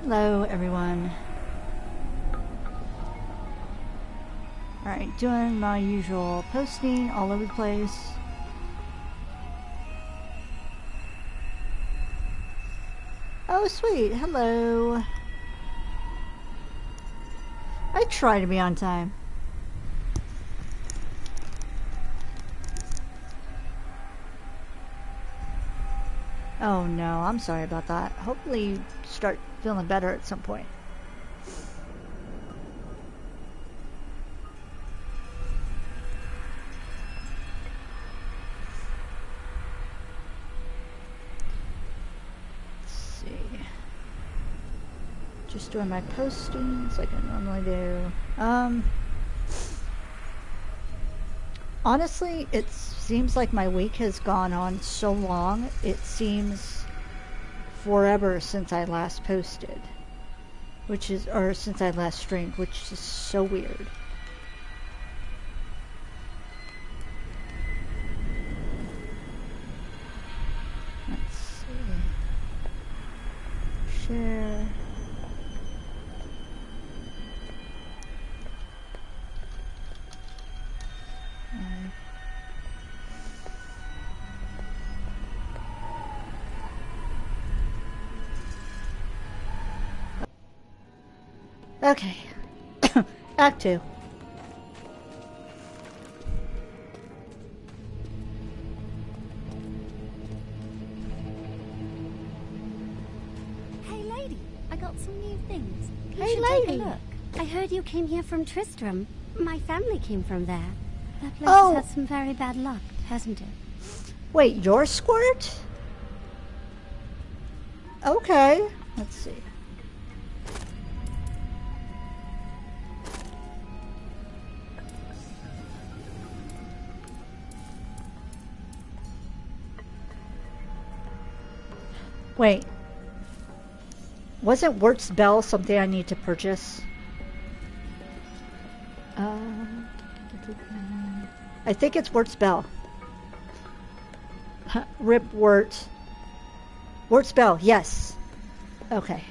Hello, everyone. Alright, doing my usual posting all over the place. Oh, sweet. Hello. I try to be on time. Oh no, I'm sorry about that. Hopefully you start feeling better at some point. Let's see. Just doing my postings like I normally do. Honestly, it seems like my week has gone on so long. It seems forever since I last posted, or since I last streamed, which is so weird. Let's see. Share. Okay. Act 2. Hey lady, I got some new things. You Hey should lady. take a look. I heard you came here from Tristram. My family came from there. That place Oh. has had some very bad luck, hasn't it? Wait, your squirt? Okay. Let's see. Wait. Wasn't Wirt's Bell something I need to purchase? I think it's Wirt's Bell. Rip Wirt. Wirt's Bell, yes. Okay.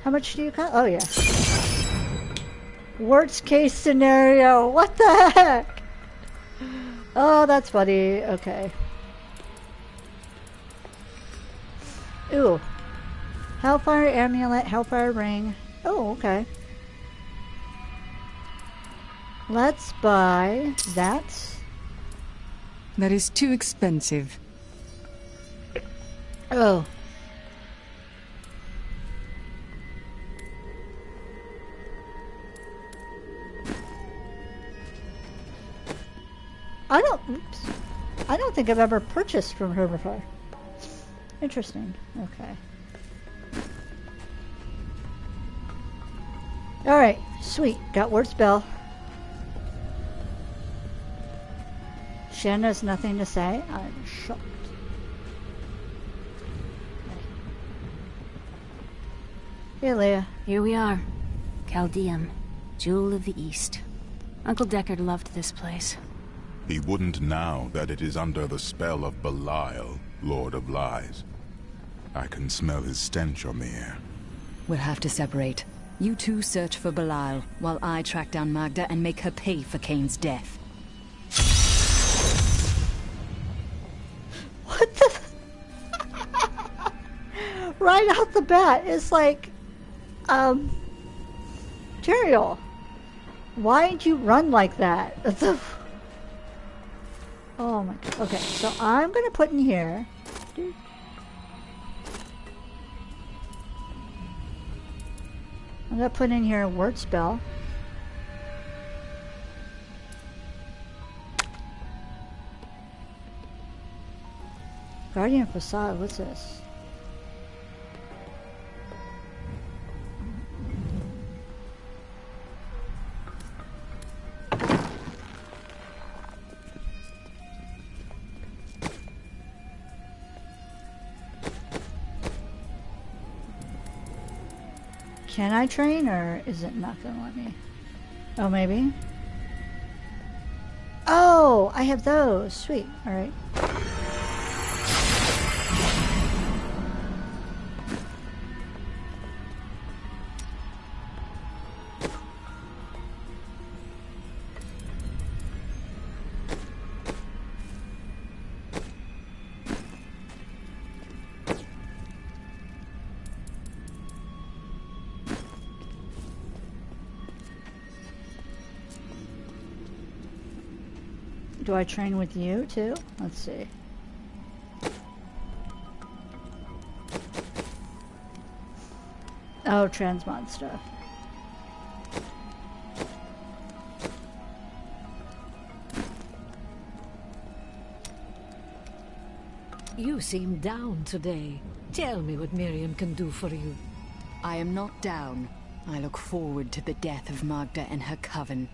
How much do you cut? Oh, yeah. Worst case scenario. What the heck? Oh, that's funny. Okay. Ooh. Hellfire Amulet, Hellfire Ring. Oh, okay. Let's buy that. That is too expensive. Oh. I don't think I've ever purchased from her before. Interesting. Okay. Alright, sweet. Got Wirt's Bell. Shen has nothing to say. I'm shocked. Hey, Leah. Here we are. Chaldean, Jewel of the East. Uncle Deckard loved this place. He wouldn't now that it is under the spell of Belial, Lord of Lies. I can smell his stench, Omir. We'll have to separate. You two search for Belial, while I track down Magda and make her pay for Kane's death. What the? Right out the bat, it's like, Tyrael, why'd you run like that? Oh my god. Okay, so I'm gonna put in here. I'm gonna put in here a word spell. Guardian Facade, what's this? Can I train, or is it not gonna let me? Oh, maybe? Oh, I have those. Sweet. Alright. Do I train with you too? Let's see. Oh, transmod stuff. You seem down today. Tell me what Miriam can do for you. I am not down. I look forward to the death of Magda and her coven.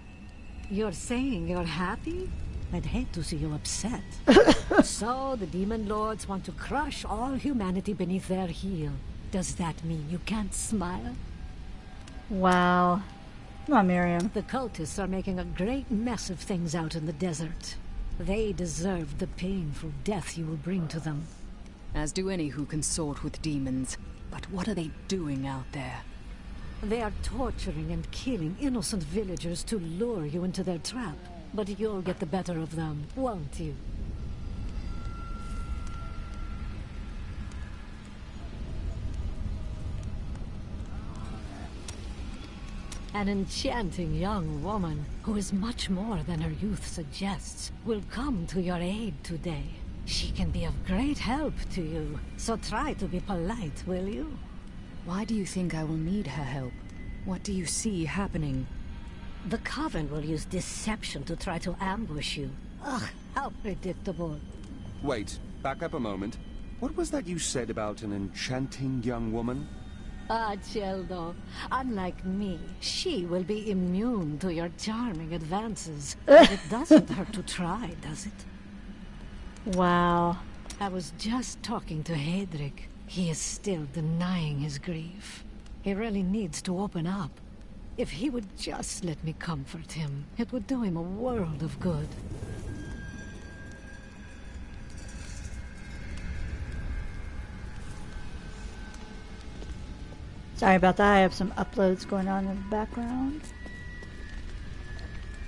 You're saying you're happy? I'd hate to see you upset. So, the demon lords want to crush all humanity beneath their heel. Does that mean you can't smile? Wow. Come on, Miriam. The cultists are making a great mess of things out in the desert. They deserve the painful death you will bring to them. As do any who consort with demons. But what are they doing out there? They are torturing and killing innocent villagers to lure you into their trap. But you'll get the better of them, won't you? An enchanting young woman, who is much more than her youth suggests, will come to your aid today. She can be of great help to you, so try to be polite, will you? Why do you think I will need her help? What do you see happening? The Coven will use deception to try to ambush you. Ugh, how predictable. Wait, back up a moment. What was that you said about an enchanting young woman? Ah, Celdo. Unlike me, she will be immune to your charming advances. It doesn't hurt to try, does it? Wow. I was just talking to Hedrick. He is still denying his grief. He really needs to open up. If he would just let me comfort him, it would do him a world of good. Sorry about that. I have some uploads going on in the background.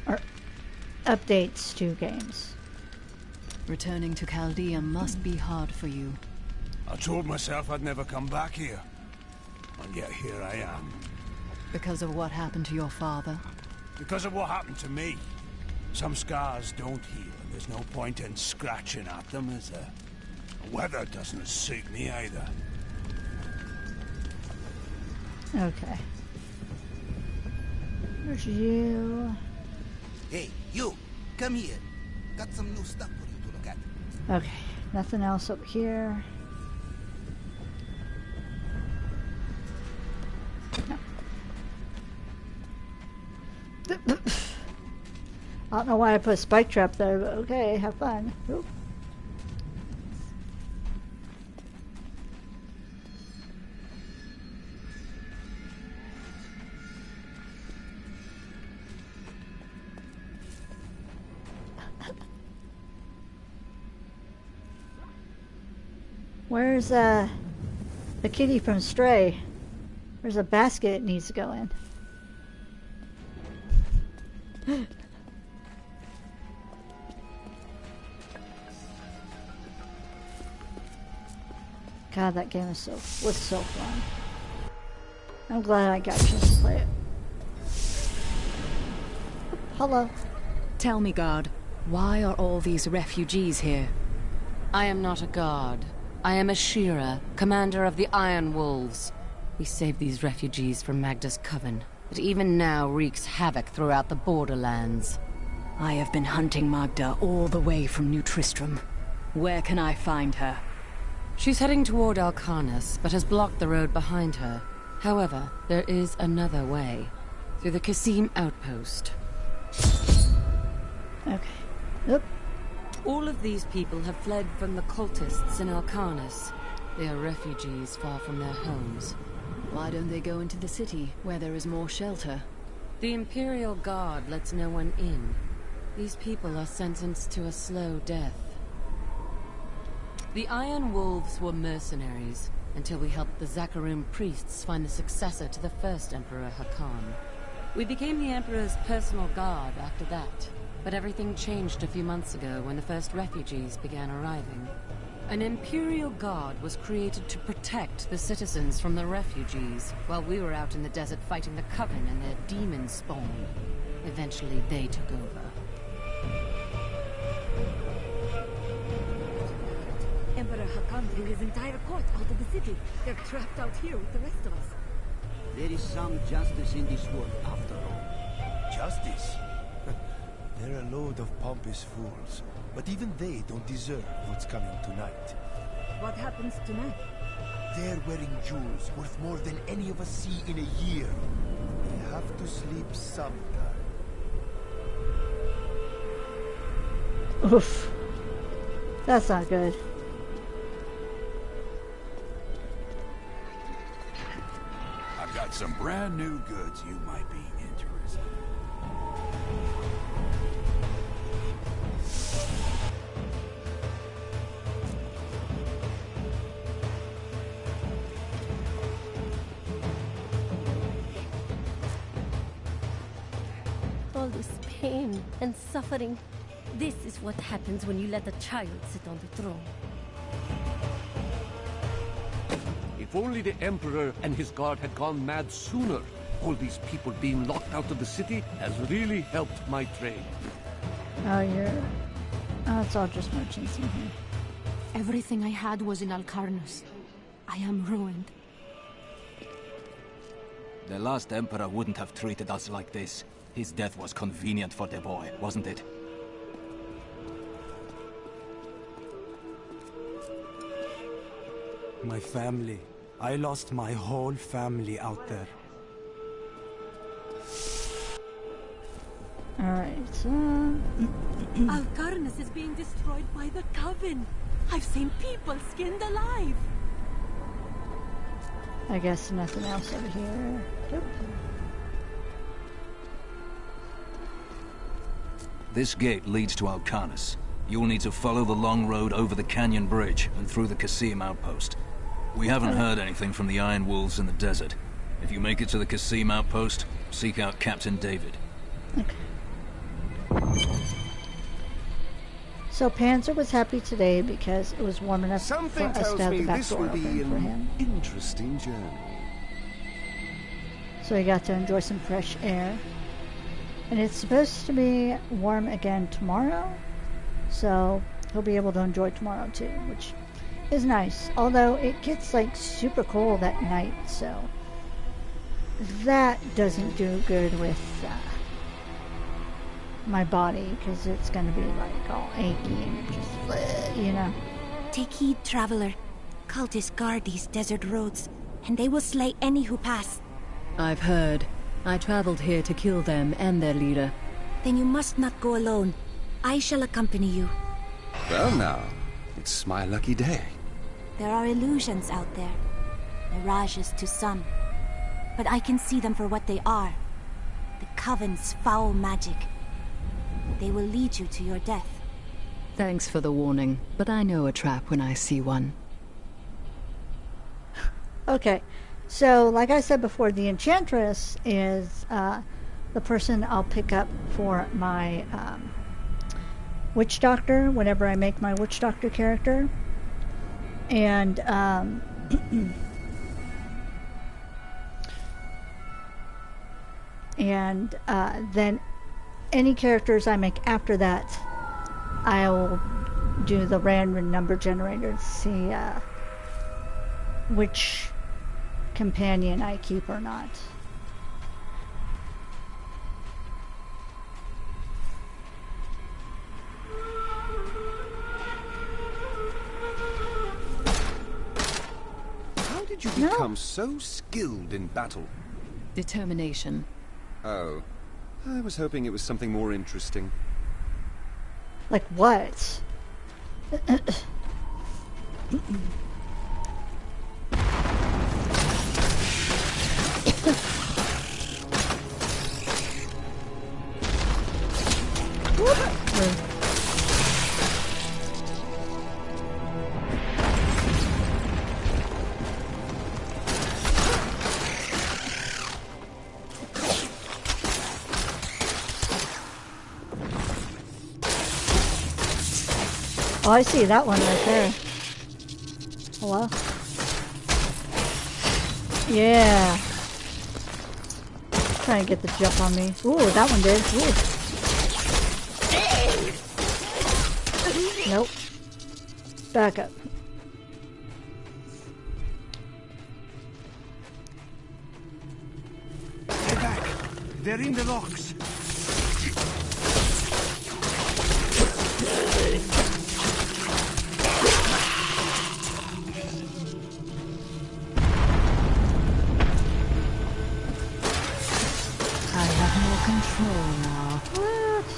Or updates to games. Returning to Chaldea must be hard for you. I told myself I'd never come back here. And yet here I am. Because of what happened to your father? Because of what happened to me. Some scars don't heal, and there's no point in scratching at them, is there? The weather doesn't suit me either. Okay. There's you. Hey, you! Come here. Got some new stuff for you to look at. Okay. Nothing else up here. No. I don't know why I put a spike trap there, but okay, have fun. Oop. Where's the kitty from Stray? There's a basket it needs to go in. God, that game was so fun. I'm glad I got a chance to play it. Hello. Tell me, guard, why are all these refugees here? I am not a guard. I am Ashira, commander of the Iron Wolves. We saved these refugees from Magda's coven, but even now wreaks havoc throughout the borderlands. I have been hunting Magda all the way from New Tristram. Where can I find her? She's heading toward Alcarnus, but has blocked the road behind her. However, there is another way. Through the Kasim outpost. Okay. Nope. All of these people have fled from the cultists in Alcarnus. They are refugees far from their homes. Why don't they go into the city, where there is more shelter? The Imperial Guard lets no one in. These people are sentenced to a slow death. The Iron Wolves were mercenaries, until we helped the Zakarum priests find the successor to the first Emperor Hakan. We became the Emperor's personal guard after that. But everything changed a few months ago when the first refugees began arriving. An Imperial Guard was created to protect the citizens from the refugees, while we were out in the desert fighting the Coven and their demon spawn. Eventually they took over. Hakan threw his entire court out of the city. They're trapped out here with the rest of us. There is some justice in this world, after all. Justice? They're a load of pompous fools, but even they don't deserve what's coming tonight. What happens tonight? They're wearing jewels worth more than any of us see in a year. They have to sleep sometime. Oof. That's not good. I've got some brand new goods you might be interested All this pain and suffering. This is what happens when you let a child sit on the throne. If only the Emperor and his guard had gone mad sooner. All these people being locked out of the city has really helped my trade. Oh, it's all just merchants in here. Everything I had was in Alcarnus. I am ruined. The last Emperor wouldn't have treated us like this. His death was convenient for the boy, wasn't it? My family. I lost my whole family out there. Alright, so... Alcarnus is being destroyed by the Coven. I've seen people skinned alive. I guess nothing else over here. Yep. This gate leads to Alcarnus. You'll need to follow the long road over the canyon bridge and through the Kasim outpost. We haven't heard anything from the Iron Wolves in the desert. If you make it to the Kasim outpost, seek out Captain David. Okay. So Panzer was happy today because it was warm enough for us to have the back door open for him. Interesting journey. So he got to enjoy some fresh air. And it's supposed to be warm again tomorrow. So he'll be able to enjoy tomorrow too, which is nice. Although it gets like super cold at night, so that doesn't do good with my body, because it's going to be like all achy and just, you know. Take heed, traveler. Cultists guard these desert roads, and they will slay any who pass. I've heard. I traveled here to kill them and their leader. Then you must not go alone. I shall accompany you. Well now, it's my lucky day. There are illusions out there. Mirages to some. But I can see them for what they are. The Coven's foul magic. They will lead you to your death. Thanks for the warning, but I know a trap when I see one. Okay, so like I said before, the Enchantress is the person I'll pick up for my Witch Doctor whenever I make my Witch Doctor character. And and then any characters I make after that, I'll do the random number generator to see which companion I keep or not. How did you become so skilled in battle? Determination. Oh. I was hoping it was something more interesting. Like what? Oh, I see that one right there. Hello? Yeah. Trying to get the jump on me. Ooh, that one did. Ooh. Nope. Back up. They're in the locks. I have more control now. What?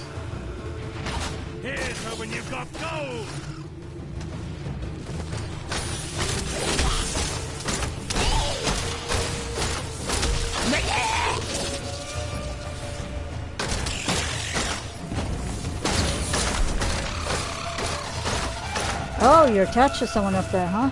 Here's hoping you've got gold. Oh, you're attached to someone up there, huh?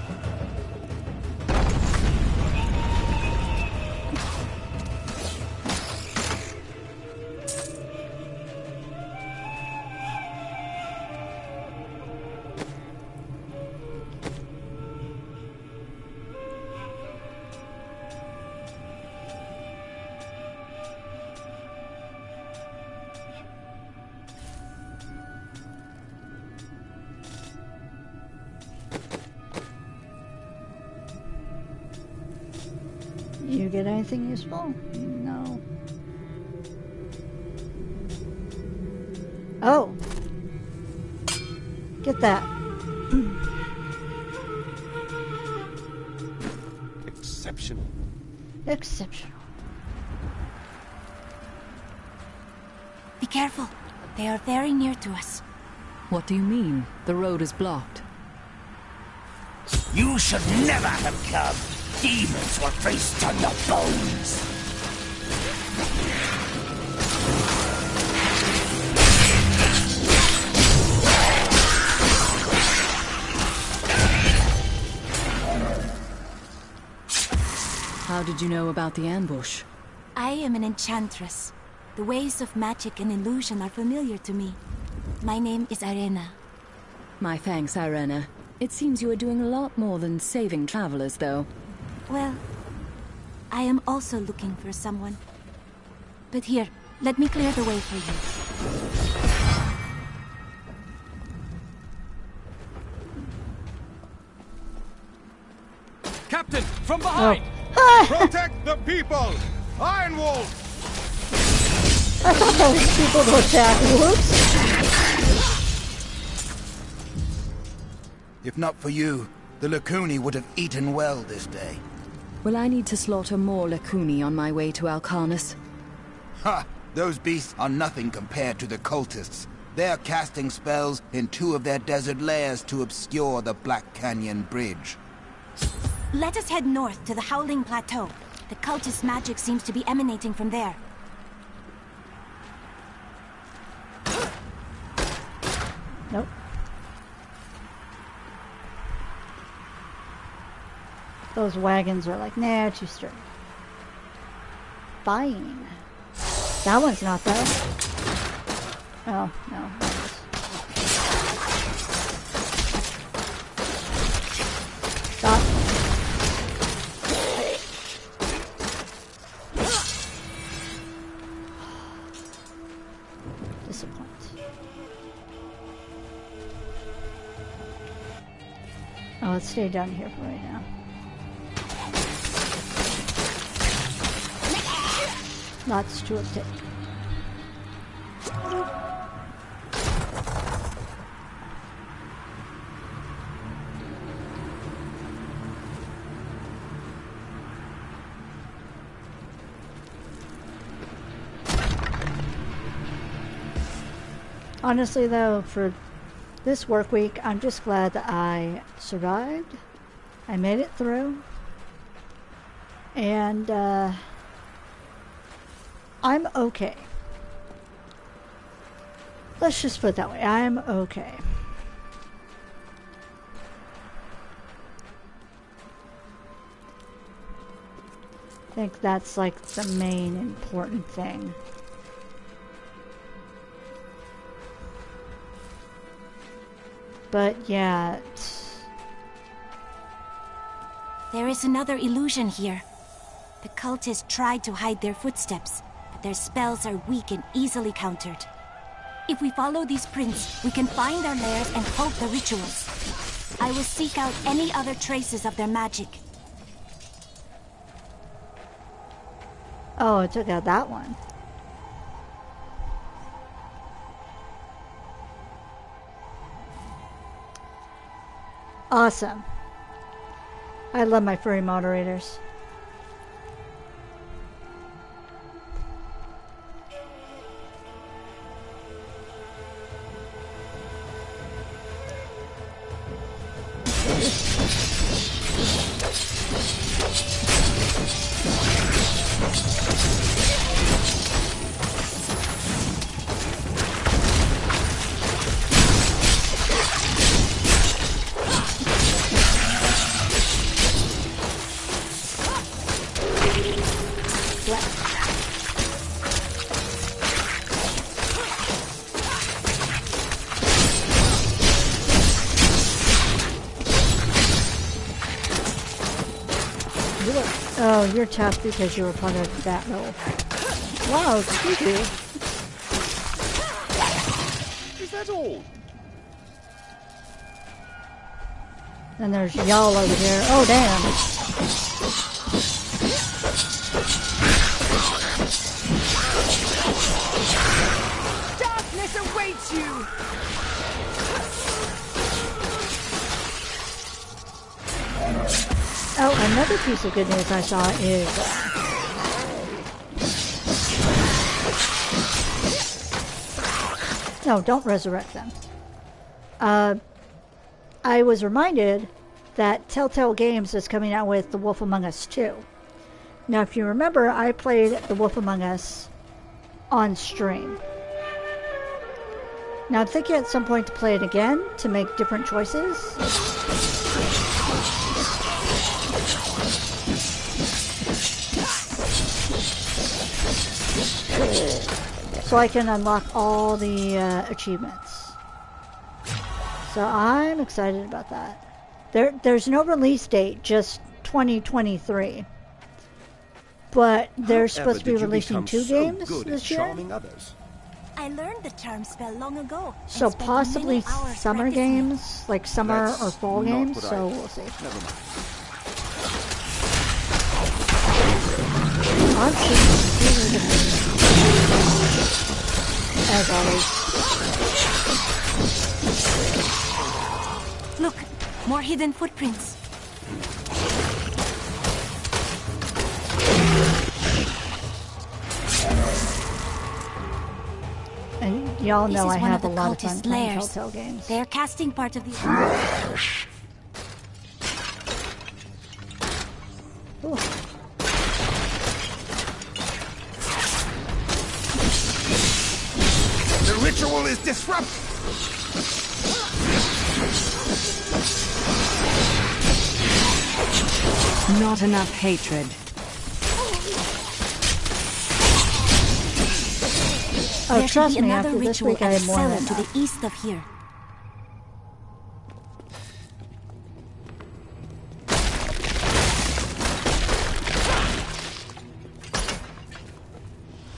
You get anything useful? No. Oh. Get that. Exceptional. Exceptional. Be careful. They are very near to us. What do you mean? The road is blocked. You should never have come. Demons will feast on your bones. How did you know about the ambush? I am an enchantress. The ways of magic and illusion are familiar to me. My name is Arena. My thanks, Irena. It seems you are doing a lot more than saving travelers, though. Well, I am also looking for someone. But here, let me clear the way for you. Captain, from behind! Oh. Protect the people! Iron Wolf! I thought that was people to attack. Whoops. If not for you, the Lacuni would have eaten well this day. Will I need to slaughter more Lacuni on my way to Alcarnus? Ha! Those beasts are nothing compared to the cultists. They're casting spells in 2 of their desert lairs to obscure the Black Canyon Bridge. Let us head north to the Howling Plateau. The cultist magic seems to be emanating from there. Nope. Those wagons are like, nah, too straight. Fine. That one's not though. Oh, no. Stop. Disappoint. Oh, let's stay down here for right now. Lots to uptake. Honestly though, for this work week, I'm just glad that I survived. I made it through. And I'm okay. Let's just put it that way. I'm okay. I think that's like the main important thing. But yeah. There is another illusion here. The cultists tried to hide their footsteps, but their spells are weak and easily countered. If we follow these prints, we can find their lairs and halt the rituals. I will seek out any other traces of their magic. Oh, it took out that one. Awesome. I love my furry moderators. Oh, you're tapped because you were part of that roll. Wow, excuse you. Is that all? And there's y'all over here. Oh, damn. Darkness awaits you! Oh, another piece of good news I saw is no, don't resurrect them. I was reminded that Telltale Games is coming out with The Wolf Among Us 2. Now, if you remember, I played The Wolf Among Us on stream. Now, I'm thinking at some point to play it again to make different choices. So I can unlock all the achievements. So I'm excited about that. There's no release date, just 2023. But they're supposed to be releasing 2 games this year. Others? I learned the charm spell long ago. So possibly summer games, like summer or fall games, so we'll see. I'm seeing as always. Look, more hidden footprints. And y'all know I have a lot of fun playing Telltale games. They're casting part of the... Ooh. The ritual is disrupted. Not enough hatred. Oh, there trust should be me, another after this ritual week I at a have more cellar than to the enough. east of here.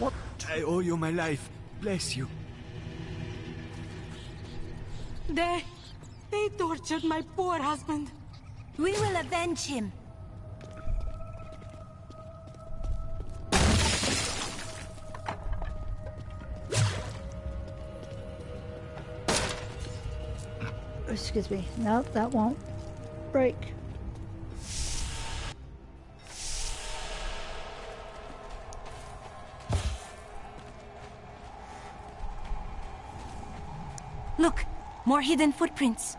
What? I owe you my life. Bless you. They tortured my poor husband. We will avenge him. Excuse me. No, that won't break. Look, more hidden footprints.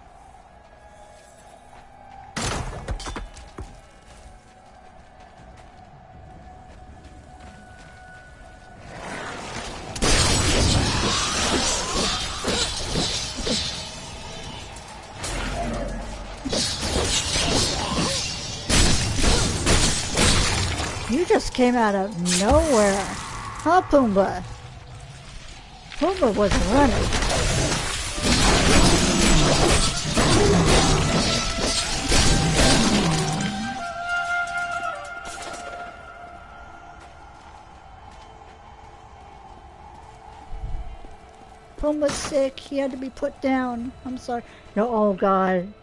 You just came out of nowhere. Huh, Pumbaa? Pumbaa wasn't running. Pumbaa's sick. He had to be put down. I'm sorry. No, oh God.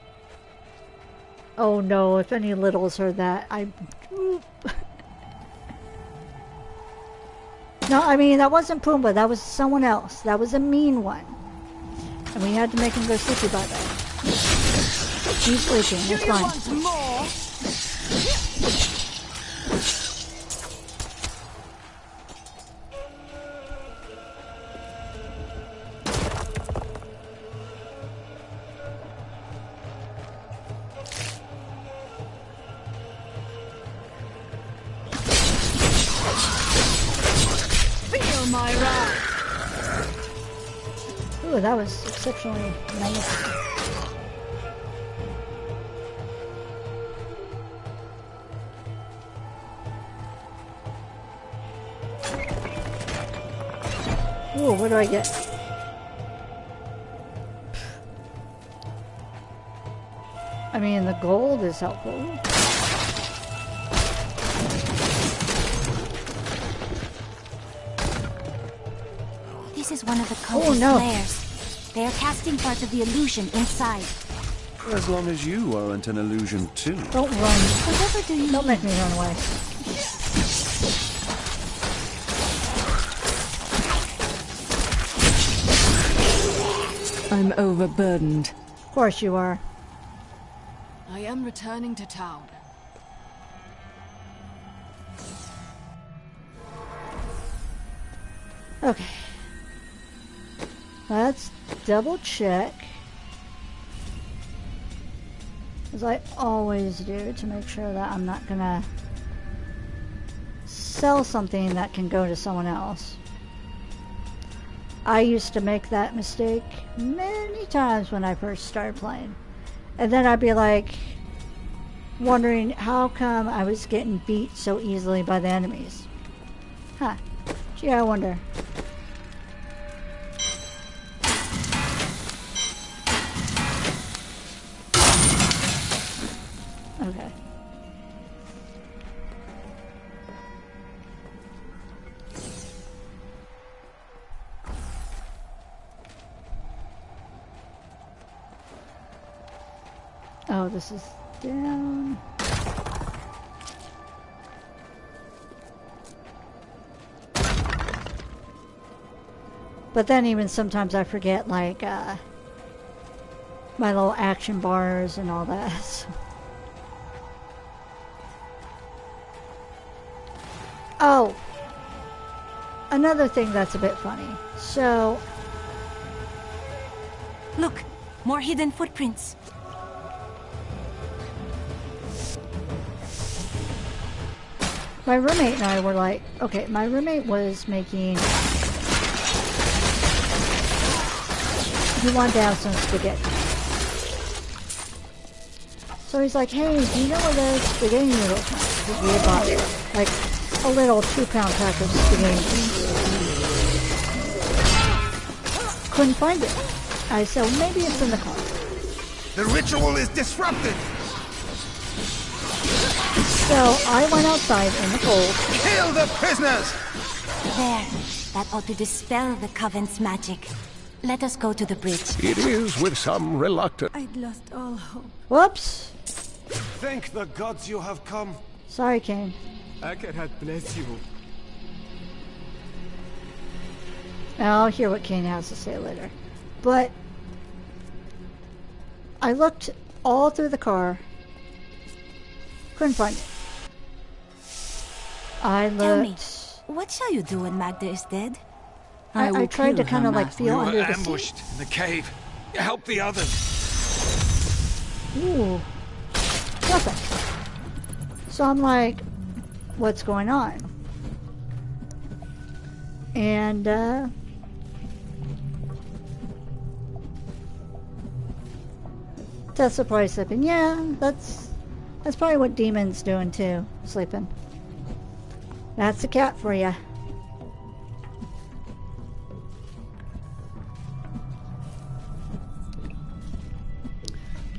Oh no, if any littles heard that, No, I mean, that wasn't Pumbaa. That was someone else. That was a mean one. And we had to make him go sleepy by that. He's sleeping, it's fine. Feel my wrath. Ooh, that was exceptionally nice. Ooh, what do I get? I mean, the gold is helpful. This is one of the cultist flares. They are casting part of the illusion inside. As long as you aren't an illusion too. Don't run. Whatever do you Don't make me run away. I'm overburdened. Of course you are. I am returning to town. Okay. Let's double check. As I always do, to make sure that I'm not gonna sell something that can go to someone else. I used to make that mistake many times when I first started playing. And then I'd be like, wondering how come I was getting beat so easily by the enemies. Huh. Gee, I wonder. Okay. Oh, this is down. But then even sometimes I forget, like, my little action bars and all that. Oh! Another thing that's a bit funny. So... Look! More hidden footprints. My roommate and I were like... Okay, my roommate was making... He wanted to have some spaghetti. So he's like, hey, do you know where the spaghetti noodles are? We had bought, like, a little 2-pound pack of spaghetti. Couldn't find it. I said, well, maybe it's in the car. The ritual is disrupted! So I went outside in the cold. Kill the prisoners! There. That ought to dispel the Coven's magic. Let us go to the bridge. It is with some reluctance. I'd lost all hope. Whoops. Thank the gods you have come. Sorry, Kane. Akarat bless you. I'll hear what Kane has to say later. But I looked all through the car. Couldn't find it. I looked... Tell me, what shall you do when Magda is dead? I tried to kind of like feel under the ambushed seat. in the cave. Help the others. Ooh. Nothing. So I'm like, what's going on? And, Tessa probably sleeping. Yeah, that's probably what Demon's doing too. Sleeping. That's a cat for you.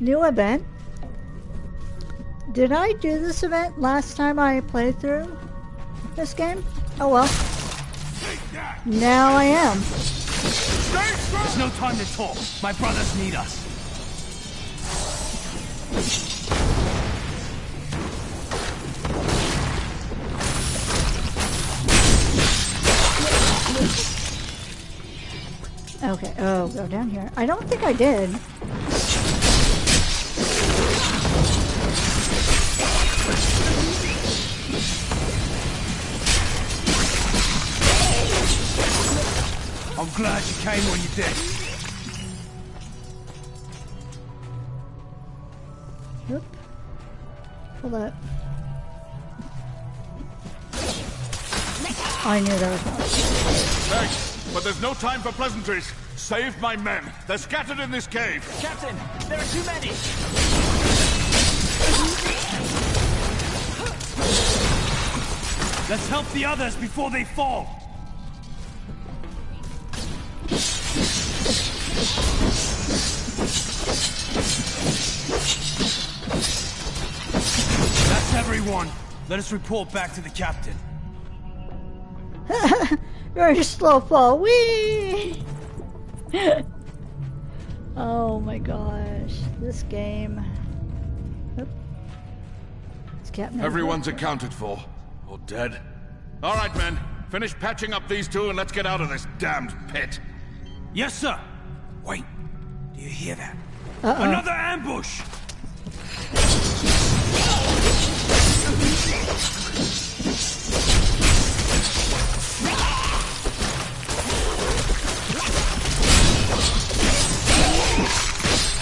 New event. Did I do this event last time I played through this game? Oh well. Now I am. There's no time to talk. My brothers need us. Okay, oh, go down here. I don't think I did. glad you came when you did. Oop. Hold up. I knew there was one. Thanks, but there's no time for pleasantries. Save my men. They're scattered in this cave. Captain, there are too many. Let's help the others before they fall. That's everyone. Let us report back to the captain. Very slow fall. Whee! Oh my gosh. This game. Oop. It's Captain. Everyone's accounted for. Or dead. All right, men. Finish patching up these two and let's get out of this damned pit. Yes, sir. Wait. Do you hear that? Uh-oh. Another ambush!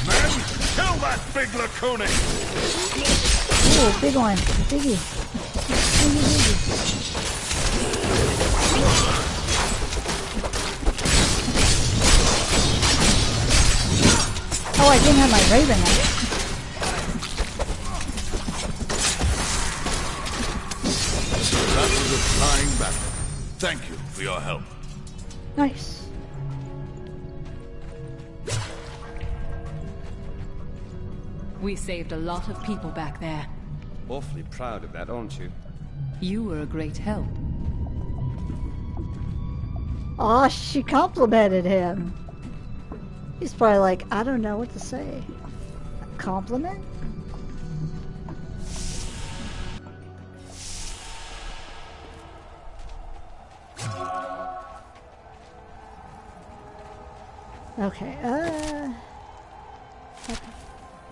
Men, kill that big lacoonie! Ooh, big one. Biggie. Biggie. Oh, I didn't have my raven on. That was a flying battle. Thank you for your help. Nice. We saved a lot of people back there. Awfully proud of that, aren't you? You were a great help. Aw, she complimented him. He's probably like, I don't know what to say. A compliment? Okay,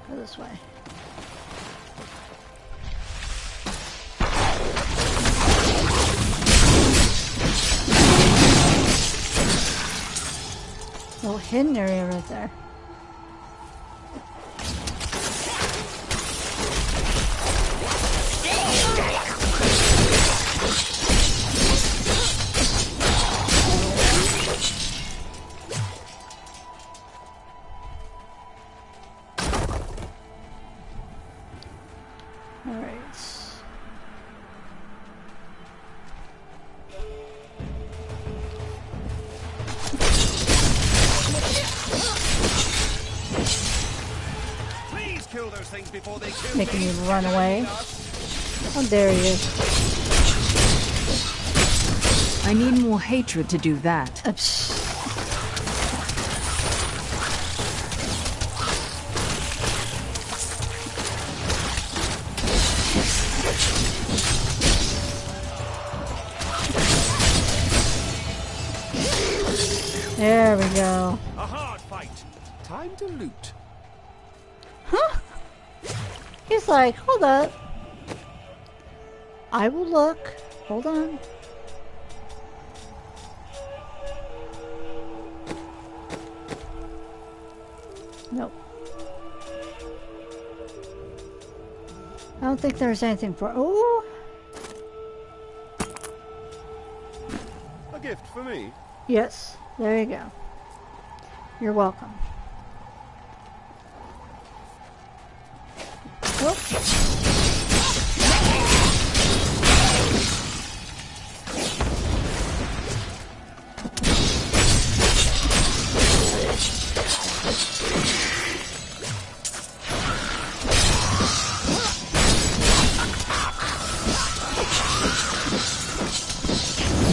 go this way. Little hidden area right there. Making you run away. How dare you? I need more hatred to do that. There we go. A hard fight. Time to loot. Huh? He's like, hold up. I will look. Hold on. Nope. I don't think there's anything for. Oh! A gift for me? Yes. There you go. You're welcome. Oh.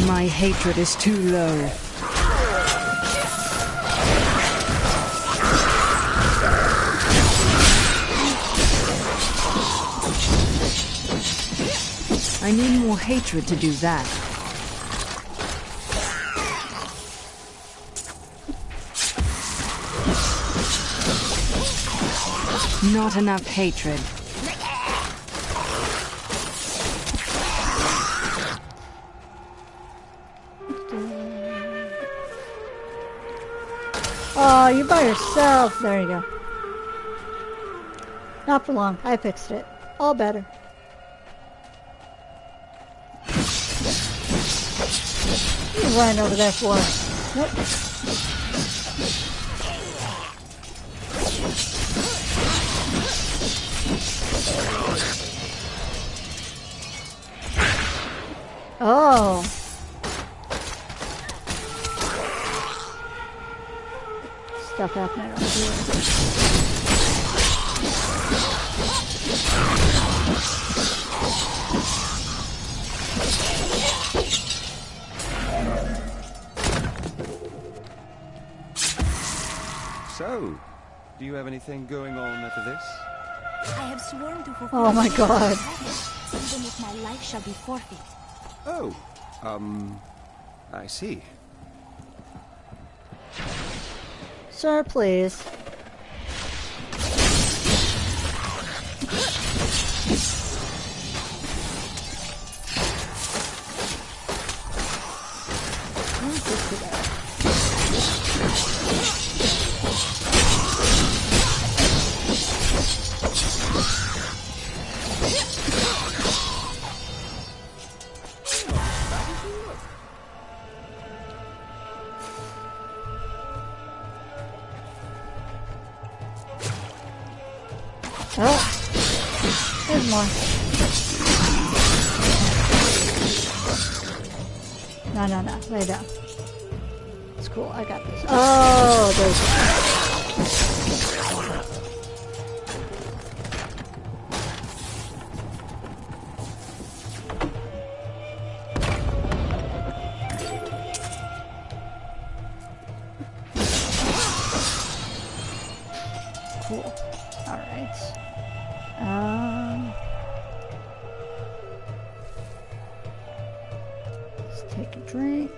My hatred is too low. I need more hatred to do that. Not enough hatred. Oh, you by yourself. There you go. Not for long. I fixed it. All better. What are you running over there for? Nope. Oh. Stuff happening over here. So, do you have anything going on after this? I have sworn to fulfill. Oh my god. Even if my life shall be forfeit. Oh, I see. Sir, please. Oh, there's more. No. Lay down. It's cool. I got this. Oh, there's. Cool. All right. Let's take a drink.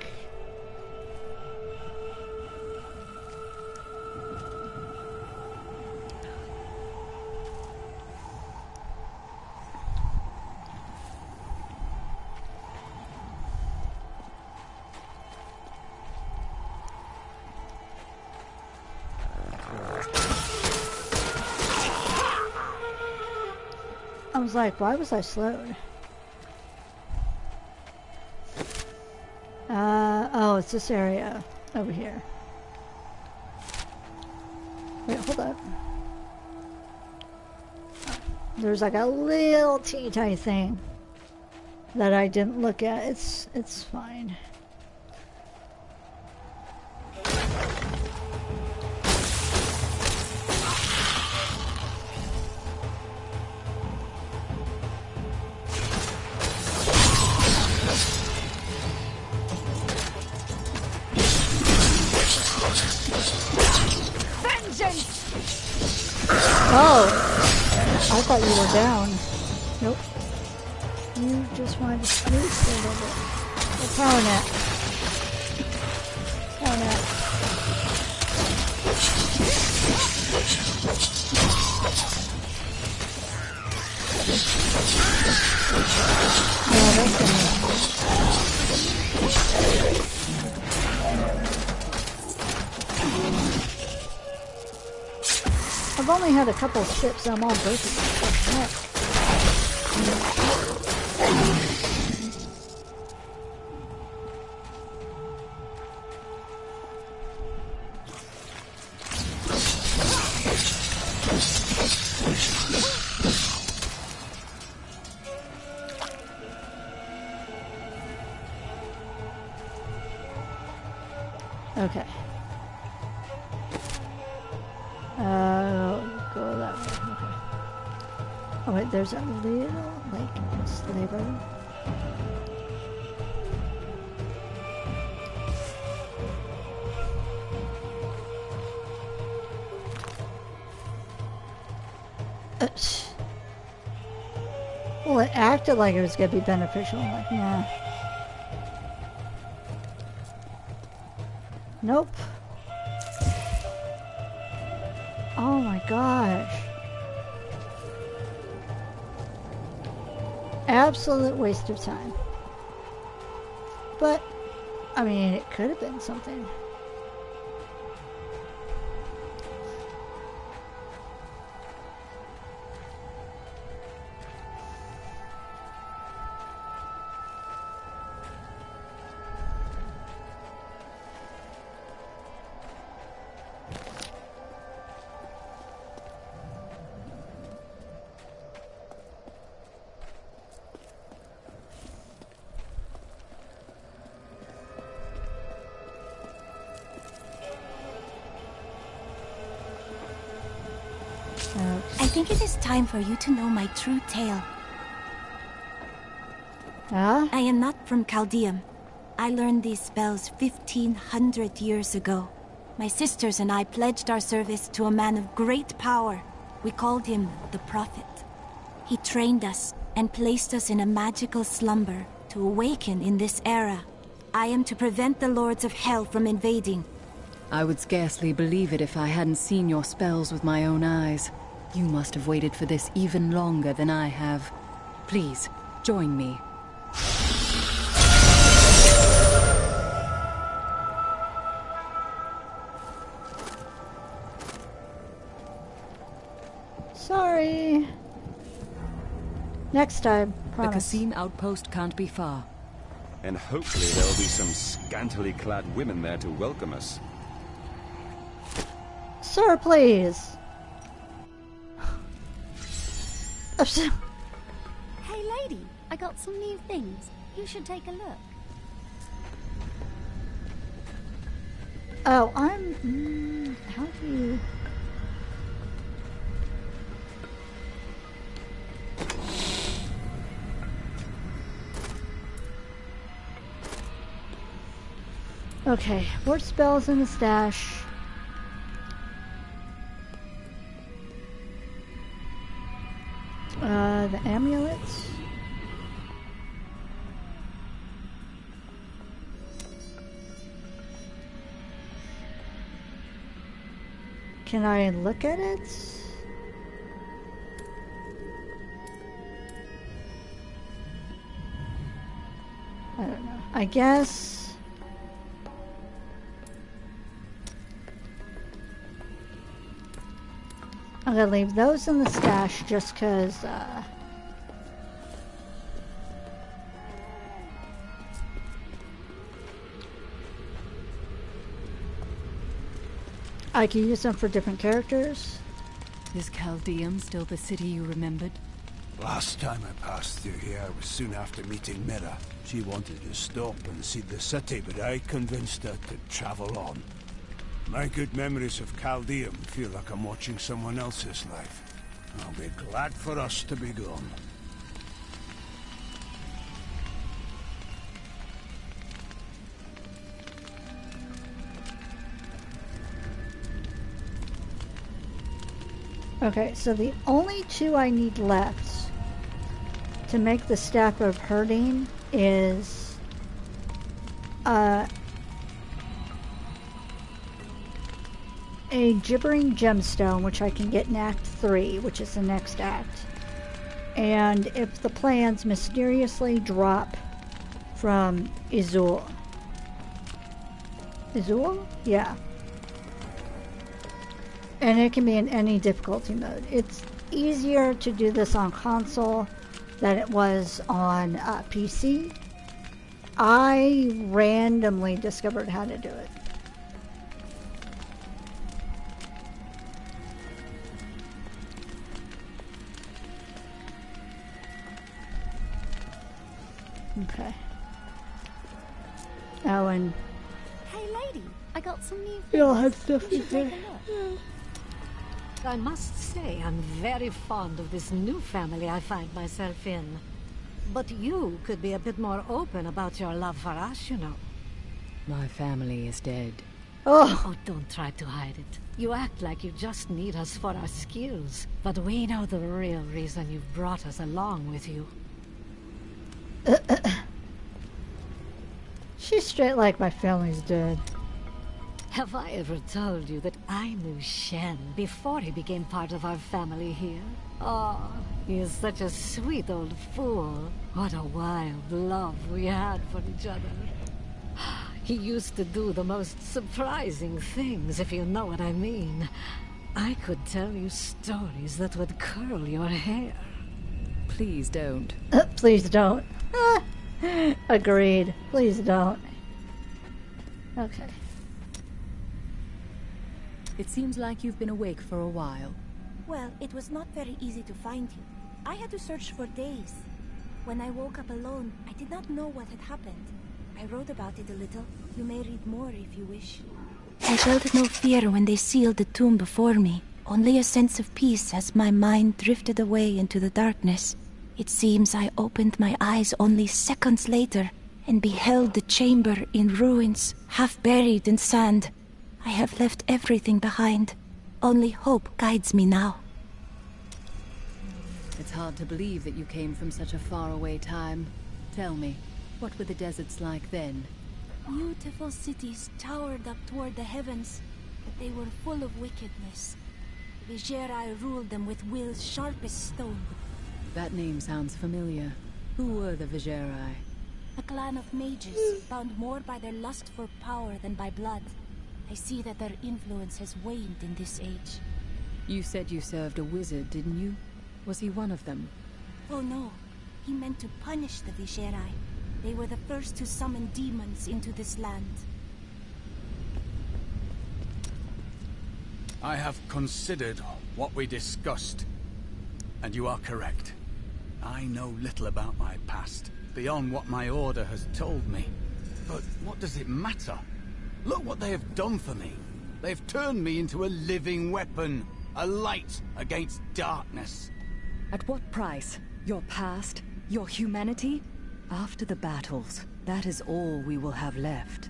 I was like, why was I slowed? Oh, it's this area over here. Wait, hold up. There's like a little teeny tiny thing that I didn't look at. It's fine. Oh, I thought you were down. Nope. You just wanted to sneak a little bit. What's power nap? Power nap. Yeah, that's I've only had a couple sips, I'm all broken. What the heck? Okay. Go that way. Okay. Oh wait, there's a little, like, sliver. Well, it acted like it was going to be beneficial. I'm like, nah. Nope. Oh my gosh. Absolute waste of time. But, I mean, it could have been something. I think it is time for you to know my true tale. Huh? I am not from Chaldeum. I learned these spells 1,500 years ago. My sisters and I pledged our service to a man of great power. We called him the Prophet. He trained us and placed us in a magical slumber to awaken in this era. I am to prevent the Lords of Hell from invading. I would scarcely believe it if I hadn't seen your spells with my own eyes. You must have waited for this even longer than I have. Please, join me. Sorry. Next time, promise. The Qasim outpost can't be far. And hopefully there'll be some scantily clad women there to welcome us. Sir, please. Hey lady, I got some new things. You should take a look. Oh, how do you... Okay, more spells in the stash. The amulets. Can I look at it? I don't know. I guess... I'm gonna leave those in the stash just because, I can use them for different characters. Is Chaldeum still the city you remembered? Last time I passed through here was soon after meeting Mira. She wanted to stop and see the city, but I convinced her to travel on. My good memories of Chaldeum feel like I'm watching someone else's life. I'll be glad for us to be gone. Okay, so the only two I need left to make the Staff of Herding is a Gibbering Gemstone, which I can get in Act 3, which is the next act. And if the plans mysteriously drop from Izul. Izul? Yeah. And it can be in any difficulty mode. It's easier to do this on console than it was on PC. I randomly discovered how to do it. Okay. Oh, and Hey lady, I got some new things. we all had stuff You in should take here. a look. I must say, I'm very fond of this new family I find myself in. But you could be a bit more open about your love for us, you know. My family is dead. Oh, don't try to hide it. You act like you just need us for our skills. But we know the real reason you've brought us along with you. She's straight like my family's dead. Have I ever told you that I knew Shen before he became part of our family here? Oh, he is such a sweet old fool. What a wild love we had for each other. He used to do the most surprising things, if you know what I mean. I could tell you stories that would curl your hair. Please don't. Please don't. Agreed. Please don't. Okay. It seems like you've been awake for a while. Well, it was not very easy to find you. I had to search for days. When I woke up alone, I did not know what had happened. I wrote about it a little. You may read more if you wish. I felt no fear when they sealed the tomb before me. Only a sense of peace as my mind drifted away into the darkness. It seems I opened my eyes only seconds later and beheld the chamber in ruins, half buried in sand. I have left everything behind. Only hope guides me now. It's hard to believe that you came from such a faraway time. Tell me, what were the deserts like then? Beautiful cities towered up toward the heavens, but they were full of wickedness. Vigerai ruled them with will's sharpest stone. That name sounds familiar. Who were the Vigerai? A clan of mages, bound more by their lust for power than by blood. I see that their influence has waned in this age. You said you served a wizard, didn't you? Was he one of them? Oh no. He meant to punish the Vigerai. They were the first to summon demons into this land. I have considered what we discussed, and you are correct. I know little about my past, beyond what my order has told me. But what does it matter? Look what they have done for me. They've turned me into a living weapon, a light against darkness. At what price? Your past? Your humanity? After the battles, that is all we will have left.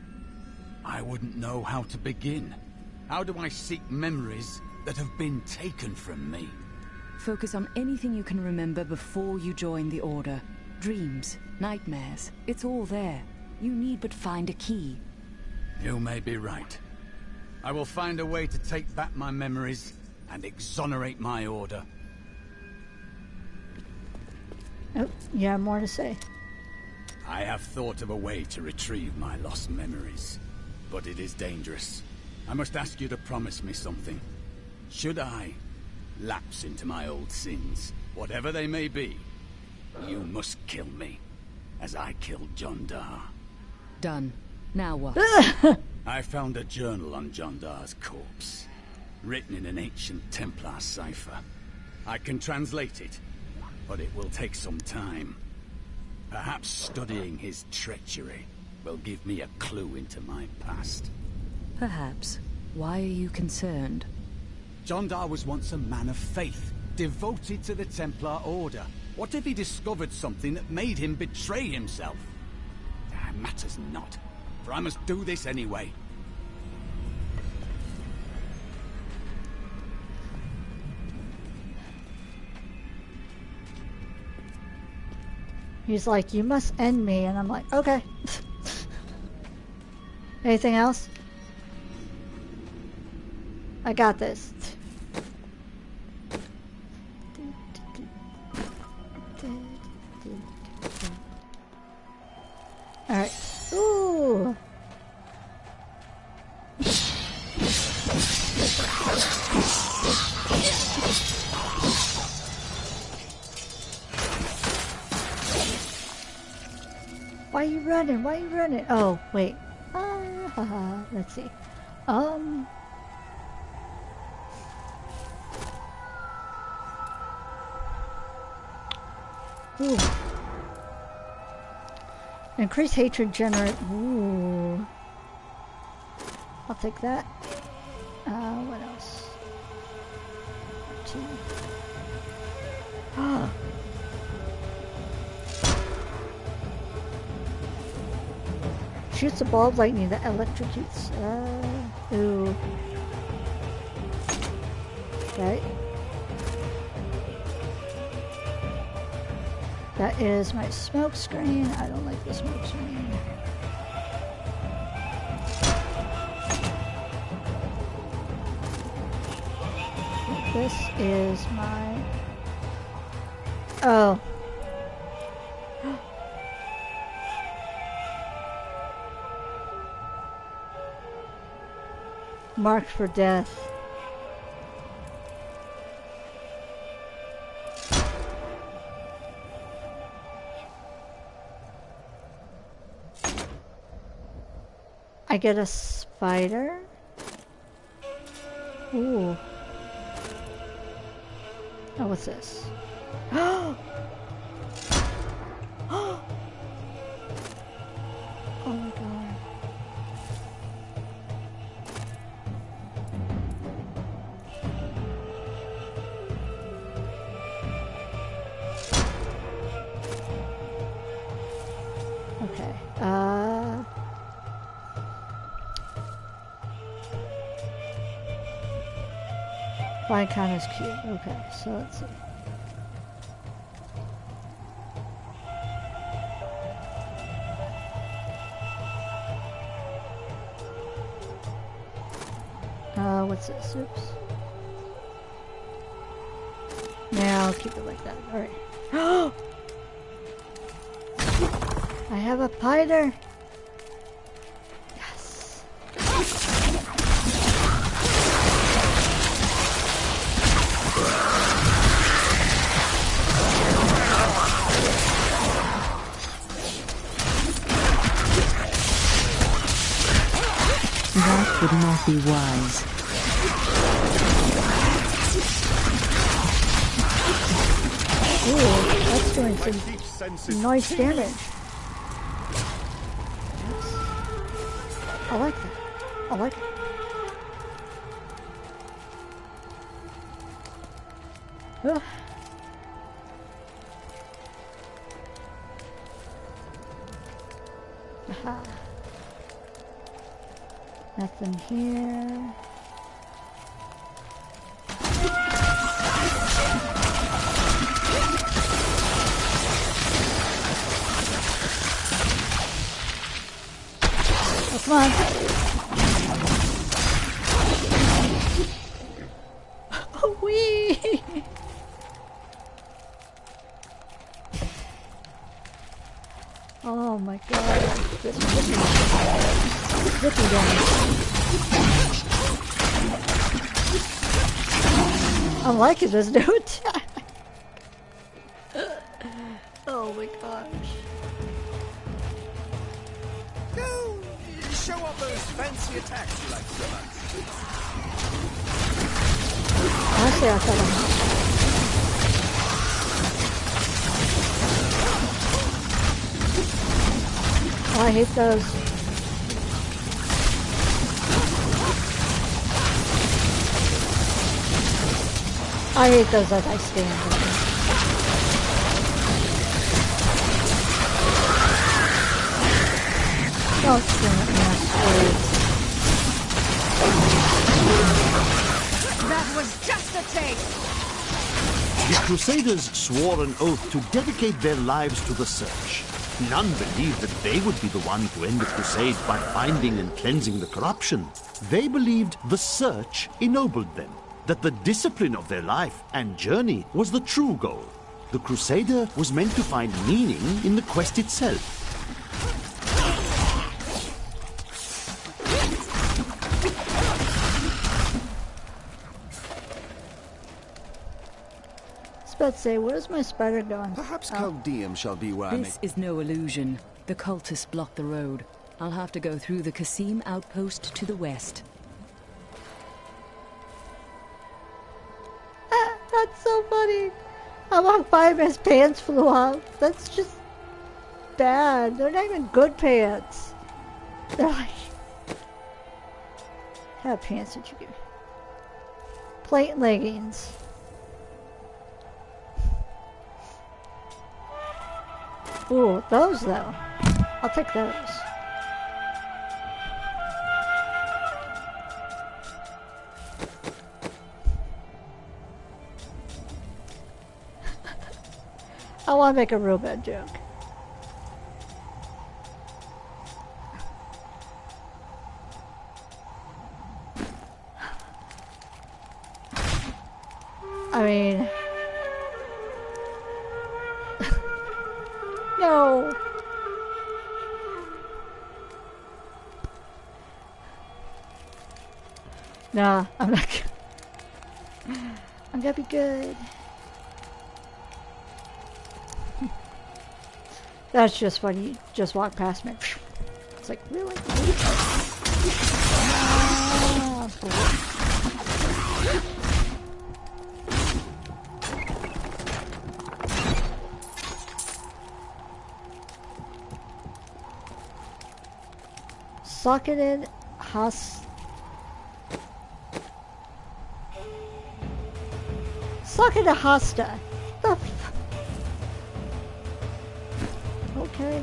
I wouldn't know how to begin. How do I seek memories that have been taken from me? Focus on anything you can remember before you join the Order. Dreams, nightmares, it's all there. You need but find a key. You may be right. I will find a way to take back my memories and exonerate my order. Oh, yeah, more to say. I have thought of a way to retrieve my lost memories, but it is dangerous. I must ask you to promise me something. Should I lapse into my old sins, whatever they may be, you must kill me, as I killed Jondar. Done. Now what? I found a journal on Jondar's corpse, written in an ancient Templar cipher. I can translate it, but it will take some time. Perhaps studying his treachery will give me a clue into my past. Perhaps. Why are you concerned? Jondar was once a man of faith, devoted to the Templar Order. What if he discovered something that made him betray himself? It matters not, for I must do this anyway. He's like, you must end me, and I'm like, okay. Anything else? I got this. Alright. Ooh! Why are you running? Why are you running? Oh, wait. Let's see. Ooh. Increase hatred generate. Ooh. I'll take that. What else? 2. Ah. Shoots a ball of lightning that electrocutes. Ooh. Okay. That is my smoke screen. I don't like the smoke screen. This is my... Oh. Marked for death. I get a spider. Ooh. Oh, what's this? Oh my god. Okay. Find Connor's cube. Okay, so let's see. What's this? Oops. Yeah, I'll keep it like that. Alright. I have a piter! Yes! That would not be wise. Ooh, that's doing some nice damage. Yes. I like that. I like it. Ugh. Aha. Nothing here. Oh, come on. Oh, wee! Oh my god. This zippy damage. I'm liking this new attack. Oh my gosh. Go! Show off those fancy attacks you like so much. Honestly, I thought oh, I hate those. I hate those as I stand. Don't swing at me, That was just a taste! The Crusaders swore an oath to dedicate their lives to the search. None believed that they would be the one to end the crusade by finding and cleansing the corruption. They believed the search ennobled them, that the discipline of their life and journey was the true goal. The Crusader was meant to find meaning in the quest itself. Let's say, where's my spider going? Perhaps Chaldeum shall be where I This is no illusion. The cultists block the road. I'll have to go through the Qasim outpost to the west. Ah, that's so funny. I walked by him, his pants flew off. That's just bad. They're not even good pants. They're like... What pants did you give me? Plate leggings. Ooh, those though. I'll take those. I want to make a real bad joke. I mean... No. Nah, I'm not gonna... I'm gonna be good. That's just funny. You just walk past me. It's like, really? Socketed Socketed hosta. The f okay.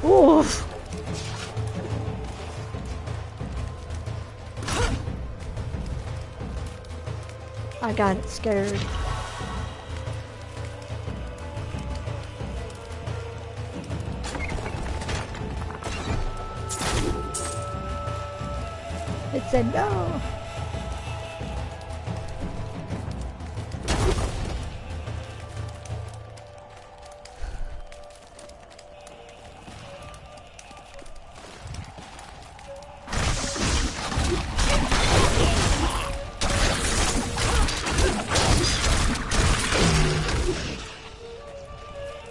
Oof. I got scared. It said no.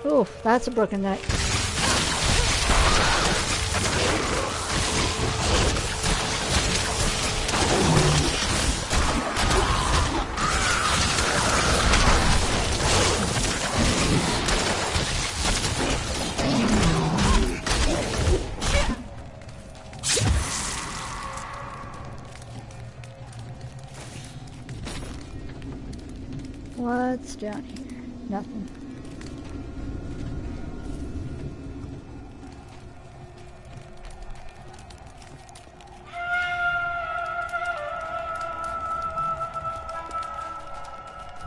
Oof, that's a broken neck. What's down here? Nothing.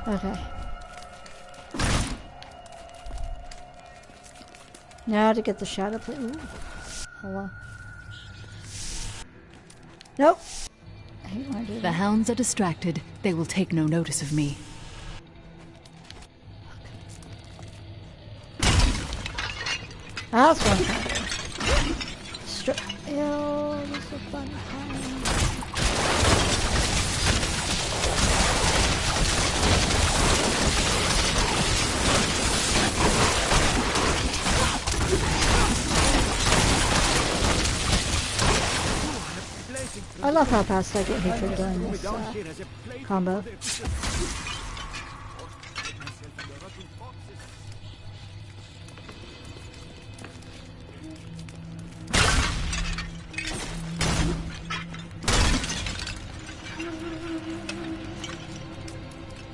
Okay. Now to get the shadow plate. Ooh. Hello. Nope. I hate when I do that. The hounds are distracted. They will take no notice of me. That's one time. Ew, this is a fun time. I love how fast I get hit during this combo.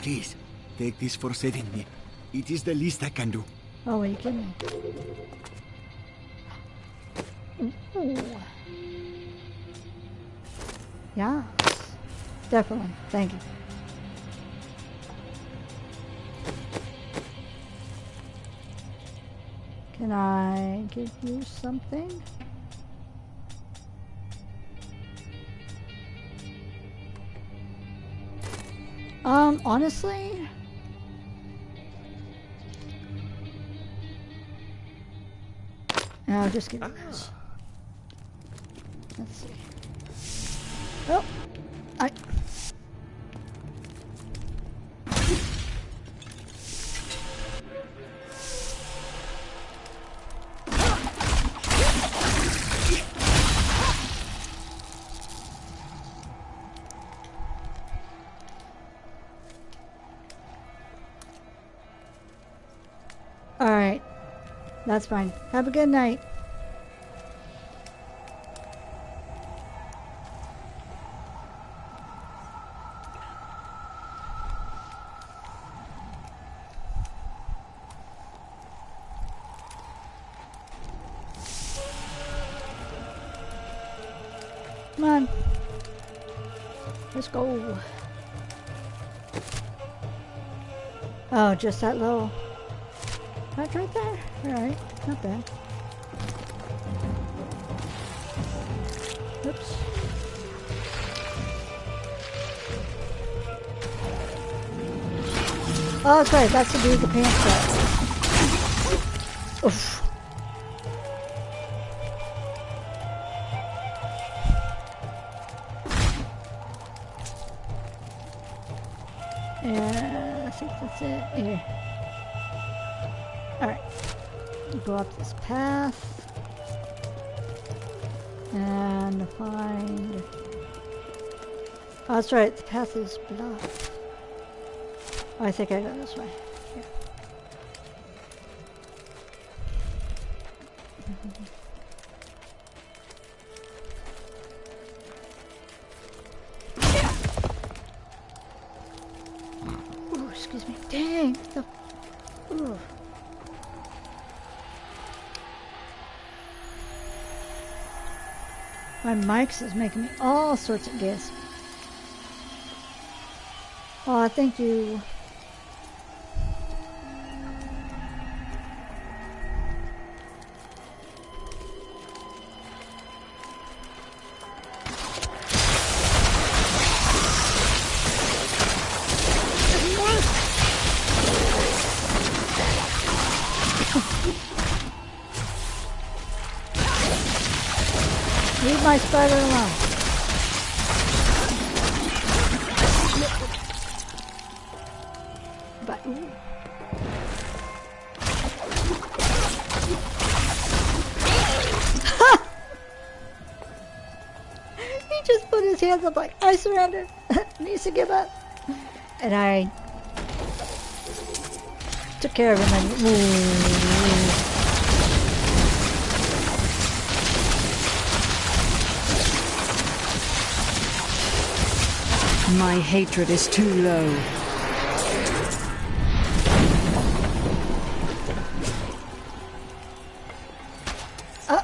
Please, take this for saving me. It is the least I can do. Oh, are you kidding me? Ooh. Yeah, definitely. Thank you. Can I give you something? Honestly, no, just give me this. Let's see. Oh, all right, that's fine. Have a good night. Come on. Let's go. Oh, just that low. That's right there. Alright, not bad. Oops. Oh, that's right. That's the dude with the pants set. Oof. I think that's it. Here. Alright. Go up this path. And find... Oh, that's right. The path is blocked. Oh, I think I go this way. Here. Ooh, excuse me. Dang! Ooh. My mics is making me all sorts of gas. Oh, thank you. Leave my spider alone. But ooh. He just put his hands up like, I surrender. Needs to give up. And I took care of him and ooh. My hatred is too low.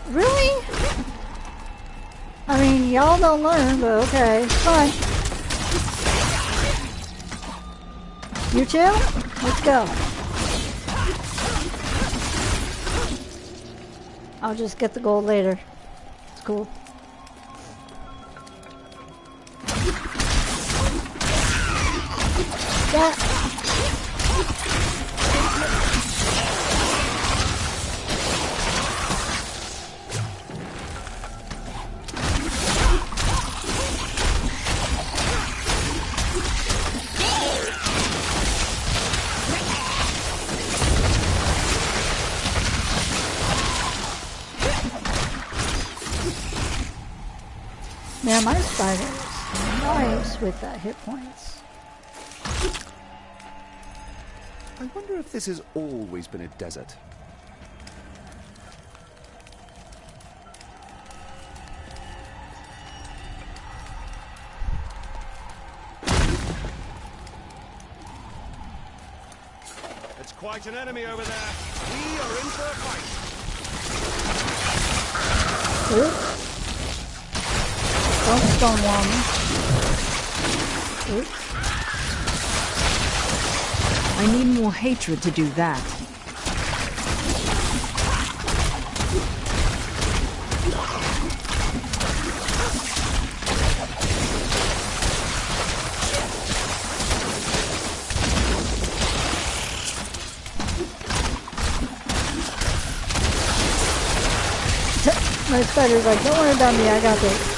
Really? I mean, y'all don't learn, but okay, fine. You too? Let's go. I'll just get the gold later. It's cool. Yeah. Man, my spider is nice with hit points. I wonder if this has always been a desert. It's quite an enemy over there. We are in for a fight. Oops. Don't stonewall me. Oops. I need more hatred to do that. My spider's like, don't worry about me, I got this.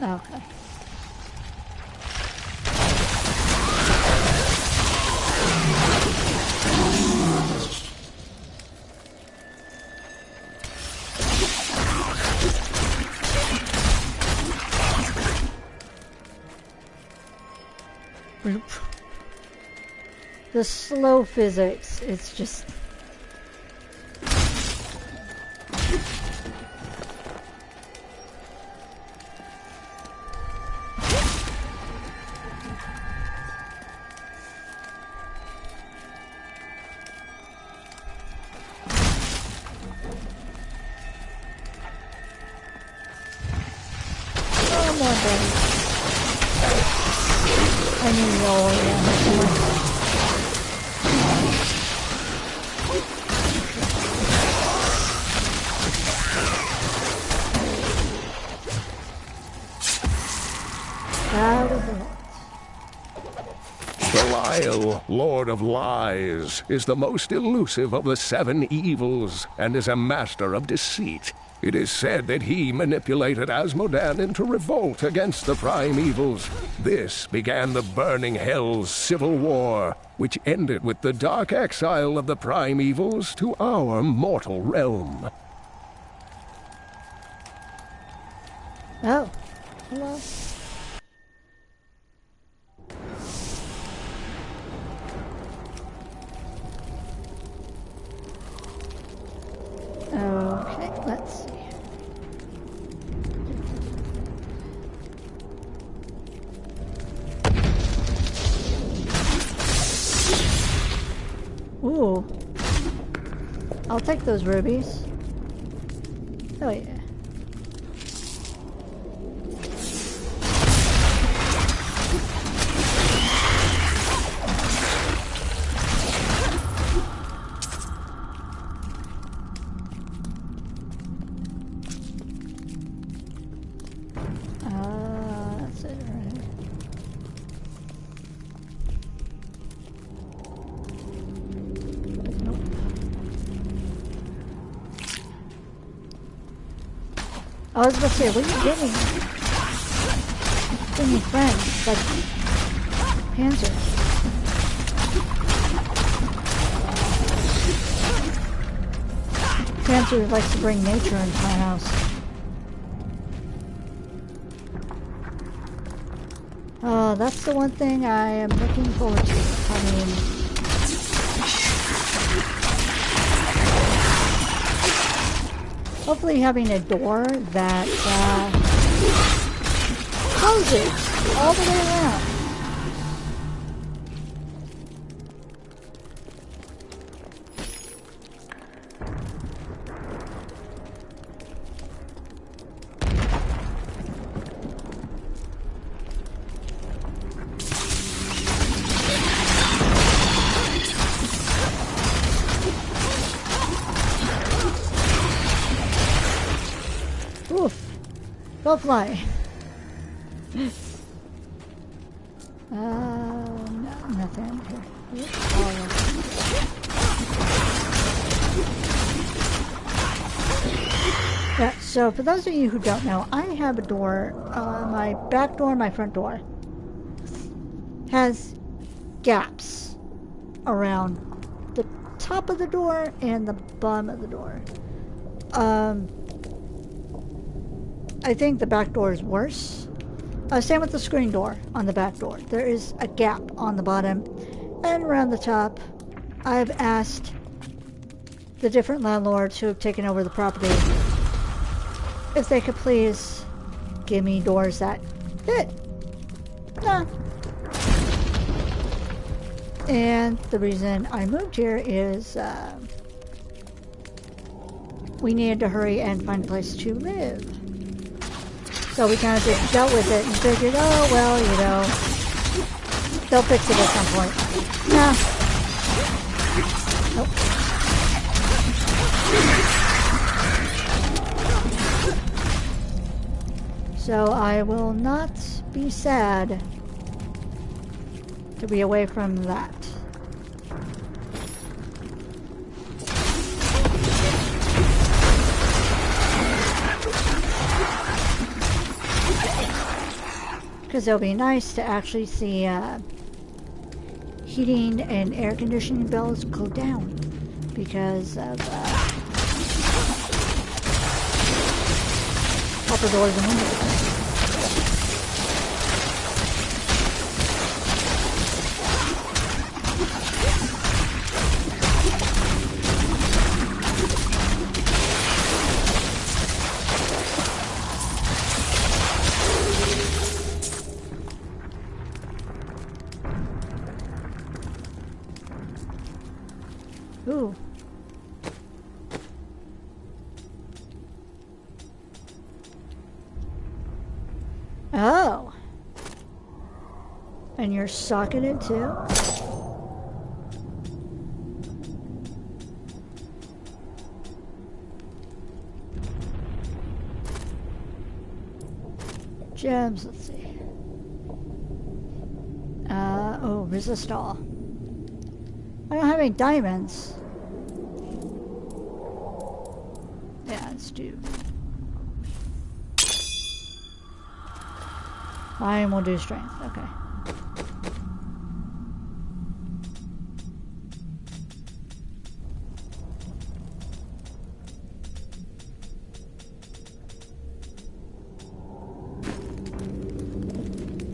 Okay. The slow physics, it's just... Come on, buddy. I need you all around. That was a lot. Belial, Lord of Lies, is the most elusive of the 7 evils, and is a master of deceit. It is said that he manipulated Asmodan into revolt against the prime evils. This began the Burning Hell's civil war, which ended with the dark exile of the prime evils to our mortal realm. Oh, hello. Okay, let's see. Ooh. I'll take those rubies. Oh yeah. That's it, right? Nope. I was about to say, what are you getting? Getting friends, like Panzers. Panzer likes to bring nature into my house. Oh, that's the one thing I am looking forward to. I mean, hopefully having a door that closes all the way around. Go fly. No, nothing here. Yeah, so for those of you who don't know, I have a door, my back door, my front door, has gaps around the top of the door and the bottom of the door. I think the back door is worse. Same with the screen door on the back door. There is a gap on the bottom and around the top. I've asked the different landlords who have taken over the property if they could please give me doors that fit. Nah. And the reason I moved here is we needed to hurry and find a place to live. So we kind of just dealt with it and figured, oh, well, you know, they'll fix it at some point. Nah. Nope. So I will not be sad to be away from that. Because it'll be nice to actually see heating and air conditioning bills go down because of upper doors and windows. Ooh. Oh. And you're socketed too? Gems, let's see. Oh, resistol. I don't have any diamonds. Yeah, let's do. I will do strength. Okay.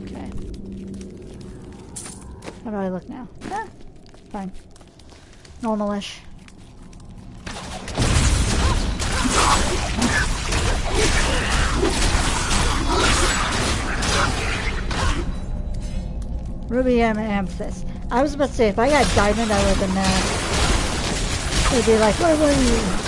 Okay. How do I look now? Ah, fine. Normal-ish. Ruby and amethyst. I was about to say, if I got diamond, I would have been mad. They'd be like, where were you?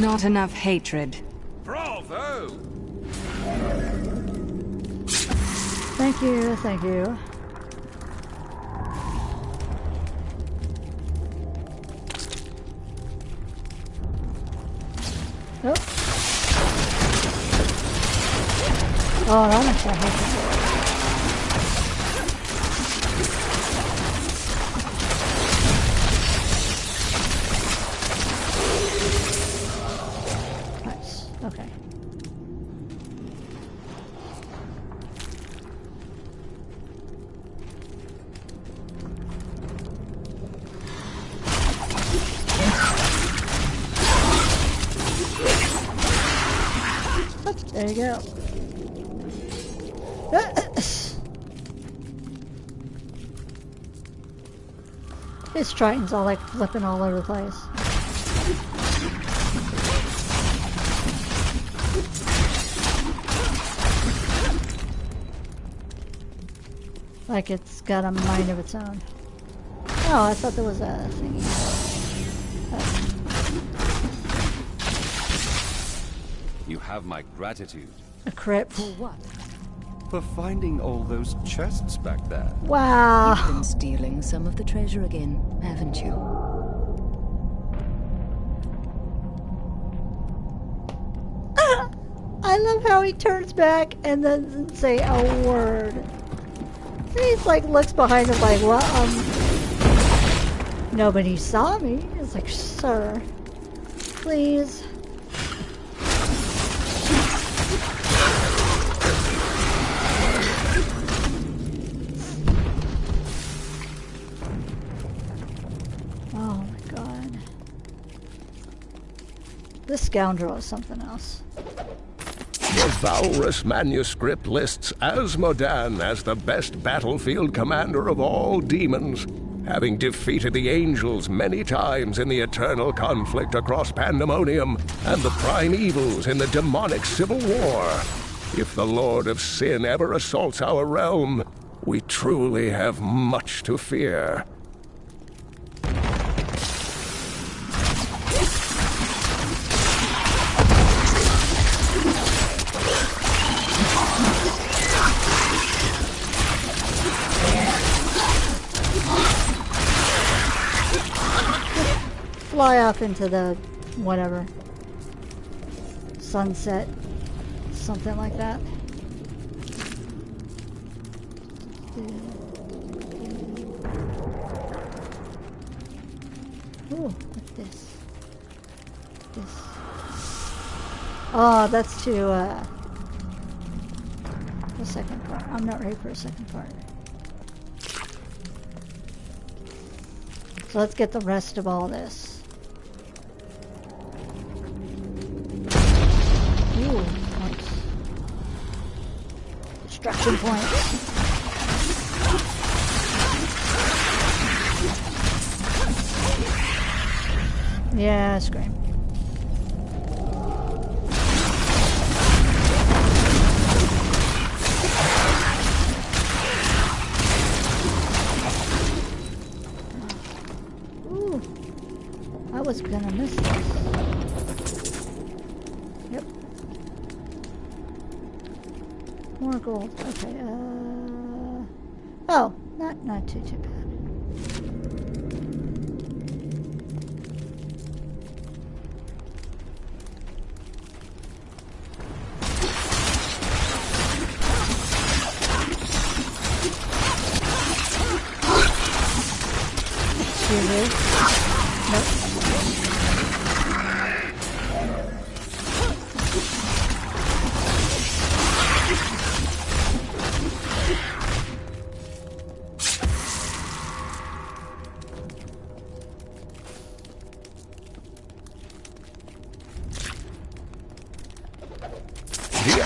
Not enough hatred. Bravo! Thank you, thank you. Oh. Oh, that makes my head. Okay. There you go. His Triton's all like flipping all over the place. Like it's got a mind of its own. Oh, I thought there was a thingy. You have my gratitude. A crypt. For what? For finding all those chests back there. Wow. You've been stealing some of the treasure again, haven't you? I love how he turns back and then doesn't say a word. He's like looks behind him like, well, nobody saw me. It's like, sir, please. Oh my god. This scoundrel is something else. The Valrus manuscript lists Asmodan as the best battlefield commander of all demons, having defeated the angels many times in the eternal conflict across Pandemonium and the prime evils in the demonic civil war. If the Lord of Sin ever assaults our realm, we truly have much to fear. Fly off into the whatever sunset, something like that. Ooh, what's this? This. Oh, that's to the second part. I'm not ready for a second part. So let's get the rest of all this. Ooh, nice. Extraction points. Yeah, scream. Ooh, I was gonna miss this. Yep. More gold. Okay. Oh, not too bad.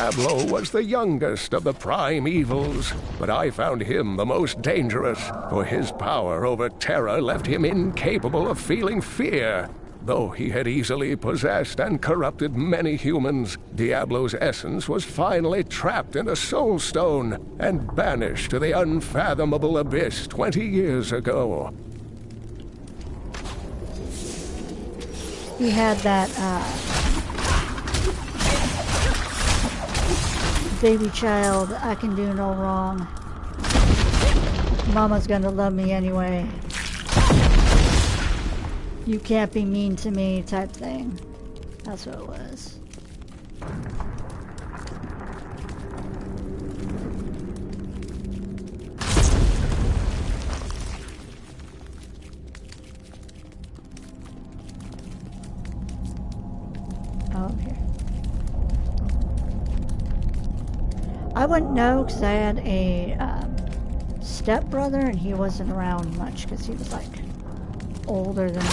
Diablo was the youngest of the prime evils, but I found him the most dangerous, for his power over terror left him incapable of feeling fear. Though he had easily possessed and corrupted many humans, Diablo's essence was finally trapped in a soul stone and banished to the unfathomable abyss 20 years ago. He had that, baby child, I can do no wrong. Mama's gonna love me anyway. You can't be mean to me type thing. That's what it was. Okay. I wouldn't know because I had a stepbrother and he wasn't around much because he was like older than me.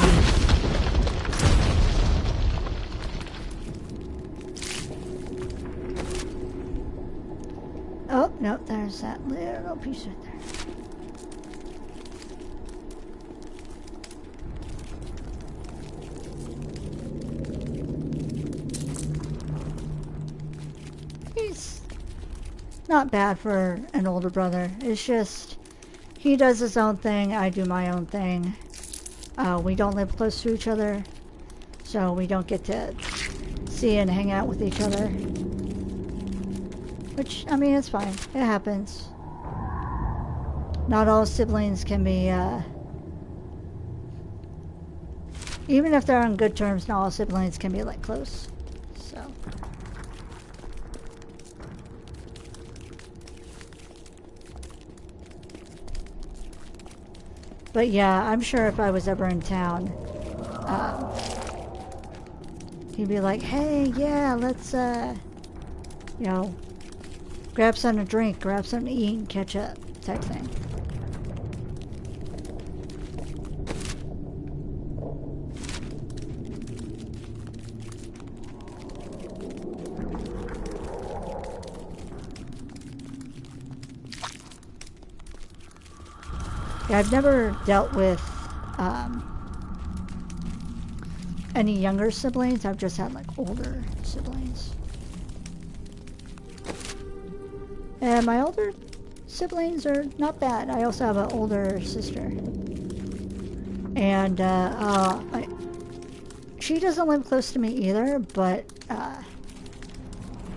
Oh, no, there's that little piece right there. He's not bad for an older brother. It's just, he does his own thing, I do my own thing. We don't live close to each other, so we don't get to see and hang out with each other. Which, I mean, it's fine. It happens. Not all siblings can be, even if they're on good terms, not all siblings can be, like, close. So. But yeah, I'm sure if I was ever in town, he'd be like, hey, yeah, let's, you know, grab something to drink, grab something to eat, and catch up, type thing. Yeah, I've never dealt with any younger siblings. I've just had like older siblings. And my older siblings are not bad. I also have an older sister. And she doesn't live close to me either, but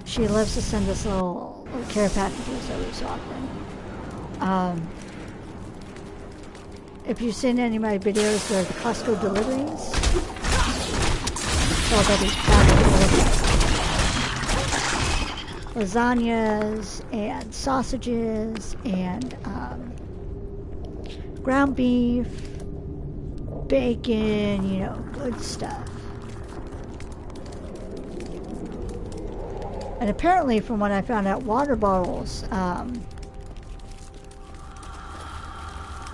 she loves to send us little care packages every so often. If you've seen any of my videos, they're the Costco deliveries. So they'll be lasagnas and sausages and ground beef, bacon, you know, good stuff. And apparently, from what I found out, water bottles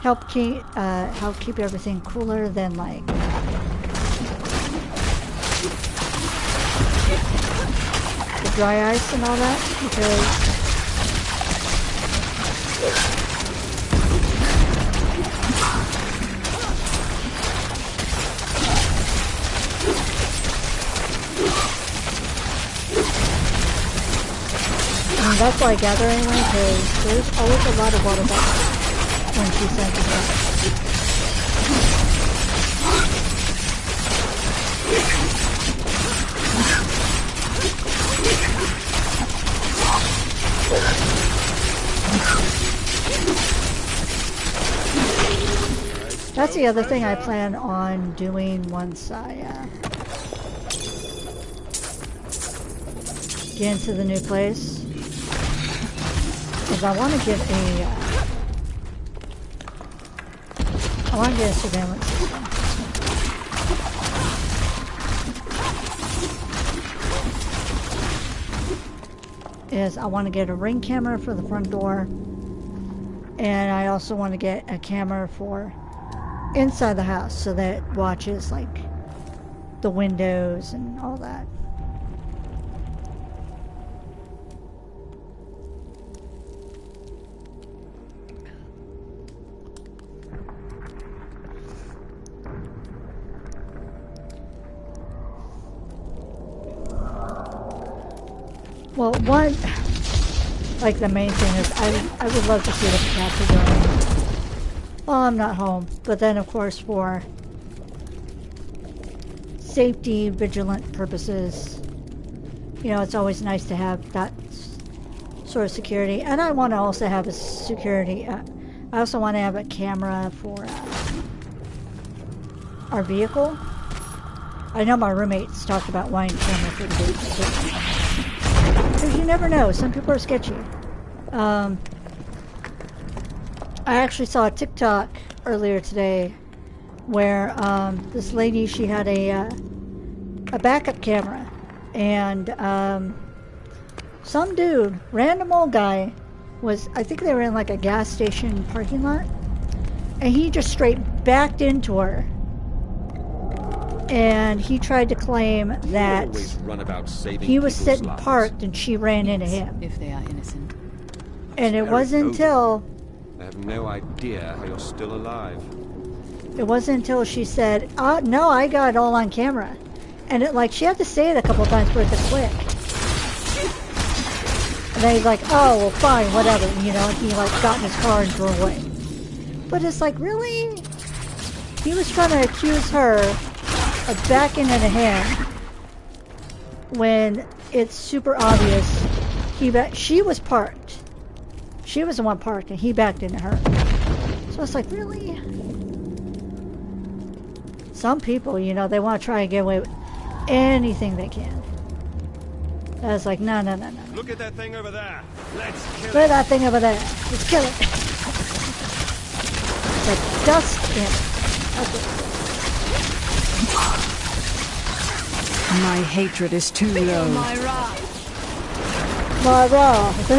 help keep everything cooler than like the dry ice and all that, because I mean, that's what I gather anyway, because there's always a lot of water bottles when she sends it out. That's the other thing I plan on doing once I get into the new place, is I want to get a surveillance system. I want to get a ring camera for the front door, and I also want to get a camera for inside the house so that it watches like the windows and all that. Well, one, like the main thing is I would love to see the cats are doing. Well, I'm not home, but then of course for safety, vigilant purposes, you know, it's always nice to have that sort of security. And I want to also have a security, I also want to have a camera for our vehicle. I know my roommates talked about wanting a camera for the vehicle. Because you never know, some people are sketchy. I actually saw a TikTok earlier today where this lady, she had a backup camera, and some dude, random old guy, I think they were in like a gas station parking lot, and he just straight backed into her, and he tried to claim that he was sitting parked and she ran into him. If they are innocent. And it wasn't until I have no idea how you're still alive. It wasn't until she said, "Oh no, I got it all on camera," and she had to say it a couple times for it to click. And then he's like, "Oh well, fine, whatever," you know. And he got in his car and drove away. But it's like, really? He was trying to accuse her of backing into him when it's super obvious she was parked. She was the one parked, and he backed into her. So it's like, really? Some people, you know, they want to try and get away with anything they can. I was like, no. Look at that thing over there. Let's kill it. Look at that thing over there. Let's kill it. The dust in it. My hatred is too low. My wrath.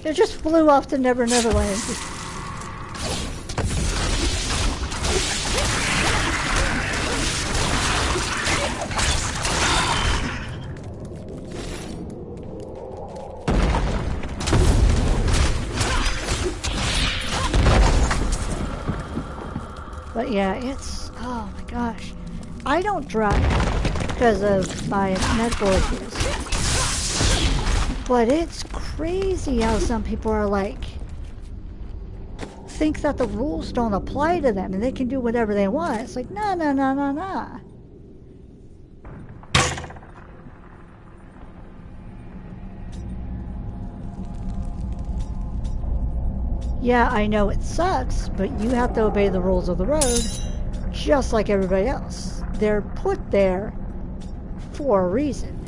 It just flew off to Never Never Land. But yeah, oh my gosh. I don't drive because of my medical issues. But it's crazy how some people are think that the rules don't apply to them and they can do whatever they want. It's like, no. Yeah, I know it sucks, but you have to obey the rules of the road just like everybody else. They're put there for a reason.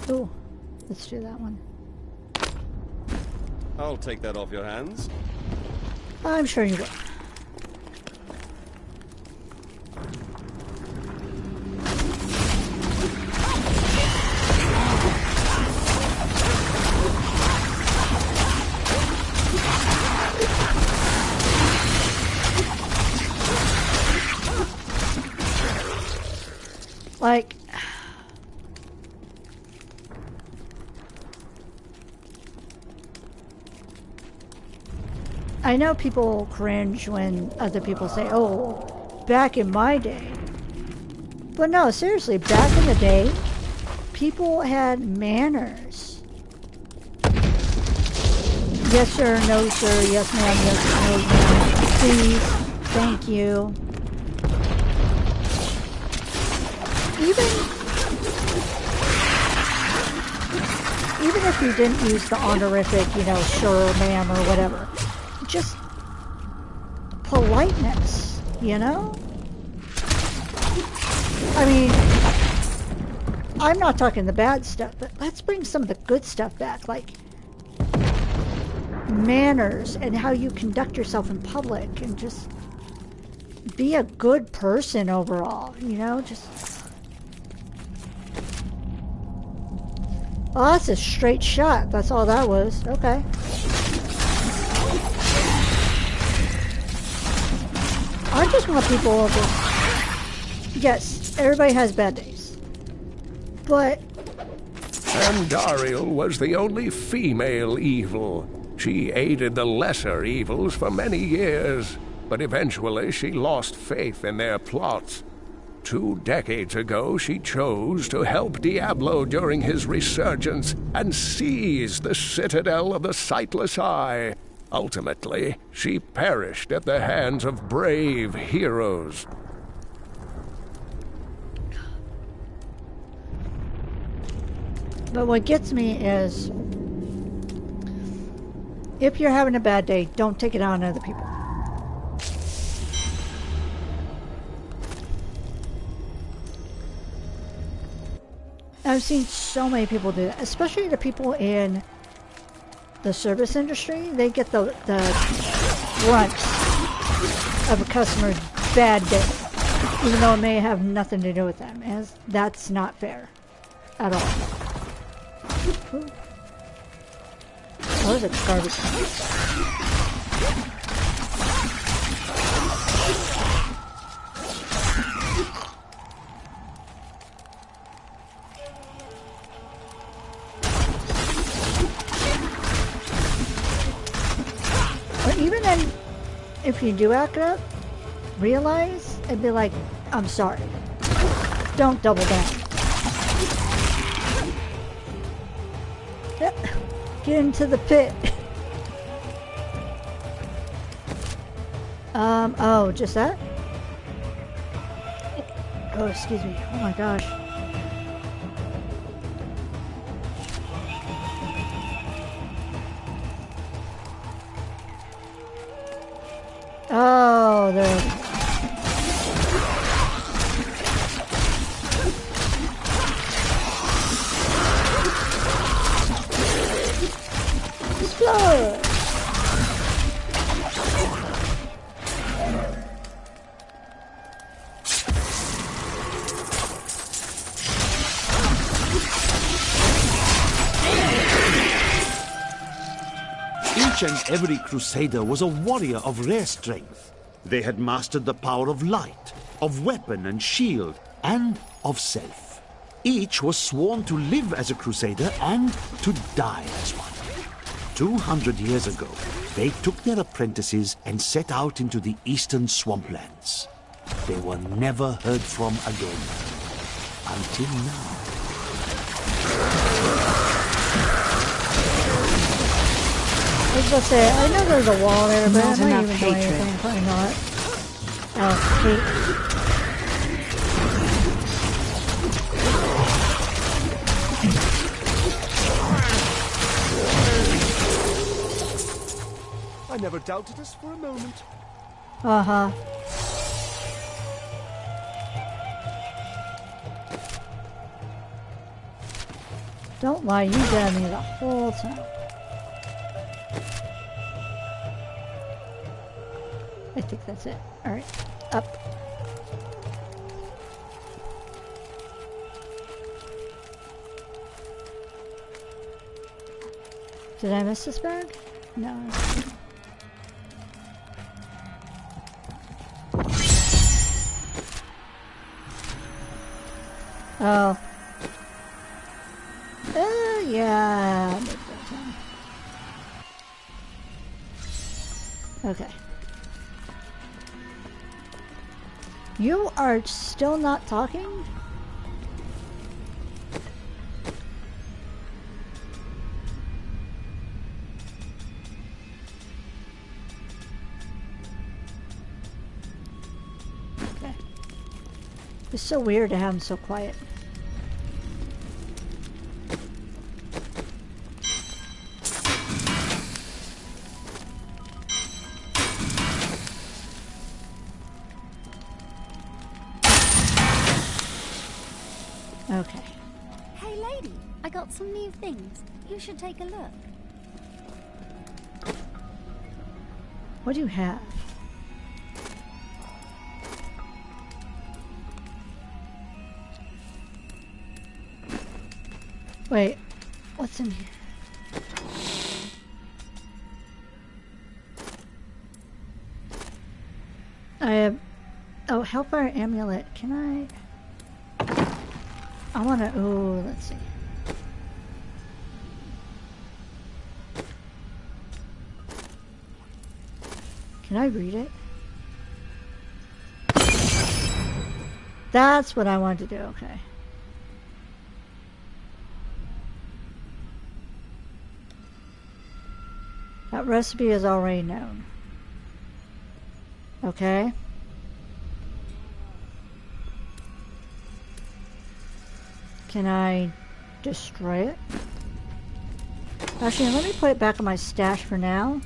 Ooh, let's do that one. I'll take that off your hands. I'm sure you will. I know people cringe when other people say, "Oh, back in my day." But no, seriously, back in the day, people had manners. Yes, sir, no, sir, yes, ma'am, yes, no, ma'am, please, thank you. Even if you didn't use the honorific, you know, sir, ma'am, or whatever. Just politeness, you know? I mean, I'm not talking the bad stuff, but let's bring some of the good stuff back, like manners and how you conduct yourself in public and just be a good person overall, you know? Just... Oh, that's a straight shot. That's all that was. Okay. I just want people to... Yes, everybody has bad days. But... Andariel was the only female evil. She aided the lesser evils for many years, but eventually she lost faith in their plots. 2 decades ago, she chose to help Diablo during his resurgence and seize the citadel of the Sightless Eye. Ultimately, she perished at the hands of brave heroes. But what gets me is, if you're having a bad day, don't take it out on other people. I've seen so many people do that, especially the people in the service industry. They get the brunt of a customer's bad day, even though it may have nothing to do with them. As that's not fair at all. Ooh. Oh, there's a garbage can. But even then, if you do act up, realize, and be like, I'm sorry. Don't double down. Yep. Get into the pit. Oh, just that? Oh, excuse me. Oh my gosh. Oh, there it is. Explode! Each and every crusader was a warrior of rare strength. They had mastered the power of light, of weapon and shield, and of self. Each was sworn to live as a crusader and to die as one. 200 years ago, they took their apprentices and set out into the eastern swamplands. They were never heard from again. Until now. I was about to say, I know there's a wall there, but Not I'm not enough even doing hatred. anything. Probably not. Oh, hate. I never doubted us for a moment. Uh-huh. Don't lie, you got me the whole time. I think that's it. Alright, up. Did I miss this bag? No. Oh. Yeah. Okay. You are still not talking? Okay. It's so weird to have him so quiet. Okay. Hey lady, I got some new things. You should take a look. What do you have? Wait. What's in here? I have... Oh, Hellfire Amulet. Can I want to... Oh, let's see. Can I read it? That's what I wanted to do. Okay. That recipe is already known. Okay. Can I destroy it? Actually, let me put it back in my stash for now.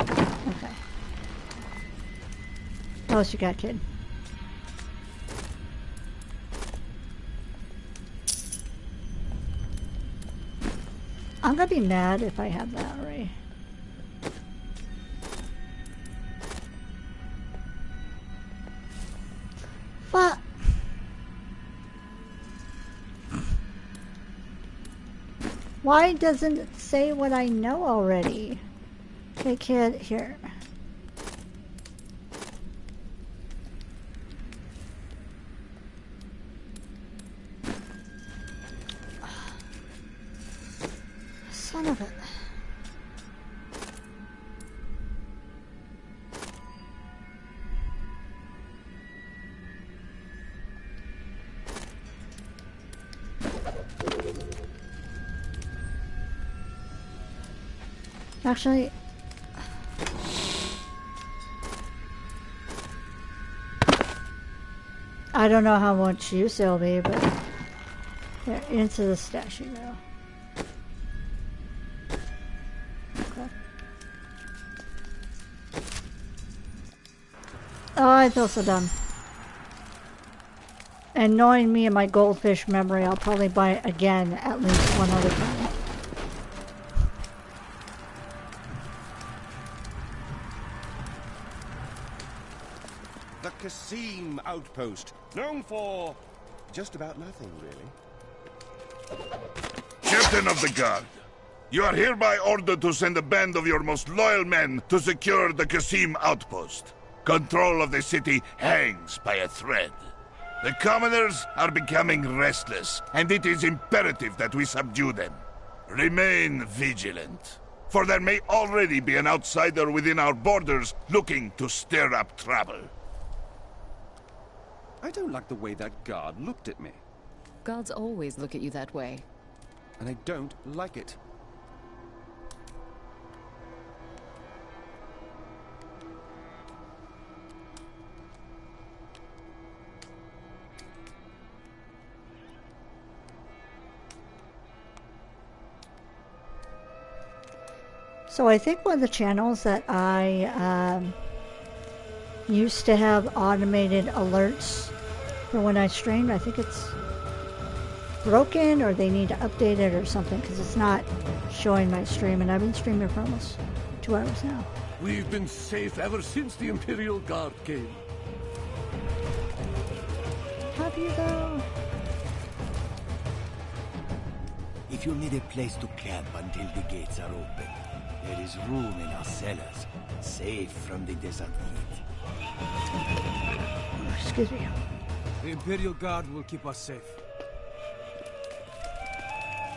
Okay. What else you got, kid? I'm gonna be mad if I have that already. Fuck. Why doesn't it say what I know already? Okay, kid, here. Son of it. Actually, I don't know how much use it'll be, but there, into the stash you go. Okay. Oh, I feel so dumb. And knowing me and my goldfish memory, I'll probably buy it again at least one other time. The Kasim outpost, known for just about nothing, really. Captain of the Guard, you are hereby ordered to send a band of your most loyal men to secure the Kasim outpost. Control of the city hangs by a thread. The commoners are becoming restless, and it is imperative that we subdue them. Remain vigilant, for there may already be an outsider within our borders looking to stir up trouble. I don't like the way that guard looked at me. Guards always look at you that way. And I don't like it. So I think one of the channels that I used to have automated alerts for when I streamed, I think it's broken or they need to update it or something because it's not showing my stream, and I've been streaming for almost 2 hours now. We've been safe ever since the Imperial Guard came. Have you though? If you need a place to camp until the gates are open, there is room in our cellars, safe from the desert heat. Excuse me. The Imperial Guard will keep us safe.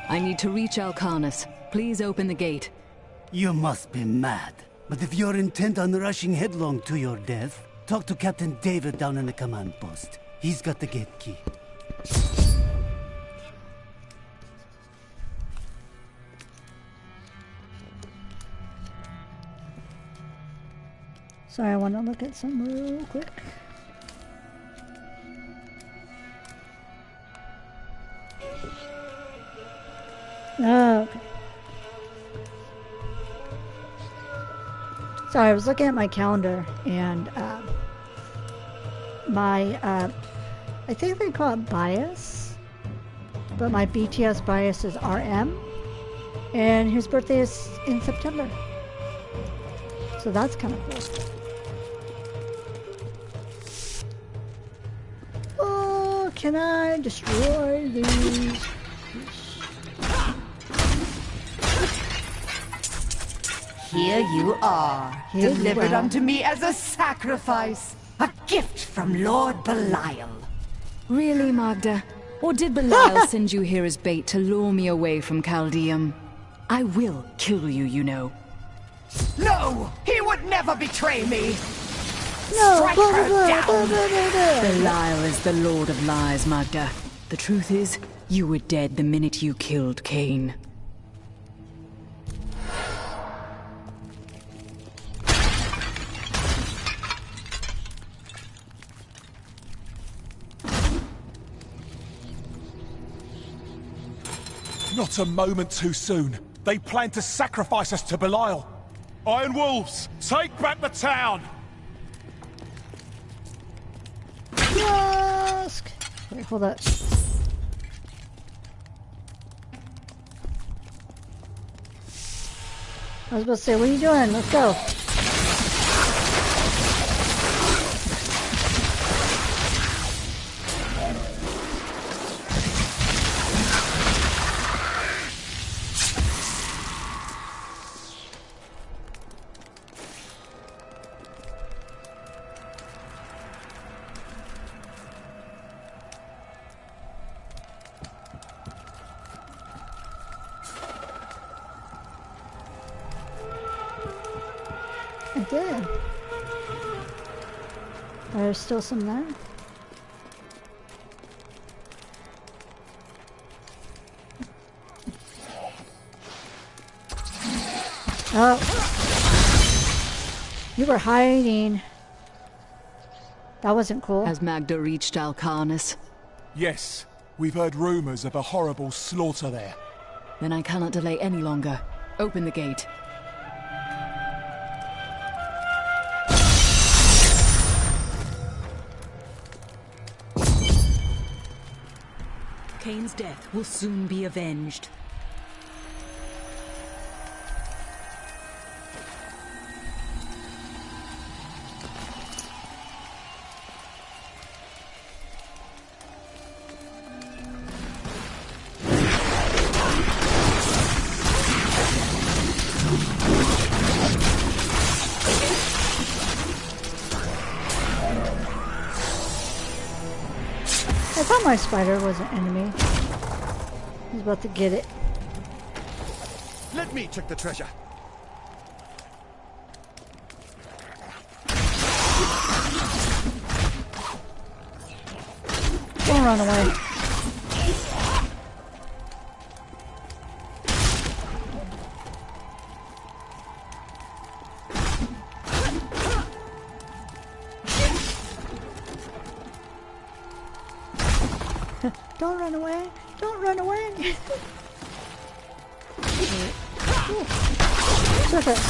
I need to reach Alcanus. Please open the gate. You must be mad. But if you're intent on rushing headlong to your death, talk to Captain David down in the command post. He's got the gate key. Sorry, I want to look at some real quick. Oh, okay. Sorry, I was looking at my calendar and my, I think they call it bias, but my BTS bias is RM, and his birthday is in September. So that's kind of cool. can I destroy these? Here you are, Here you delivered are. unto me as a sacrifice, a gift from Lord Belial. Really, Magda? Or did Belial send you here as bait to lure me away from Chaldeum? I will kill you, you know. No! He would never betray me! No, Strike her down! Belial is the Lord of Lies, Magda. The truth is, you were dead the minute you killed Cain. Not a moment too soon. They plan to sacrifice us to Belial. Iron Wolves, take back the town! Mask! Wait, hold up. I was about to say, what are you doing? Let's go. I did. There's still some there. Oh. You were hiding. That wasn't cool. Has Magda reached Alcarnus? Yes, we've heard rumors of a horrible slaughter there. Then I cannot delay any longer. Open the gate. Cain's death will soon be avenged. I thought my spider was an enemy. I was about to get it. Let me check the treasure. Don't run away. Don't run away. Don't run away. Surface.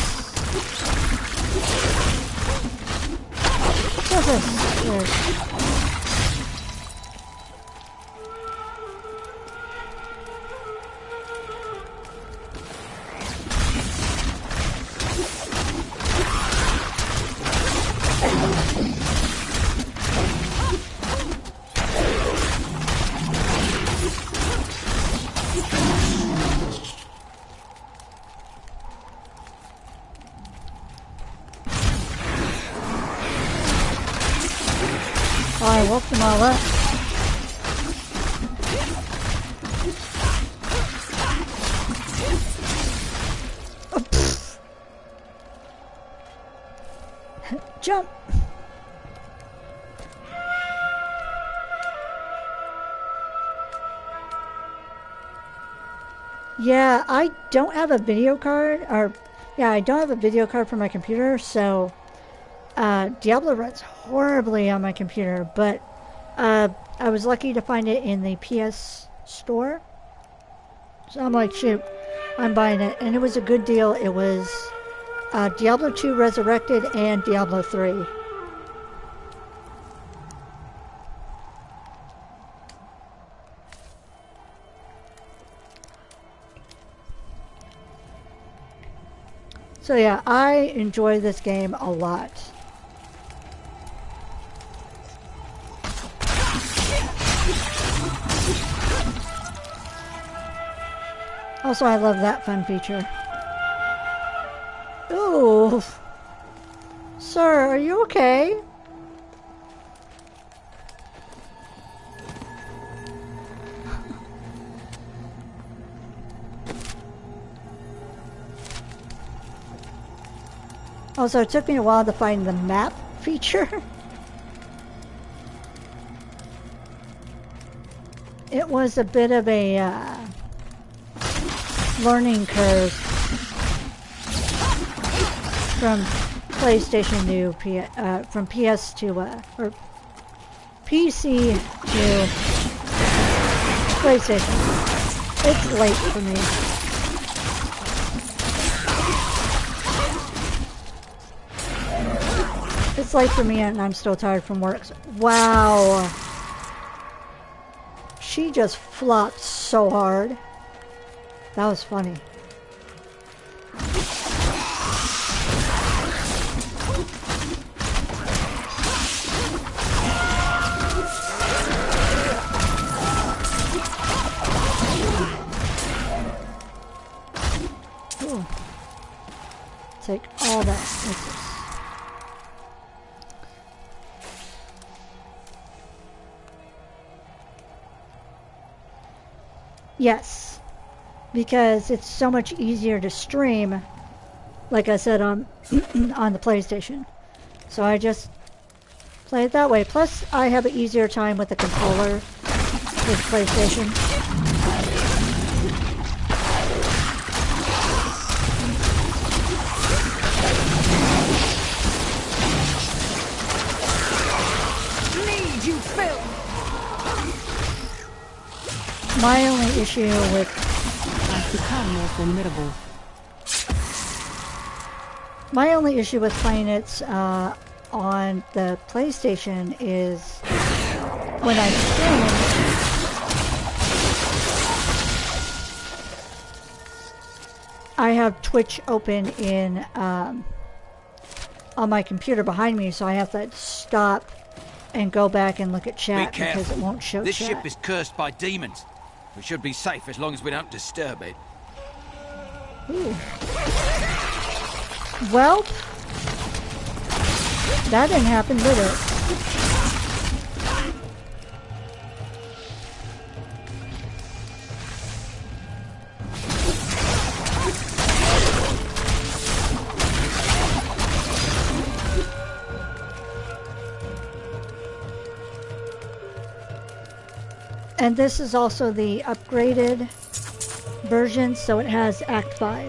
Surface. There. I woke them all up. Jump! Yeah, I don't have a video card, I don't have a video card for my computer, so Diablo runs horribly on my computer, but I was lucky to find it in the PS store. So I'm like, shoot, I'm buying it. And it was a good deal. It was Diablo 2 Resurrected and Diablo 3. So yeah, I enjoy this game a lot. Also, I love that fun feature. Ooh. Sir, are you okay? Also, it took me a while to find the map feature. It was a bit of a learning curve from PlayStation to from PS to or PC to PlayStation. It's late for me. It's late for me and I'm still tired from work. Wow. She just flopped so hard. That was funny. Ooh. Take all that. What's this? Yes, because it's so much easier to stream, like I said, on on the PlayStation. So I just play it that way. Plus, I have an easier time with the controller with PlayStation. Need you, Phil! My only issue with... I've become more formidable. My only issue with playing it on the PlayStation is when I stream, I have Twitch open in on my computer behind me, so I have to stop and go back and look at chat because it won't show this chat. ship is cursed by demons. We should be safe as long as we don't disturb it. Ooh. Well, that didn't happen, did it? And this is also the upgraded version, so it has Act 5.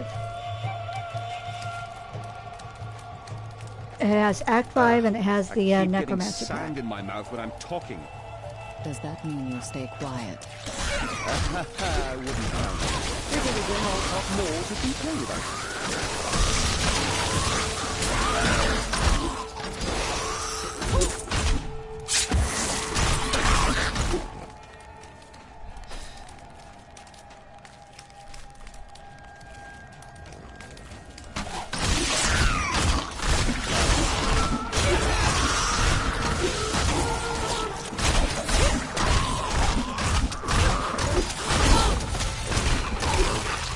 It has Act 5 and it has the Necromancer pack. Sand in my mouth when I'm talking. Does that mean you'll stay quiet? I wouldn't mind. If anything, I'll talk more to complain about.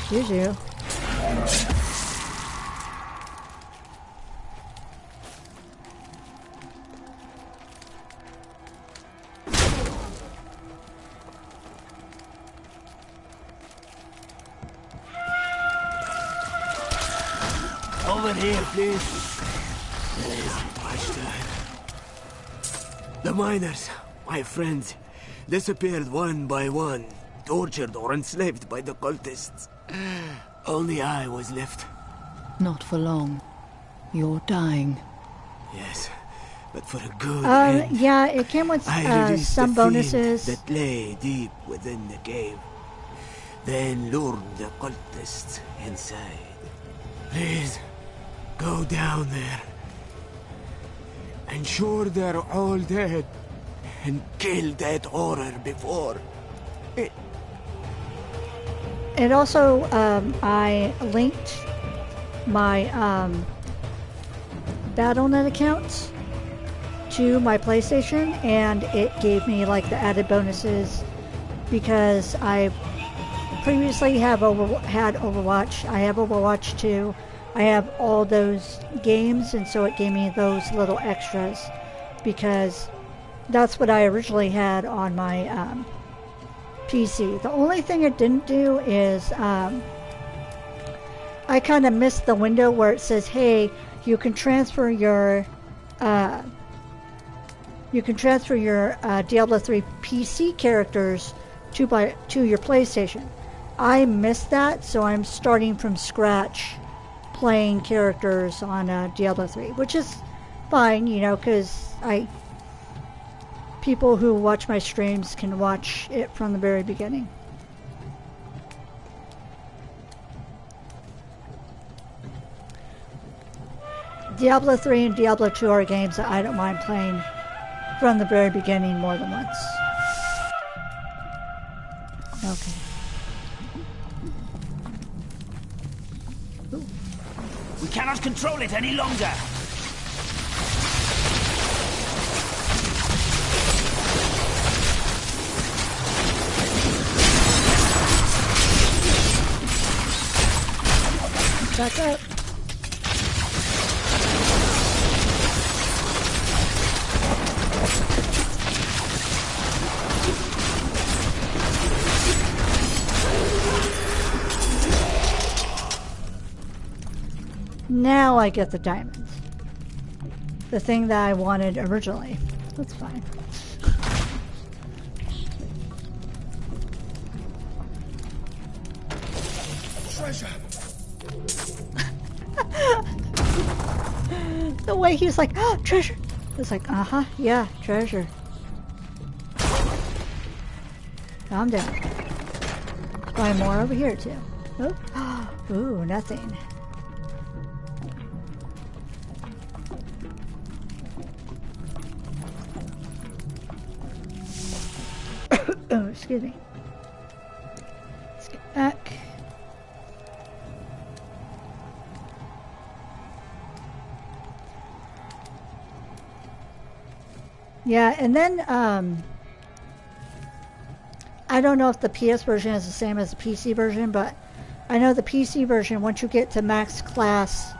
Excuse you. Over here, please. There isn't much time. The miners, my friends, disappeared one by one, tortured or enslaved by the cultists. Only I was left. Not for long. You're dying. Yes, but for a good end. Yeah, it came with I released some the fiend bonuses. that lay deep within the cave. Then lured the cultists inside. Please, go down there. Ensure they're all dead. And kill that horror before. It also, I linked my Battle.net account to my PlayStation, and it gave me like the added bonuses because I previously had Overwatch. I have Overwatch 2. I have all those games, and so it gave me those little extras because that's what I originally had on my PC. The only thing it didn't do is I kind of missed the window where it says, "Hey, you can transfer your Diablo 3 PC characters to your PlayStation." I missed that, so I'm starting from scratch playing characters on Diablo 3, which is fine, you know, because people who watch my streams can watch it from the very beginning. Diablo 3 and Diablo 2 are games that I don't mind playing from the very beginning more than once. Okay. We cannot control it any longer. Back up. Now I get the diamonds. The thing that I wanted originally. That's fine. Treasure. The way he's like, "Oh, treasure." It's like, yeah, treasure. Calm down. Find more over here too. Oh, ooh, nothing. Oh, excuse me. Let's get back. Yeah, and then I don't know if the PS version is the same as the PC version, but I know the PC version, once you get to max class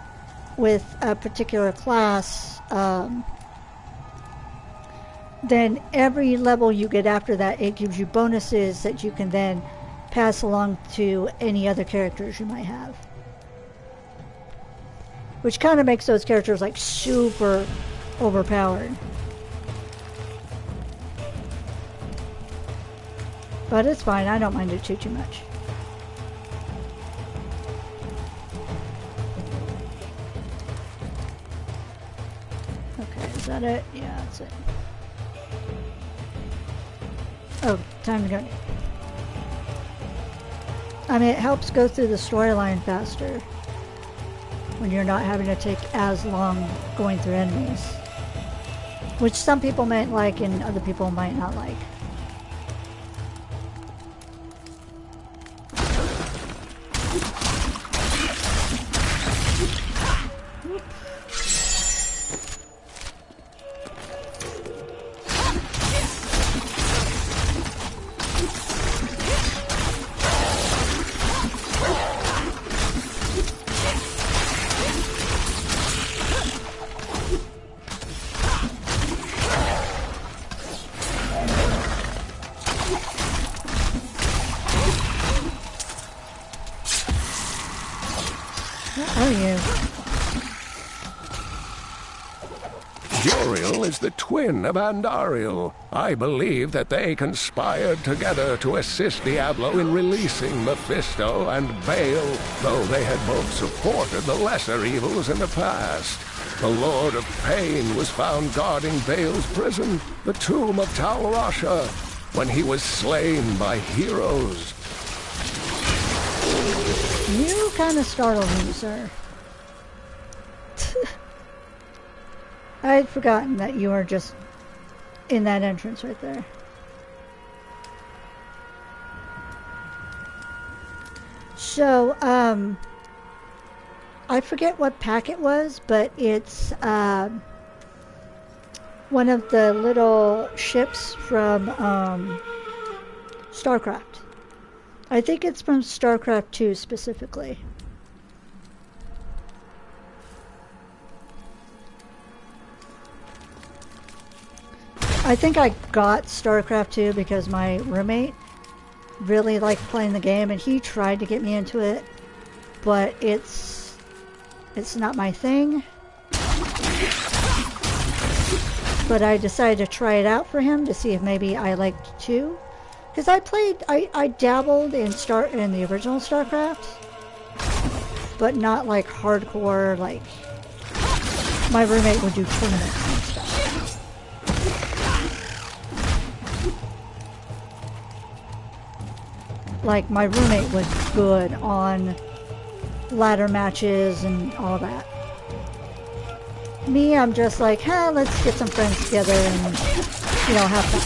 with a particular class, then every level you get after that, it gives you bonuses that you can then pass along to any other characters you might have. Which kind of makes those characters like super overpowered. But it's fine, I don't mind it too much. Okay, is that it? Yeah, that's it. Oh, time to go. I mean, it helps go through the storyline faster when you're not having to take as long going through enemies. Which some people might like and other people might not like. Is the twin of Andariel. I believe that they conspired together to assist Diablo in releasing Mephisto and Baal, though they had both supported the lesser evils in the past. The Lord of Pain was found guarding Baal's prison, the tomb of Tal Rasha, when he was slain by heroes. You kind of startled me, sir. I had forgotten that you were just in that entrance right there. So, I forget what pack it was, but it's one of the little ships from StarCraft. I think it's from StarCraft 2 specifically. I think I got StarCraft 2 because my roommate really liked playing the game and he tried to get me into it, but it's not my thing. But I decided to try it out for him to see if maybe I liked it too. Because I dabbled in the original StarCraft, but not like hardcore, like my roommate would do tournaments and stuff. Like my roommate was good on ladder matches and all that. Me, I'm just like, huh, let's get some friends together and, you know, have fun.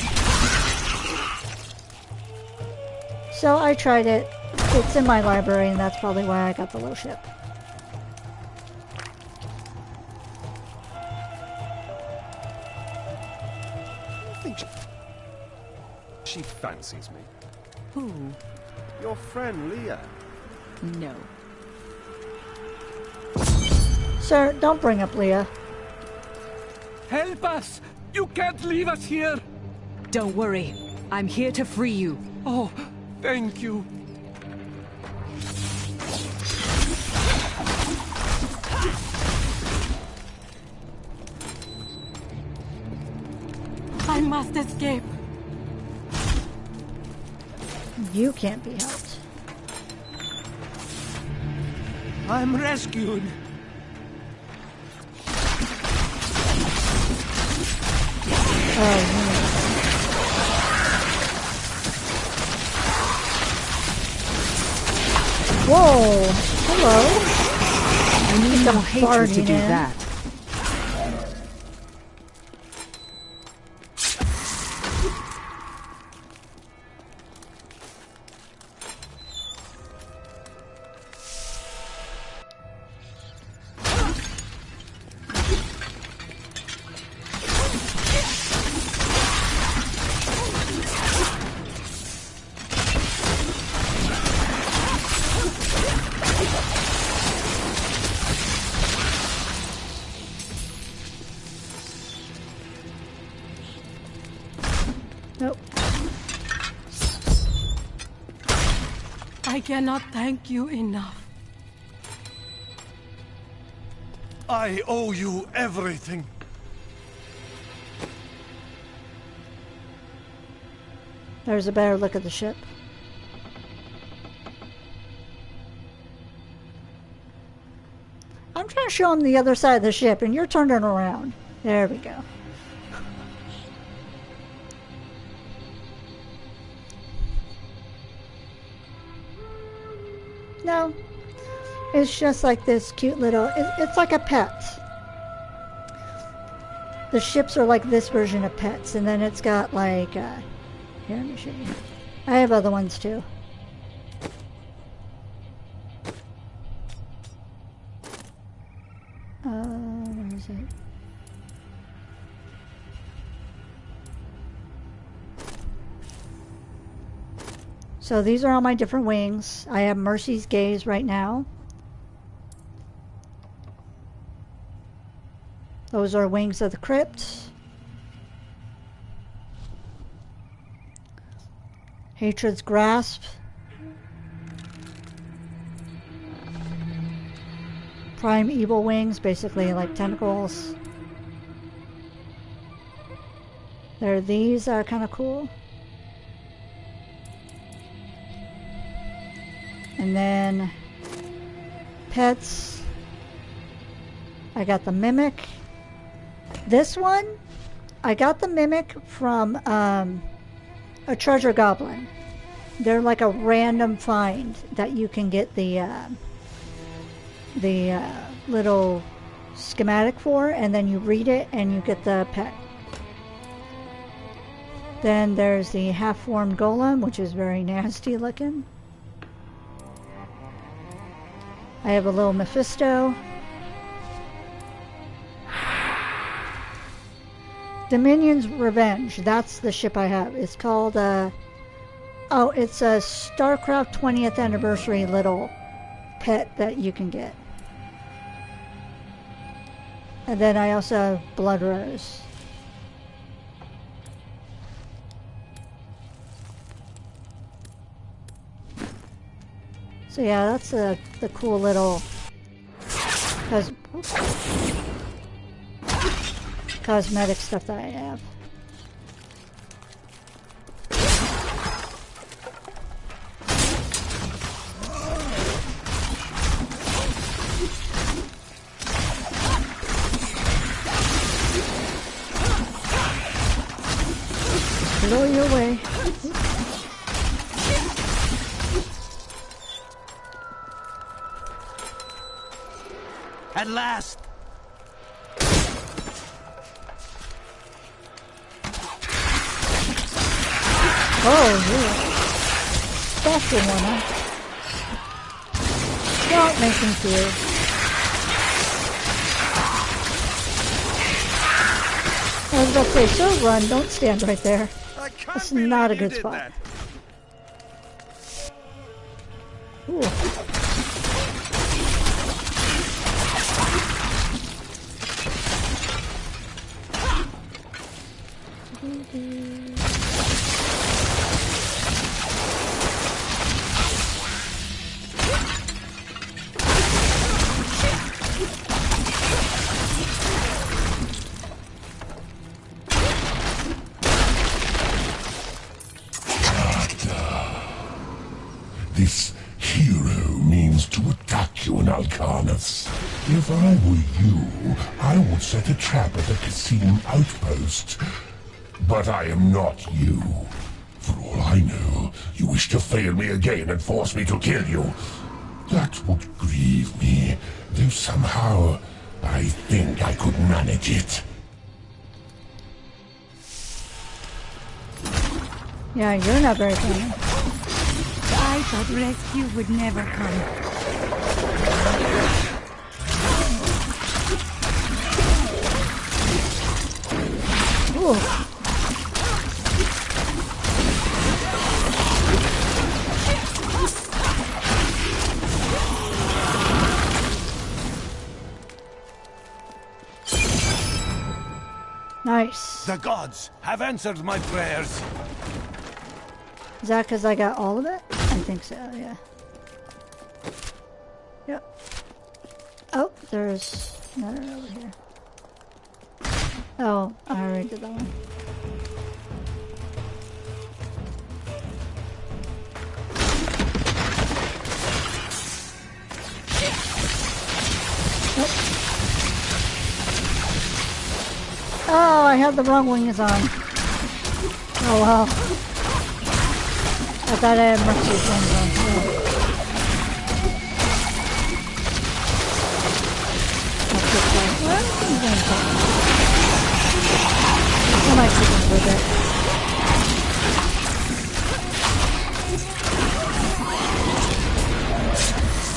So I tried it. It's in my library, and that's probably why I got the low ship. I think she fancies me. Who? Your friend, Leah. No. Sir, don't bring up Leah. Help us! You can't leave us here! Don't worry. I'm here to free you. Oh, thank you. I must escape. You can't be helped. I'm rescued. Whoa! Hello. I need no hatred to do that. Nope. I cannot thank you enough. I owe you everything. There's a better look at the ship. I'm trying to show him the other side of the ship, and you're turning around. There we go. No, it's just like this cute little, it's like a pet. The ships are like this version of pets, and then it's got like, here, let me show you. I have other ones too. Where is it? So these are all my different wings. I have Mercy's Gaze right now. Those are Wings of the Crypt. Hatred's Grasp. Prime Evil Wings, basically like tentacles. There are these that are kind of cool. And then pets. I got the Mimic. This one, I got the Mimic from a treasure goblin. They're like a random find that you can get the little schematic for, and then you read it and you get the pet. Then there's the half-formed golem, which is very nasty looking. I have a little Mephisto. Dominion's Revenge. That's the ship I have. It's called Oh, it's a StarCraft 20th anniversary little pet that you can get. And then I also have Blood Rose. So yeah, that's the cool little cosmetic stuff that I have. Blow your way. At last! Oh, yeah. That's the one, huh? Don't make me fear. I was about to say, so run, don't stand right there. That's not a good spot. Ooh. This hero means to attack you in Alcarnus. If I were you, I would set a trap at the Kasim outpost. But I am not you. For all I know, you wish to fail me again and force me to kill you. That would grieve me, though somehow I think I could manage it. Yeah, you're not very funny. I thought rescue would never come. Ooh. Nice. The gods have answered my prayers. Is that because I got all of it? I think so, yeah. Yep. Oh, there's another over here. Oh, I already did that one. Oh, I had the wrong wings on. Oh well. I thought I had Mercy's wings on. Yeah. Well, I might keep them for a bit.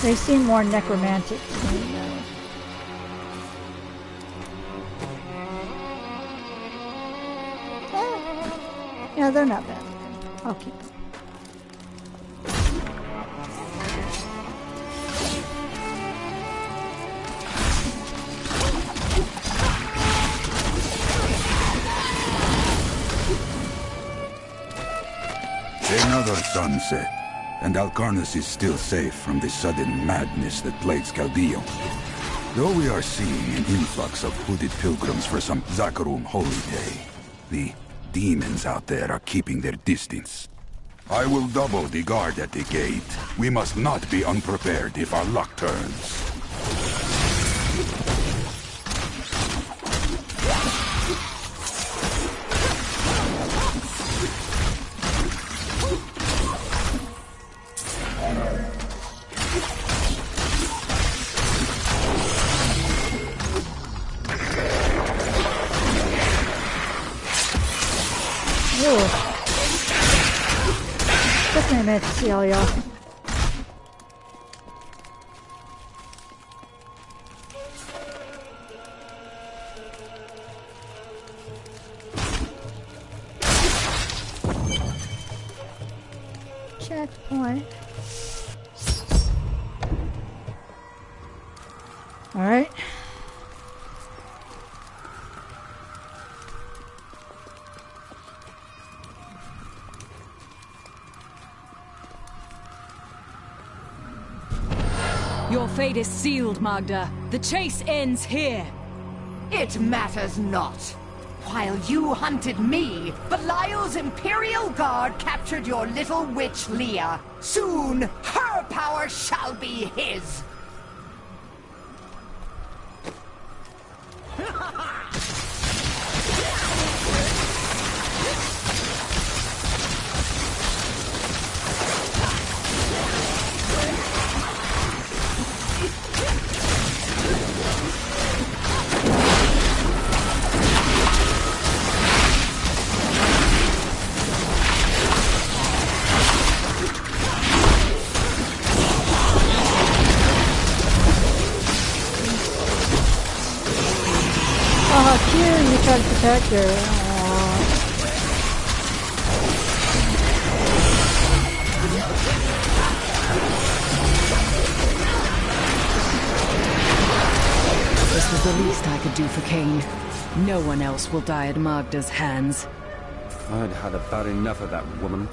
They seem more necromantic to me though. Yeah, they're not bad. I'll keep them. Another sunset, and Alcarnus is still safe from the sudden madness that plagues Caldeum. Though we are seeing an influx of hooded pilgrims for some Zakarum holy day, the demons out there are keeping their distance. I will double the guard at the gate. We must not be unprepared if our luck turns. Took me a minute to see all y'all. checkpoint. Alright. Your fate is sealed, Magda. The chase ends here. It matters not. While you hunted me, Belial's Imperial Guard captured your little witch Leah. Soon, her power shall be his. Oh, cute, you tried to protect her. This was the least I could do for Cain. No one else will die at Magda's hands. I'd had about enough of that woman.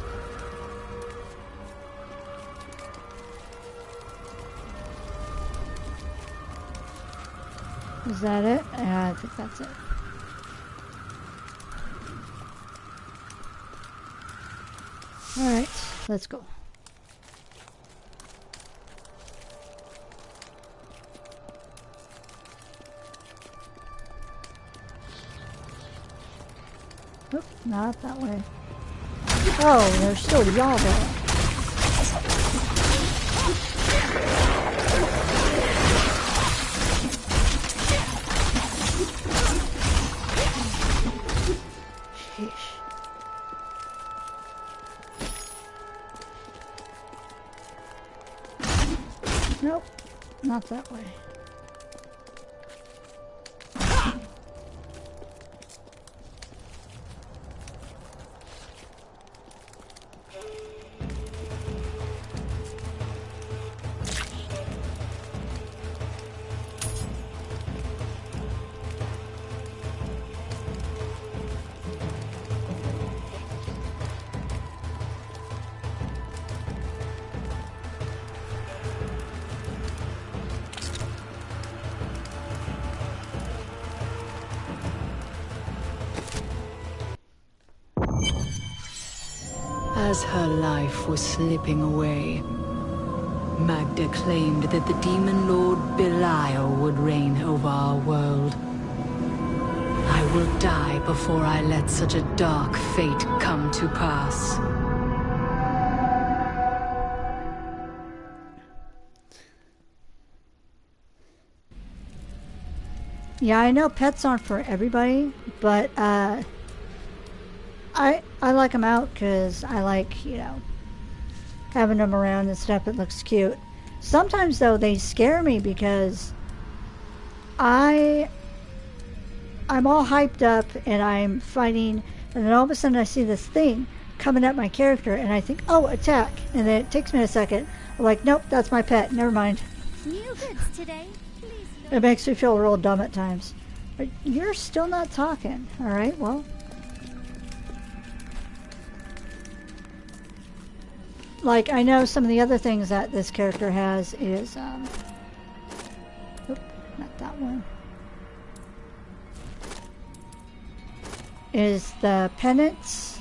Is that it? Yeah, I think that's it. Alright, let's go. Oop, not that way. Oh, there's still y'all there. Nope, not that way. As her life was slipping away, Magda claimed that the demon lord Belial would reign over our world. I will die before I let such a dark fate come to pass. Yeah, I know pets aren't for everybody, but I like them out because I like, you know, having them around and stuff. It looks cute. Sometimes, though, they scare me because I'm all hyped up and I'm fighting, and then all of a sudden I see this thing coming at my character, and I think, oh, attack. And then it takes me a second. I'm like, nope, that's my pet. Never mind. New goods today. It makes me feel real dumb at times. But you're still not talking. All right, well. Like, I know some of the other things that this character has is, oop, not that one. Is the penance.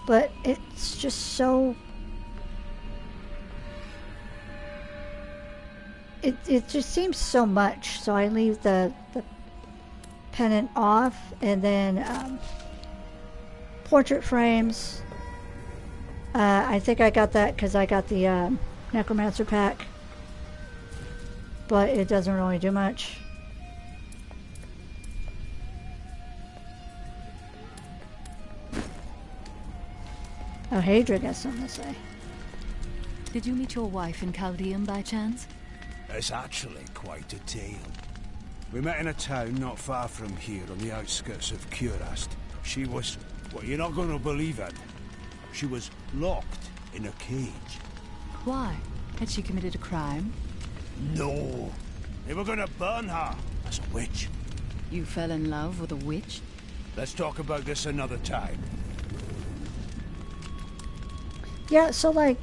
But it's just so... It just seems so much, so I leave the pennant off, and then portrait frames. I think I got that because I got the Necromancer pack, but it doesn't really do much. Oh, Hadric has something to say. Did you meet your wife in Chaldean by chance? It's actually quite a tale. We met in a town not far from here on the outskirts of Curast. She was... well, you're not going to believe it. She was locked in a cage. Why? Had she committed a crime? No. They were gonna burn her as a witch. You fell in love with a witch? Let's talk about this another time. Yeah, so like,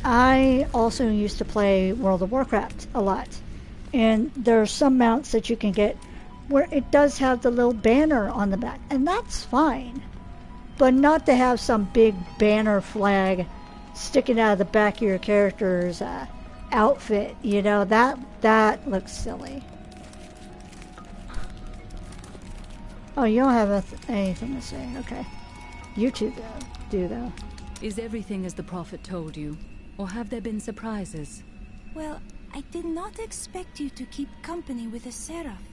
I also used to play World of Warcraft a lot. And there are some mounts that you can get where it does have the little banner on the back. And that's fine. But not to have some big banner flag sticking out of the back of your character's outfit. You know, that looks silly. Oh, you don't have anything to say. Okay. You two do, though. Is everything as the prophet told you? Or have there been surprises? Well, I did not expect you to keep company with a seraph.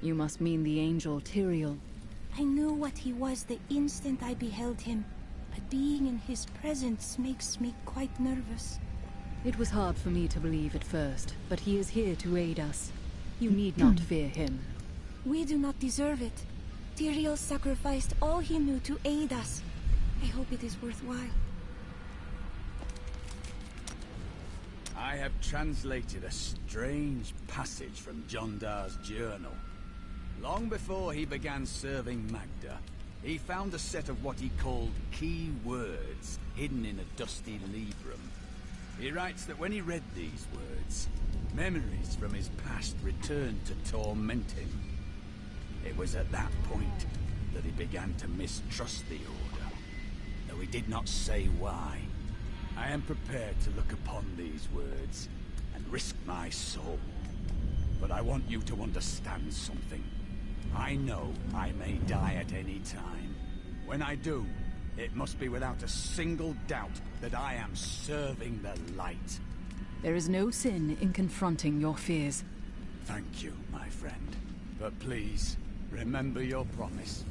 You must mean the angel Tyrael. I knew what he was the instant I beheld him, but being in his presence makes me quite nervous. It was hard for me to believe at first, but he is here to aid us. You need not fear him. We do not deserve it. Tyrael sacrificed all he knew to aid us. I hope it is worthwhile. I have translated a strange passage from Jondar's journal. Long before he began serving Magda, he found a set of what he called key words hidden in a dusty librum. He writes that when he read these words, memories from his past returned to torment him. It was at that point that he began to mistrust the Order, though he did not say why. I am prepared to look upon these words and risk my soul. But I want you to understand something. I know I may die at any time. When I do, it must be without a single doubt that I am serving the light. There is no sin in confronting your fears. Thank you, my friend. But please, remember your promise.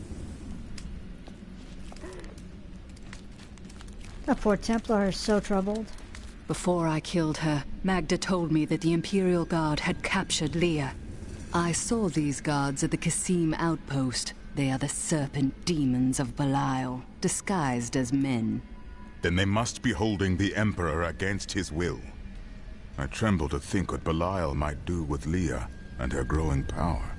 That poor Templar is so troubled. Before I killed her, Magda told me that the Imperial Guard had captured Leah. I saw these guards at the Kasim outpost. They are the serpent demons of Belial, disguised as men. Then they must be holding the Emperor against his will. I tremble to think what Belial might do with Leah and her growing power.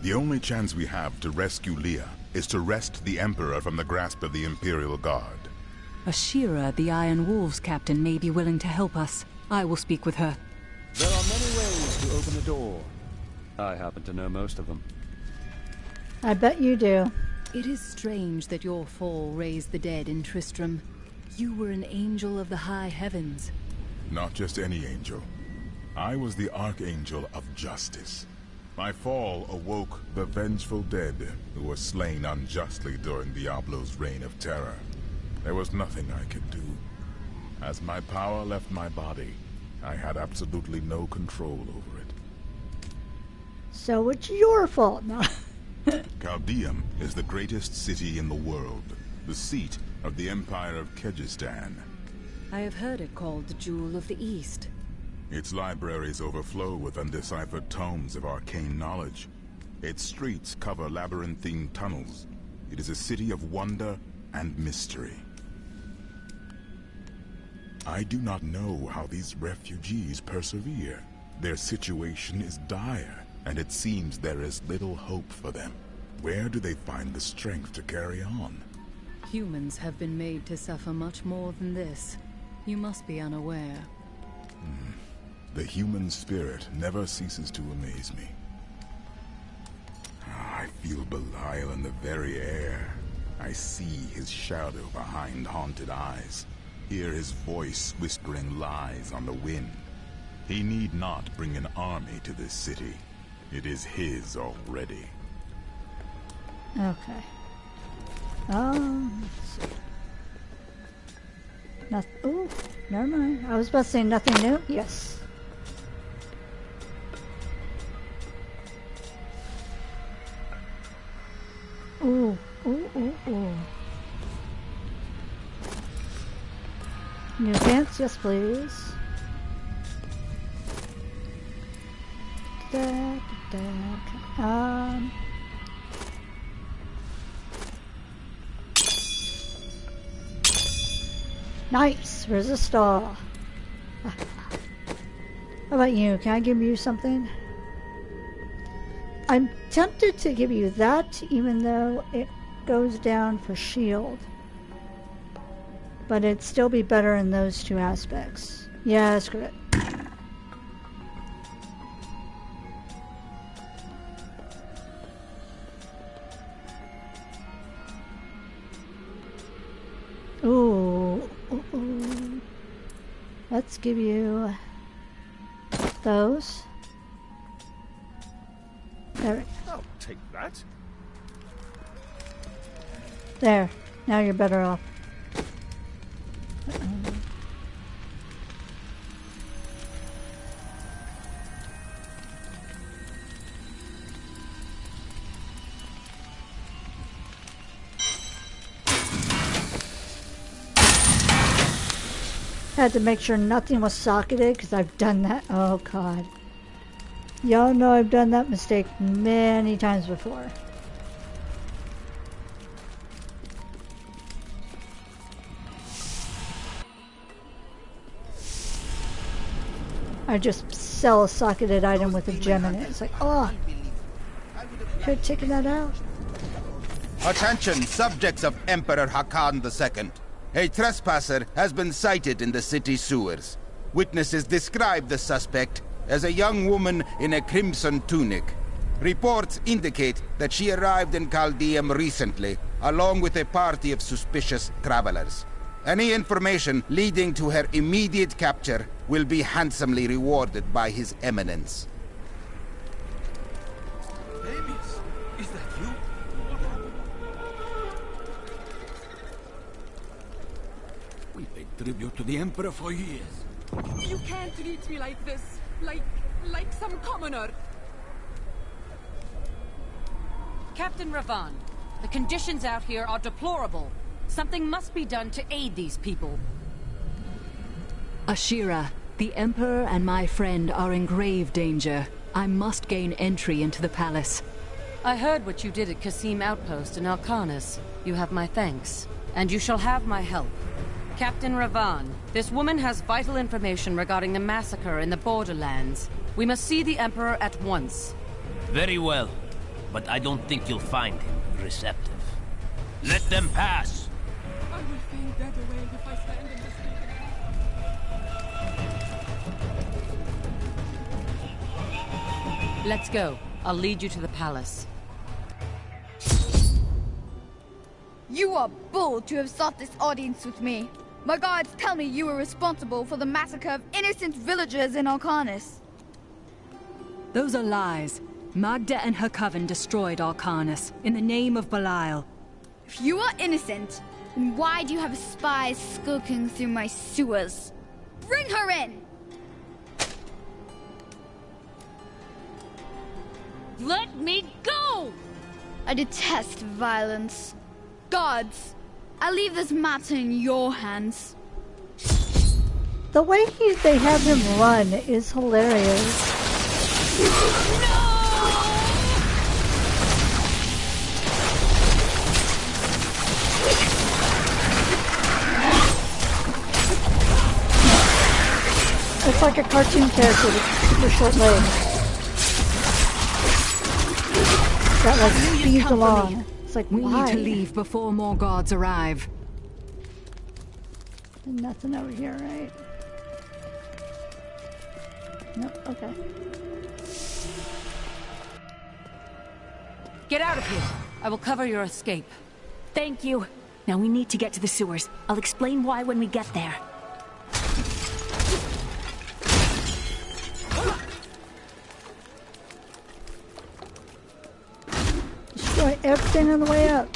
The only chance we have to rescue Leah is to wrest the Emperor from the grasp of the Imperial Guard. Ashira, the Iron Wolves captain, may be willing to help us. I will speak with her. There are many ways to open a door. I happen to know most of them. I bet you do. It is strange that your fall raised the dead in Tristram. You were an angel of the high heavens. Not just any angel. I was the Archangel of Justice. My fall awoke the vengeful dead who were slain unjustly during Diablo's reign of terror. There was nothing I could do. As my power left my body, I had absolutely no control over it. So it's your fault, no? Caldeum is the greatest city in the world, the seat of the Empire of Kyrgyzstan. I have heard it called the Jewel of the East. Its libraries overflow with undeciphered tomes of arcane knowledge. Its streets cover labyrinthine tunnels. It is a city of wonder and mystery. I do not know how these refugees persevere. Their situation is dire, and it seems there is little hope for them. Where do they find the strength to carry on? Humans have been made to suffer much more than this. You must be unaware. The human spirit never ceases to amaze me. I feel Belial in the very air. I see his shadow behind haunted eyes. Hear his voice whispering lies on the wind. He need not bring an army to this city. It is his already. Okay. Let's see. Oh, never mind. I was about to say nothing new. Yes. Ooh, ooh, ooh, ooh. New pants, yes please. Nice! Resist all. How about you? Can I give you something? I'm tempted to give you that, even though it goes down for shield. But it'd still be better in those two aspects. Yeah, screw it. Ooh. Let's give you those. There. I'll take that. There. Now you're better off. Had to make sure nothing was socketed because I've done that. Oh god. Y'all know I've done that mistake many times before. I just sell a socketed item with a gem in it. It's like, oh, could have taken that out. Attention, subjects of Emperor Hakan II. A trespasser has been sighted in the city sewers. Witnesses describe the suspect as a young woman in a crimson tunic. Reports indicate that she arrived in Caldeum recently, along with a party of suspicious travelers. Any information leading to her immediate capture will be handsomely rewarded by His Eminence. Amius, is that you? We paid tribute to the Emperor for years. You can't treat me like this. Like some commoner. Captain Ravan, the conditions out here are deplorable. Something must be done to aid these people. Ashira, the Emperor and my friend are in grave danger. I must gain entry into the palace. I heard what you did at Qasim Outpost in Alcarnus. You have my thanks. And you shall have my help. Captain Ravan, this woman has vital information regarding the massacre in the borderlands. We must see the Emperor at once. Very well, but I don't think you'll find him receptive. Let them pass! I will faint dead away if I stand in this. Let's go. I'll lead you to the palace. You are bold to have sought this audience with me. My guards tell me you were responsible for the massacre of innocent villagers in Alcarnus. Those are lies. Magda and her coven destroyed Alcarnus in the name of Belial. If you are innocent, then why do you have spies skulking through my sewers? Bring her in! Let me go! I detest violence. Guards, I leave this matter in your hands. The way they have him run is hilarious. It's like a cartoon character with super short legs. That like speeds along. It's like, we why? need to leave before more guards arrive. Nothing over here, right? Nope, okay. Get out of here. I will cover your escape. Thank you. Now we need to get to the sewers. I'll explain why when we get there. Destroy everything on the way up.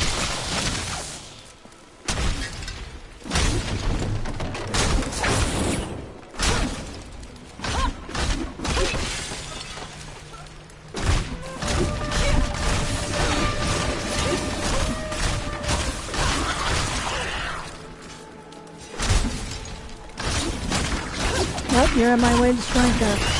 Yep, you're on my way to strike us.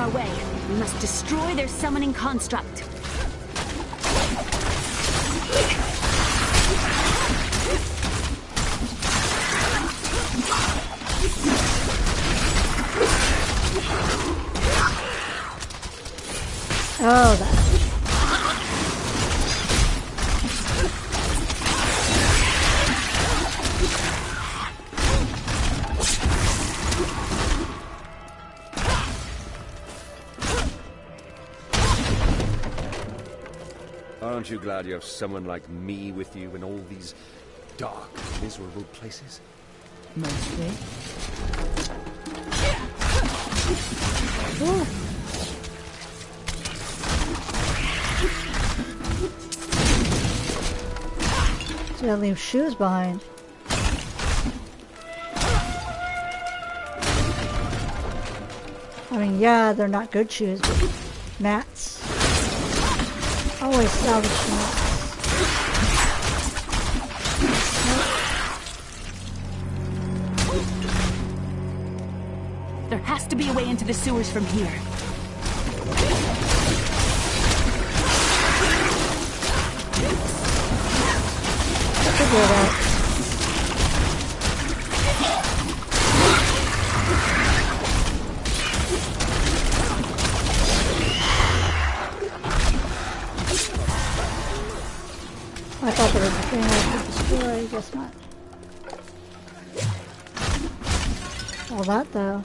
our way. We must destroy their summoning construct. Oh, that. Aren't you glad you have someone like me with you in all these dark, miserable places? Mostly. Ooh. So I leave shoes behind. I mean, yeah, they're not good shoes, but mats. Always salvage mats. There has to be a way into the sewers from here. Figure it out. I thought there was a thing I could destroy, I guess not. All that though.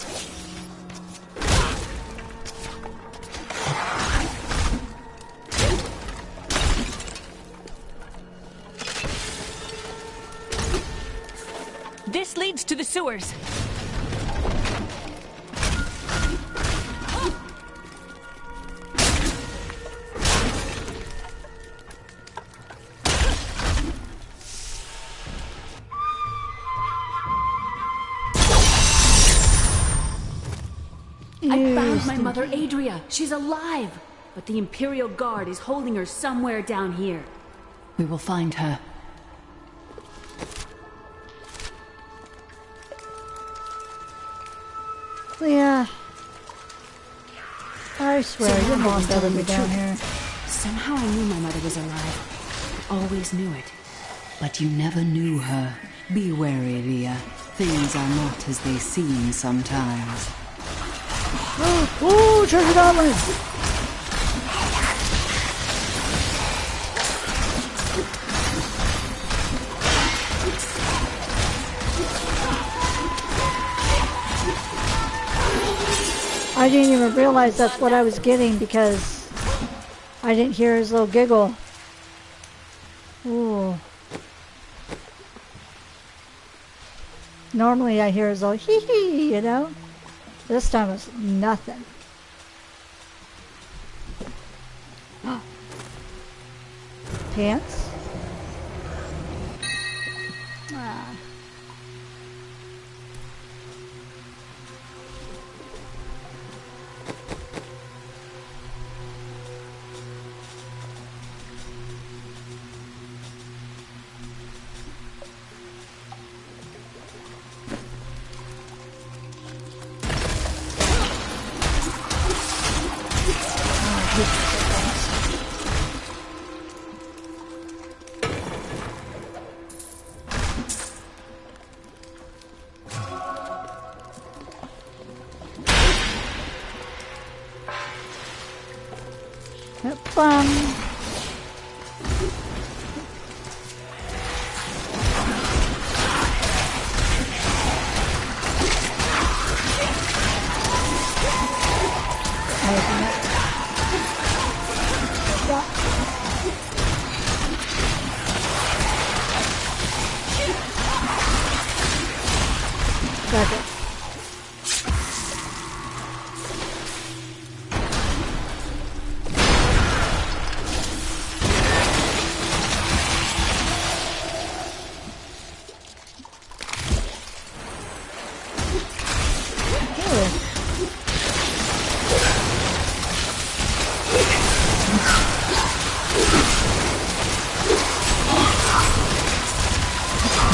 This leads to the sewers. I found my mother Adria. She's alive. But the Imperial Guard is holding her somewhere down here. We will find her. Yeah. I swear, your mom better be down here. Somehow I knew my mother was alive. I always knew it. But you never knew her. Be wary, Leah. Things are not as they seem sometimes. Oh, treasure goblins! I didn't even realize that's what I was getting because I didn't hear his little giggle. Ooh. Normally I hear his little hee hee, you know? This time it's nothing. Pants? Ah. Plum. Got it.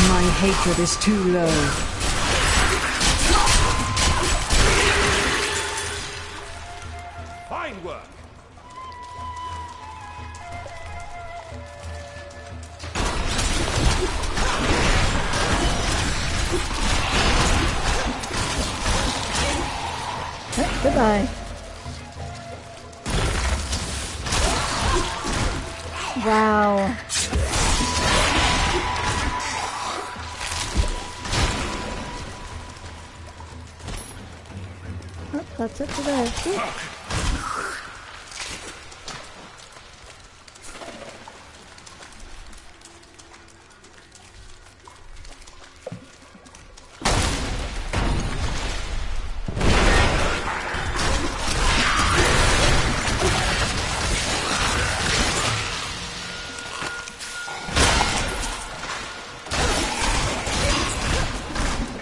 My hatred is too low. Goodbye. Wow. Oh, that's it today. Ooh.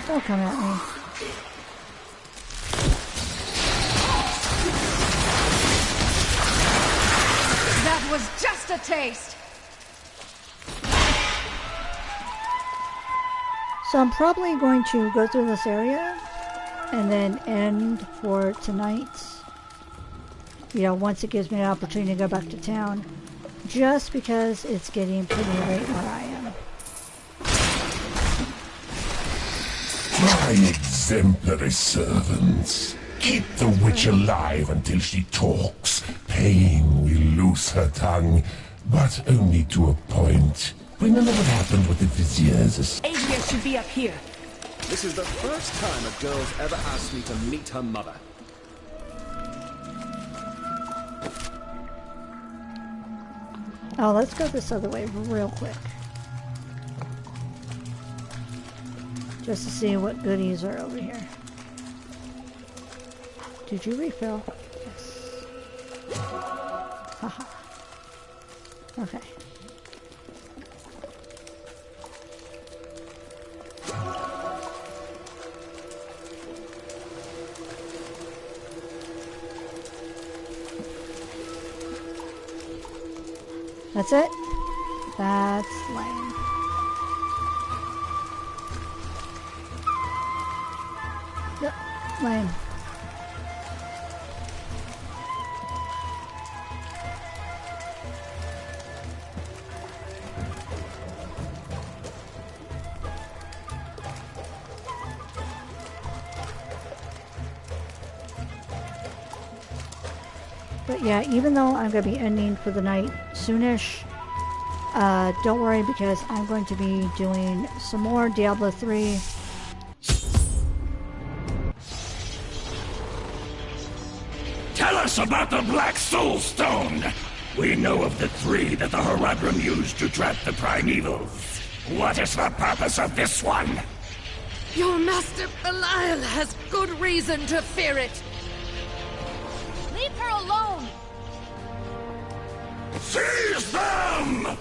Don't come at me. That was just a taste. So I'm probably going to go through this area and then end for tonight. You know, once it gives me an opportunity to go back to town. Just because it's getting pretty late where I am. My exemplary servants. Keep the witch alive until she talks. Pain will loose her tongue, but only to a point. Remember what happened with the viziers? Asia should be up here. This is the first time a girl's ever asked me to meet her mother. Oh, let's go this other way real quick. Just to see what goodies are over here. Did you refill? Yes. Haha. Okay. That's it? That's lame. Yep, lame. But yeah, even though I'm going to be ending for the night soonish, don't worry because I'm going to be doing some more Diablo 3. Tell us about the Black Soul Stone! We know of the 3 that the Horadrim used to trap the Primevals. What is the purpose of this one? Your master Belial has good reason to fear it. Leave her alone! Seize them!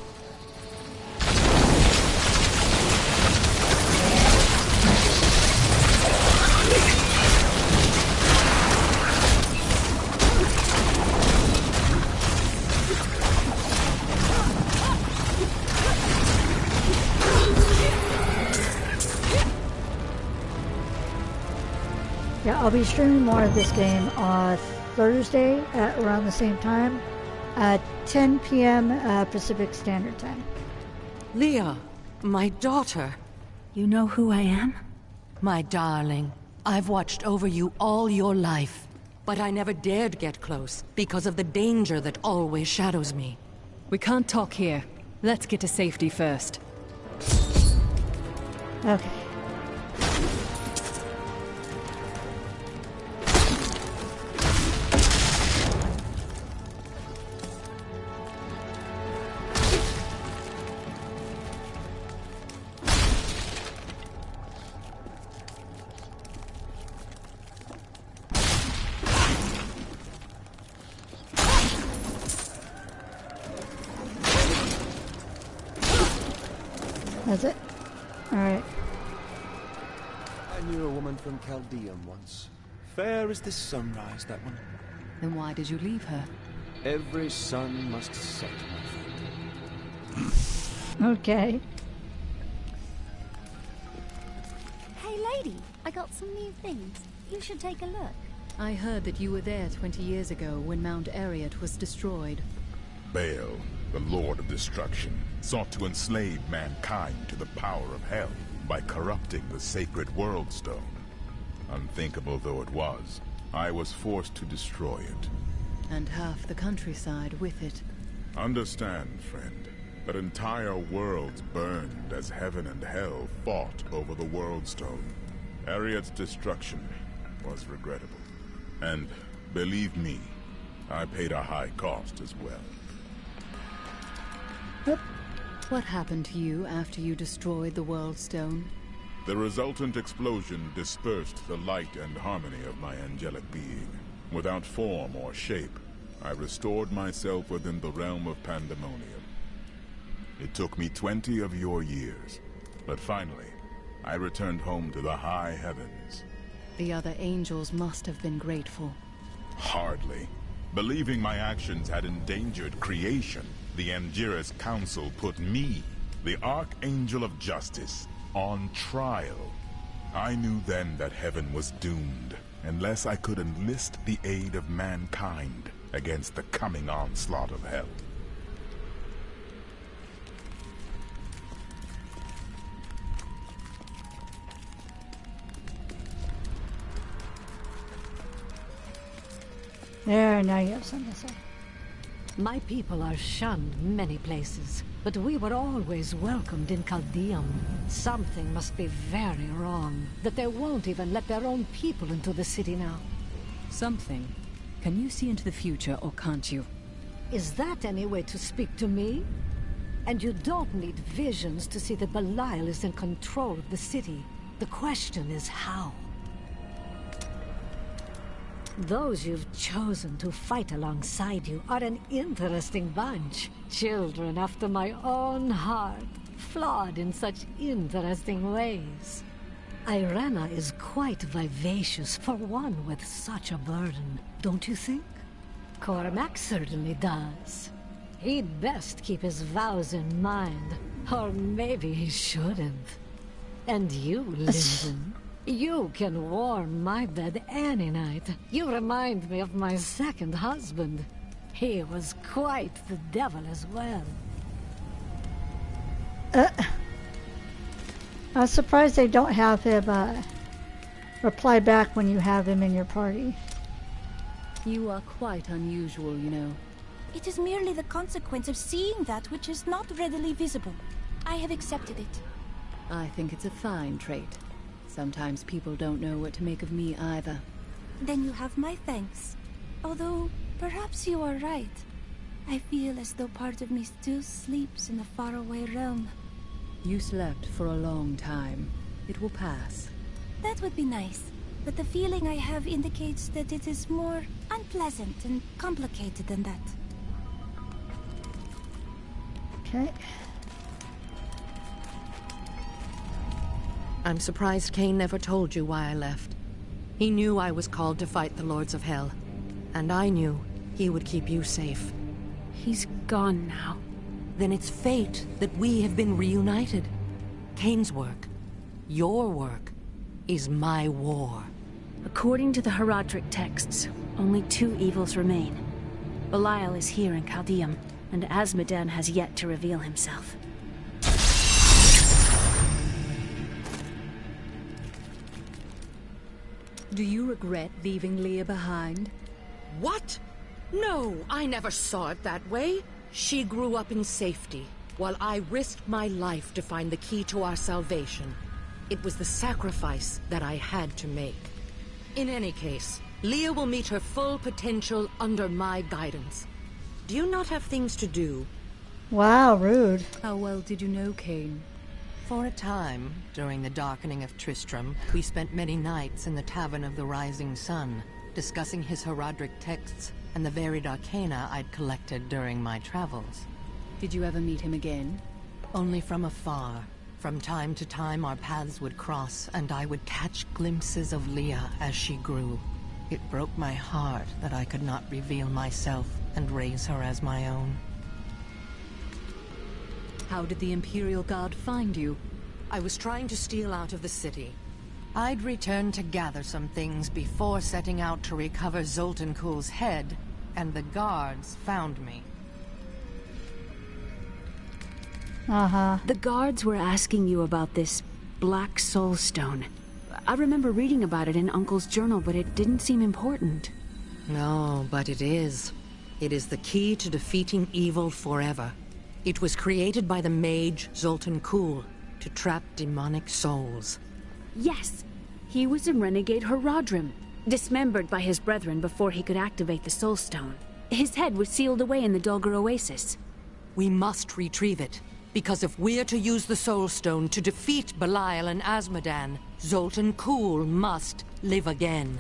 Yeah, I'll be streaming more of this game on Thursday at around the same time, 10 p.m. Pacific Standard Time. Leah, my daughter. You know who I am? My darling, I've watched over you all your life, but I never dared get close because of the danger that always shadows me. We can't talk here. Let's get to safety first. Okay. That's it? Alright. I knew a woman from Chaldeum once. Fair as the sunrise, that one. Then why did you leave her? Every sun must set, my friend. Okay. Hey lady, I got some new things. You should take a look. I heard that you were there 20 years ago when Mount Ariat was destroyed. Baal, the Lord of Destruction, sought to enslave mankind to the power of hell by corrupting the sacred World Stone. Unthinkable though it was, I was forced to destroy it. And half the countryside with it. Understand, friend, that entire worlds burned as heaven and hell fought over the World Stone. Ariad's destruction was regrettable. And, believe me, I paid a high cost as well. What happened to you after you destroyed the World Stone? The resultant explosion dispersed the light and harmony of my angelic being. Without form or shape, I restored myself within the realm of pandemonium. It took me 20 of your years, but finally, I returned home to the high heavens. The other angels must have been grateful. Hardly. Believing my actions had endangered creation, the Angiras Council put me, the Archangel of Justice, on trial. I knew then that heaven was doomed, unless I could enlist the aid of mankind against the coming onslaught of hell. There, now you have something to say. My people are shunned many places, but we were always welcomed in Caldeum. Something must be very wrong, that they won't even let their own people into the city now. Something? Can you see into the future, or can't you? Is that any way to speak to me? And you don't need visions to see that Belial is in control of the city. The question is how? Those you've chosen to fight alongside you are an interesting bunch. Children after my own heart, flawed in such interesting ways. Irena is quite vivacious for one with such a burden, don't you think? Cormac certainly does. He'd best keep his vows in mind, or maybe he shouldn't. And you, Linden, you can warm my bed any night. You remind me of my second husband. He was quite the devil as well. I'm surprised they don't have him reply back when you have him in your party. You are quite unusual, you know. It is merely the consequence of seeing that which is not readily visible. I have accepted it. I think it's a fine trait. Sometimes people don't know what to make of me either. Then you have my thanks. Although, perhaps you are right. I feel as though part of me still sleeps in a faraway realm. You slept for a long time. It will pass. That would be nice. But the feeling I have indicates that it is more unpleasant and complicated than that. Okay. I'm surprised Cain never told you why I left. He knew I was called to fight the Lords of Hell. And I knew he would keep you safe. He's gone now. Then it's fate that we have been reunited. Cain's work, your work, is my war. According to the Herodric texts, only two evils remain. Belial is here in Caldeum, and Azmodan has yet to reveal himself. Do you regret leaving Leah behind? What? No, I never saw it that way. She grew up in safety, while I risked my life to find the key to our salvation. It was the sacrifice that I had to make. In any case, Leah will meet her full potential under my guidance. Do you not have things to do? Wow, rude. How well did you know Cain? For a time, during the darkening of Tristram, we spent many nights in the Tavern of the Rising Sun, discussing his Herodric texts and the varied arcana I'd collected during my travels. Did you ever meet him again? Only from afar. From time to time our paths would cross, and I would catch glimpses of Leah as she grew. It broke my heart that I could not reveal myself and raise her as my own. How did the Imperial Guard find you? I was trying to steal out of the city. I'd returned to gather some things before setting out to recover Zoltankul's head, and the guards found me. The guards were asking you about this Black Soul Stone. I remember reading about it in Uncle's journal, but it didn't seem important. No, but it is. It is the key to defeating evil forever. It was created by the mage Zoltan Kuhl to trap demonic souls. Yes! He was a renegade Horadrim, dismembered by his brethren before he could activate the Soul Stone. His head was sealed away in the Dulgar Oasis. We must retrieve it, because if we're to use the Soul Stone to defeat Belial and Azmodan, Zoltan Kuhl must live again.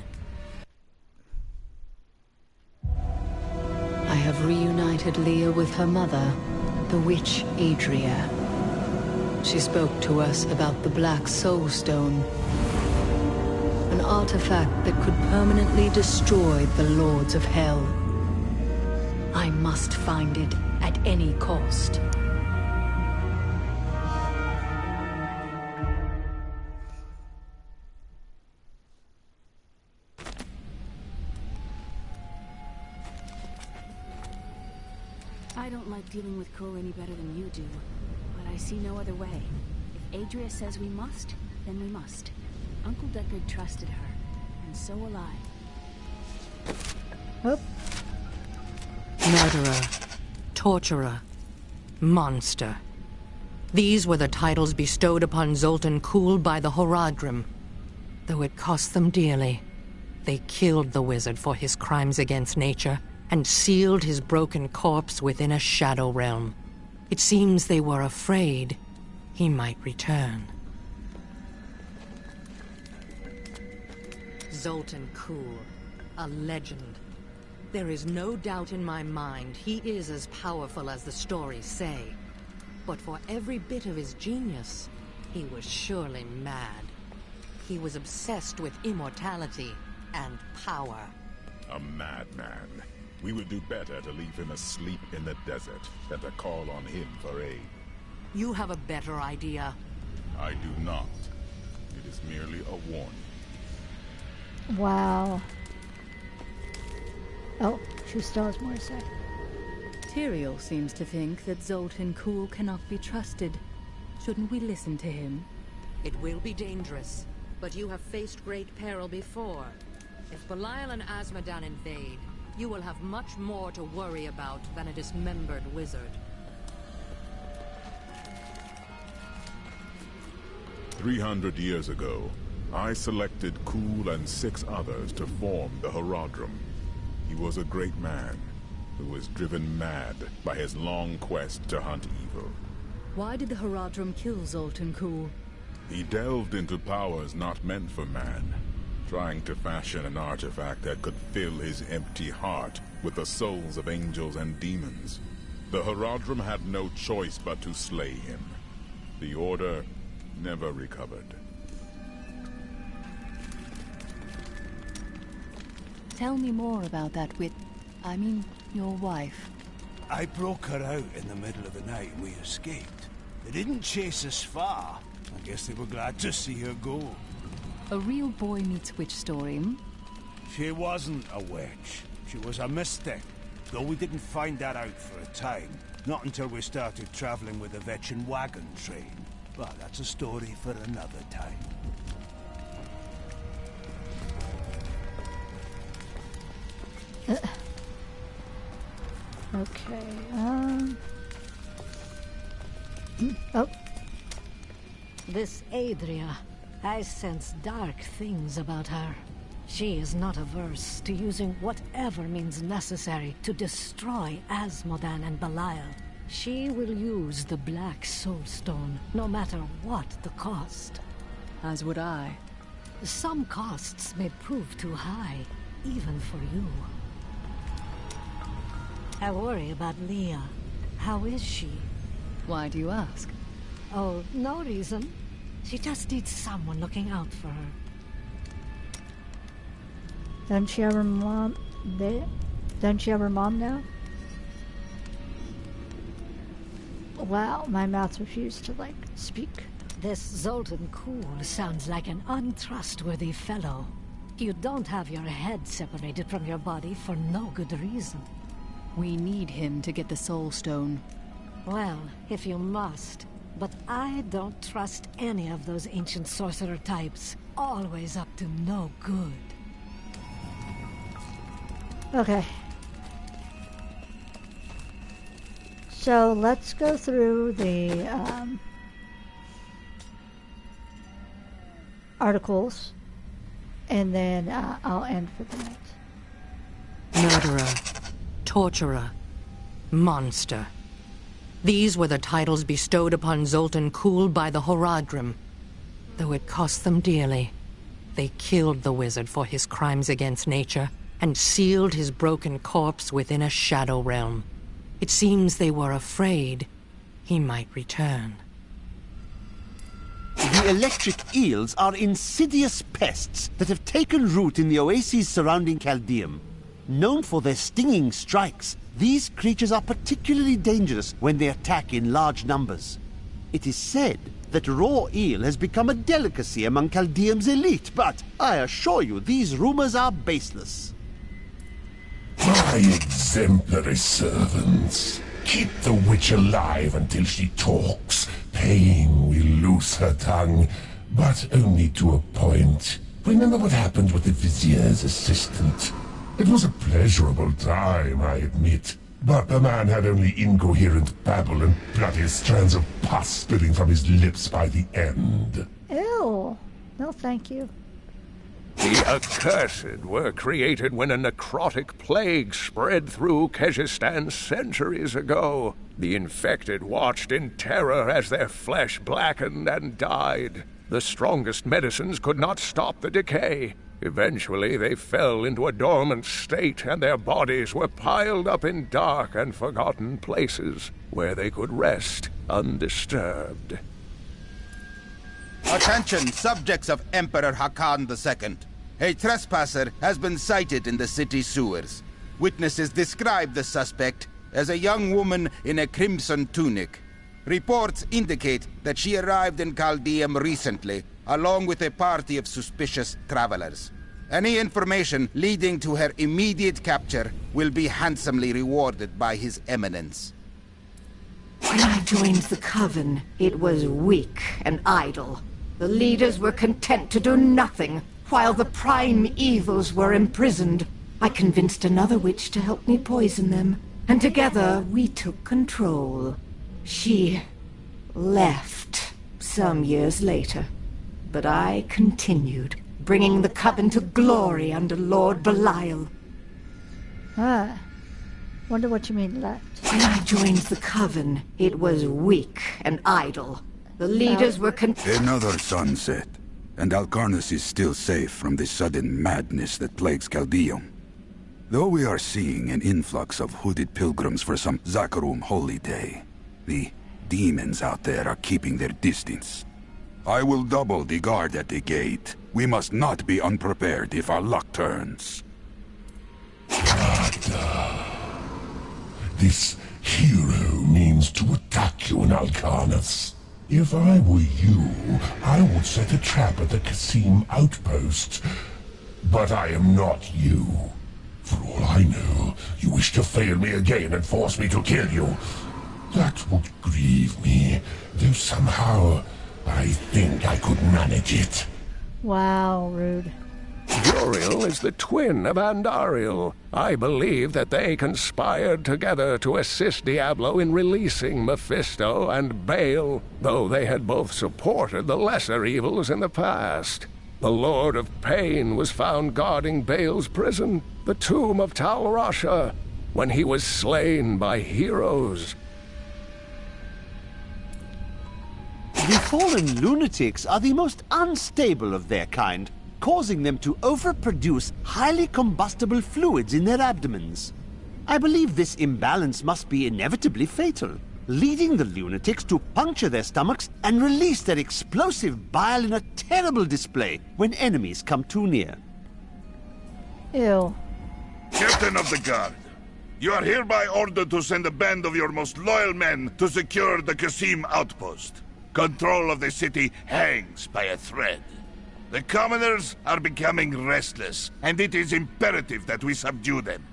I have reunited Leah with her mother, the witch Adria. She spoke to us about the Black Soul Stone, an artifact that could permanently destroy the Lords of Hell. I must find it at any cost. I don't like dealing with Kuhl any better than you do, but I see no other way. If Adria says we must, then we must. Uncle Deckard trusted her, and so will I. Oh. Murderer, torturer, monster. These were the titles bestowed upon Zoltan Kuhl by the Horadrim. Though it cost them dearly, they killed the wizard for his crimes against nature and sealed his broken corpse within a shadow realm. It seems they were afraid he might return. Zoltan Kuhl, a legend. There is no doubt in my mind he is as powerful as the stories say. But for every bit of his genius, he was surely mad. He was obsessed with immortality and power. A madman. We would do better to leave him asleep in the desert than to call on him for aid. You have a better idea. I do not. It is merely a warning. Wow. Oh, she still has more to say. Tyrael seems to think that Zoltan Kuhl cannot be trusted. Shouldn't we listen to him? It will be dangerous, but you have faced great peril before. If Belial and Azmodan invade, you will have much more to worry about than a dismembered wizard. 300 years ago, I selected Kuhl and 6 others to form the Horadrim. He was a great man who was driven mad by his long quest to hunt evil. Why did the Horadrim kill Zoltan Kuhl? He delved into powers not meant for man, trying to fashion an artifact that could fill his empty heart with the souls of angels and demons. The Horadrim had no choice but to slay him. The Order never recovered. Tell me more about that your wife. I broke her out in the middle of the night and we escaped. They didn't chase us far. I guess they were glad to see her go. A real boy meets witch story, hmm? She wasn't a witch. She was a mystic. Though we didn't find that out for a time. Not until we started traveling with the Vetchin wagon train. But that's a story for another time. Okay, oh. This Adria, I sense dark things about her. She is not averse to using whatever means necessary to destroy Azmodan and Belial. She will use the Black Soul Stone, no matter what the cost. As would I. Some costs may prove too high, even for you. I worry about Leah. How is she? Why do you ask? Oh, no reason. She just needs someone looking out for her. Doesn't she have her mom there? Doesn't she have her mom now? Wow, my mouth refused to, speak. This Zoltan Kuhl sounds like an untrustworthy fellow. You don't have your head separated from your body for no good reason. We need him to get the Soul Stone. Well, if you must. But I don't trust any of those ancient sorcerer types. always up to no good. Okay. So let's go through the articles, and then I'll end for the night. Murderer, torturer, monster. These were the titles bestowed upon Zoltan Kuhl by the Horadrim. Though it cost them dearly, they killed the wizard for his crimes against nature and sealed his broken corpse within a shadow realm. It seems they were afraid he might return. The electric eels are insidious pests that have taken root in the oases surrounding Caldeum. Known for their stinging strikes, these creatures are particularly dangerous when they attack in large numbers. It is said that raw eel has become a delicacy among Caldeum's elite, but I assure you these rumors are baseless. My exemplary servants. Keep the witch alive until she talks. Pain will loose her tongue, but only to a point. Remember what happened with the vizier's assistant? It was a pleasurable time, I admit. But the man had only incoherent babble and bloody strands of pus spilling from his lips by the end. Ew. No, thank you. The accursed were created when a necrotic plague spread through Kyrgyzstan centuries ago. The infected watched in terror as their flesh blackened and died. The strongest medicines could not stop the decay. Eventually, they fell into a dormant state, and their bodies were piled up in dark and forgotten places, where they could rest undisturbed. Attention, subjects of Emperor Hakan II. A trespasser has been sighted in the city sewers. Witnesses describe the suspect as a young woman in a crimson tunic. Reports indicate that she arrived in Caldeum recently, along with a party of suspicious travelers. Any information leading to her immediate capture will be handsomely rewarded by His Eminence. When I joined the Coven, it was weak and idle. The leaders were content to do nothing, while the prime evils were imprisoned. I convinced another witch to help me poison them, and together we took control. She left some years later, but I continued, bringing the Coven to glory under Lord Belial. Ah. Wonder what you mean left. When I joined the Coven, it was weak and idle. The leaders were Another sunset, and Alcarnus is still safe from the sudden madness that plagues Caldeum. Though we are seeing an influx of hooded pilgrims for some Zakarum holy day, the demons out there are keeping their distance. I will double the guard at the gate. We must not be unprepared if our luck turns. This hero means to attack you in Alcarnus. If I were you, I would set a trap at the Kasim outpost. But I am not you. For all I know, you wish to fail me again and force me to kill you. That would grieve me, though somehow I think I could manage it. Wow, rude. Uriel is the twin of Andariel. I believe that they conspired together to assist Diablo in releasing Mephisto and Baal, though they had both supported the lesser evils in the past. The Lord of Pain was found guarding Baal's prison, the tomb of Tal Rasha, when he was slain by heroes. The fallen lunatics are the most unstable of their kind, causing them to overproduce highly combustible fluids in their abdomens. I believe this imbalance must be inevitably fatal, leading the lunatics to puncture their stomachs and release their explosive bile in a terrible display when enemies come too near. Ew. Captain of the Guard, you are hereby ordered to send a band of your most loyal men to secure the Kasim outpost. Control of the city hangs by a thread. The commoners are becoming restless, and it is imperative that we subdue them.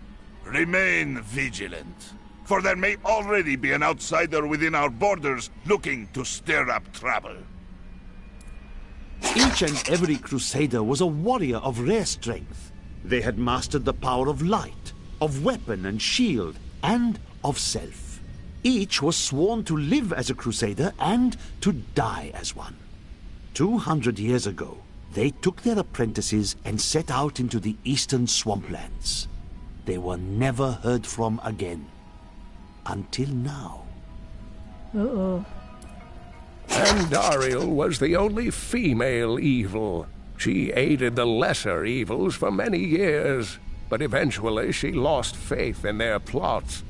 Remain vigilant, for there may already be an outsider within our borders looking to stir up trouble. Each and every crusader was a warrior of rare strength. They had mastered the power of light, of weapon and shield, and of self. Each was sworn to live as a crusader and to die as one. 200 years ago, they took their apprentices and set out into the eastern swamplands. They were never heard from again. Until now. Uh-oh. Andariel was the only female evil. She aided the lesser evils for many years, but eventually she lost faith in their plots.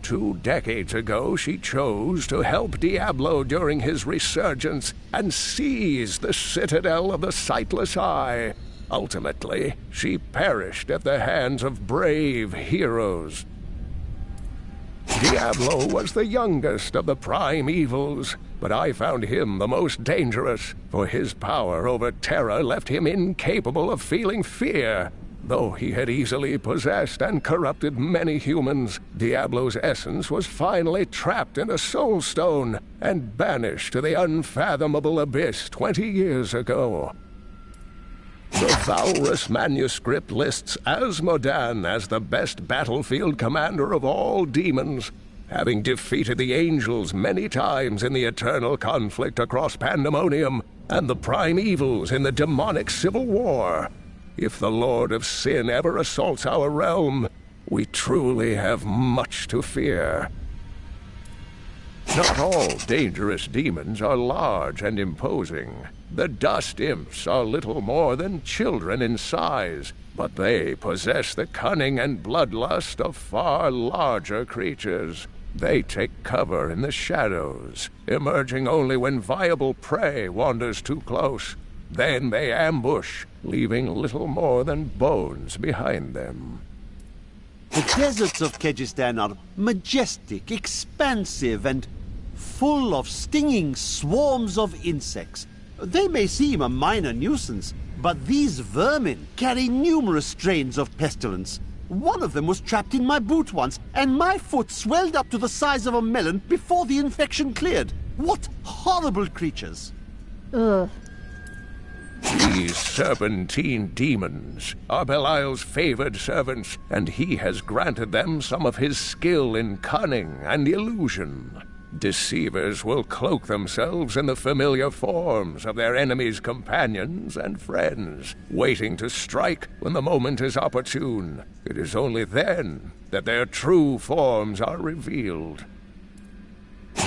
2 decades ago, she chose to help Diablo during his resurgence and seize the citadel of the Sightless Eye. Ultimately, she perished at the hands of brave heroes. Diablo was the youngest of the prime evils, but I found him the most dangerous, for his power over Terra left him incapable of feeling fear. Though he had easily possessed and corrupted many humans, Diablo's essence was finally trapped in a soul stone and banished to the unfathomable abyss 20 years ago. The Valrus manuscript lists Asmodan as the best battlefield commander of all demons, having defeated the angels many times in the eternal conflict across Pandemonium and the prime evils in the demonic civil war. If the Lord of Sin ever assaults our realm, we truly have much to fear. Not all dangerous demons are large and imposing. The dust imps are little more than children in size, but they possess the cunning and bloodlust of far larger creatures. They take cover in the shadows, emerging only when viable prey wanders too close. Then they ambush, leaving little more than bones behind them. The deserts of Kyrgyzstan are majestic, expansive, and full of stinging swarms of insects. They may seem a minor nuisance, but these vermin carry numerous strains of pestilence. One of them was trapped in my boot once, and my foot swelled up to the size of a melon before the infection cleared. What horrible creatures! Ugh. These serpentine demons are Belial's favored servants, and he has granted them some of his skill in cunning and illusion. Deceivers will cloak themselves in the familiar forms of their enemies' companions and friends, waiting to strike when the moment is opportune. It is only then that their true forms are revealed.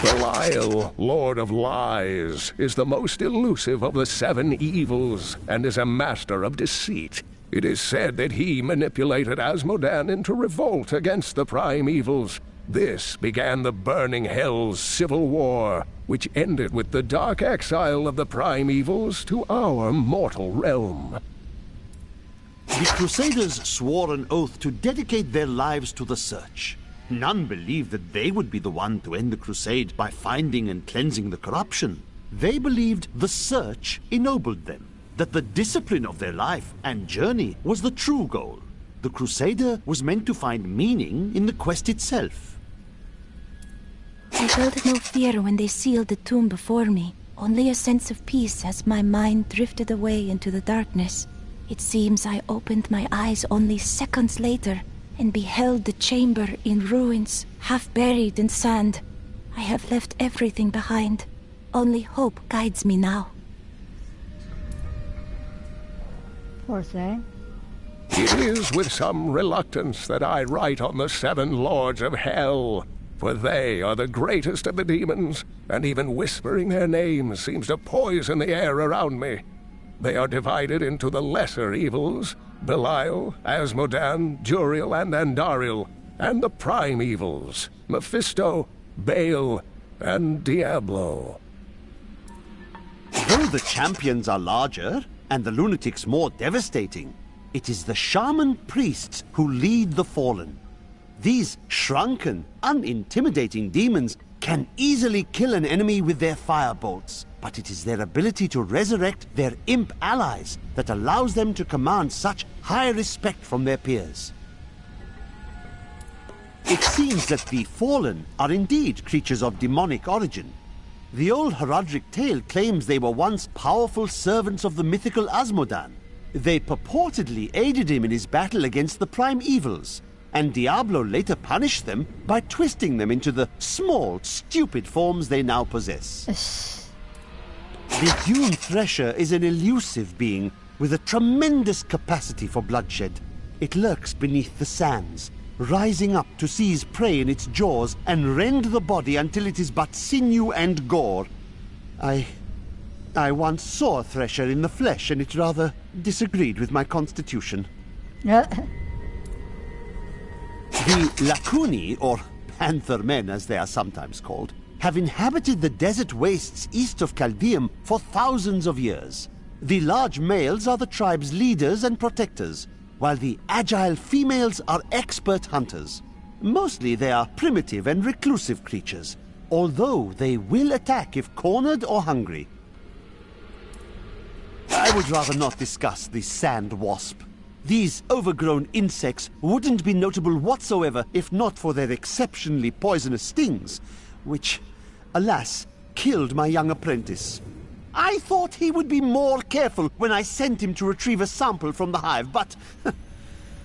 Belial, Lord of Lies, is the most elusive of the 7 evils and is a master of deceit. It is said that he manipulated Asmodan into revolt against the prime evils. This began the Burning Hell's civil war, which ended with the dark exile of the prime evils to our mortal realm. The Crusaders swore an oath to dedicate their lives to the search. None believed that they would be the one to end the crusade by finding and cleansing the corruption. They believed the search ennobled them, that the discipline of their life and journey was the true goal. The Crusader was meant to find meaning in the quest itself. I felt no fear when they sealed the tomb before me, only a sense of peace as my mind drifted away into the darkness. It seems I opened my eyes only seconds later and beheld the chamber in ruins, half buried in sand. I have left everything behind. Only hope guides me now. Poor thing. It is with some reluctance that I write on the 7 Lords of Hell, for they are the greatest of the demons, and even whispering their names seems to poison the air around me. They are divided into the lesser evils, Belial, Asmodan, Juriel, and Andariel, and the prime evils, Mephisto, Baal, and Diablo. Though the champions are larger, and the lunatics more devastating, it is the shaman priests who lead the fallen. These shrunken, unintimidating demons can easily kill an enemy with their firebolts, but it is their ability to resurrect their imp allies that allows them to command such high respect from their peers. It seems that the fallen are indeed creatures of demonic origin. The old heraldic tale claims they were once powerful servants of the mythical Asmodan. They purportedly aided him in his battle against the prime evils, and Diablo later punished them by twisting them into the small, stupid forms they now possess. The Dune Thresher is an elusive being with a tremendous capacity for bloodshed. It lurks beneath the sands, rising up to seize prey in its jaws and rend the body until it is but sinew and gore. I once saw a Thresher in the flesh, and it rather disagreed with my constitution. The Lacuni, or Panther Men as they are sometimes called, have inhabited the desert wastes east of Caldeum for thousands of years. The large males are the tribe's leaders and protectors, while the agile females are expert hunters. Mostly they are primitive and reclusive creatures, although they will attack if cornered or hungry. I would rather not discuss the sand wasp. These overgrown insects wouldn't be notable whatsoever if not for their exceptionally poisonous stings, which, alas, killed my young apprentice. I thought he would be more careful when I sent him to retrieve a sample from the hive, but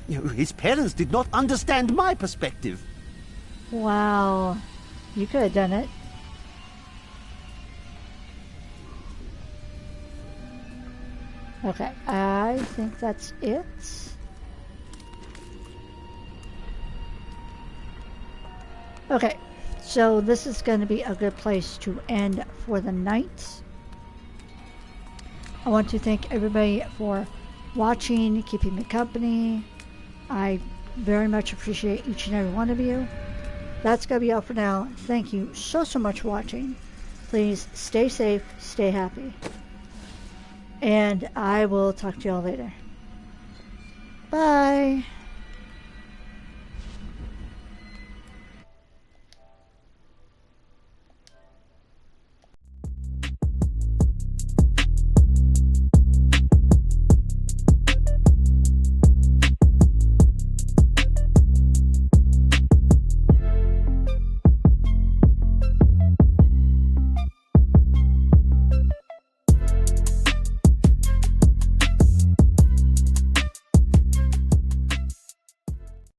his parents did not understand my perspective. Wow. You could have done it. Okay, I think that's it. Okay, so this is going to be a good place to end for the night. I want to thank everybody for watching, keeping me company. I very much appreciate each and every one of you. That's going to be all for now. Thank you so much for watching. Please stay safe, stay happy. And I will talk to y'all later. Bye.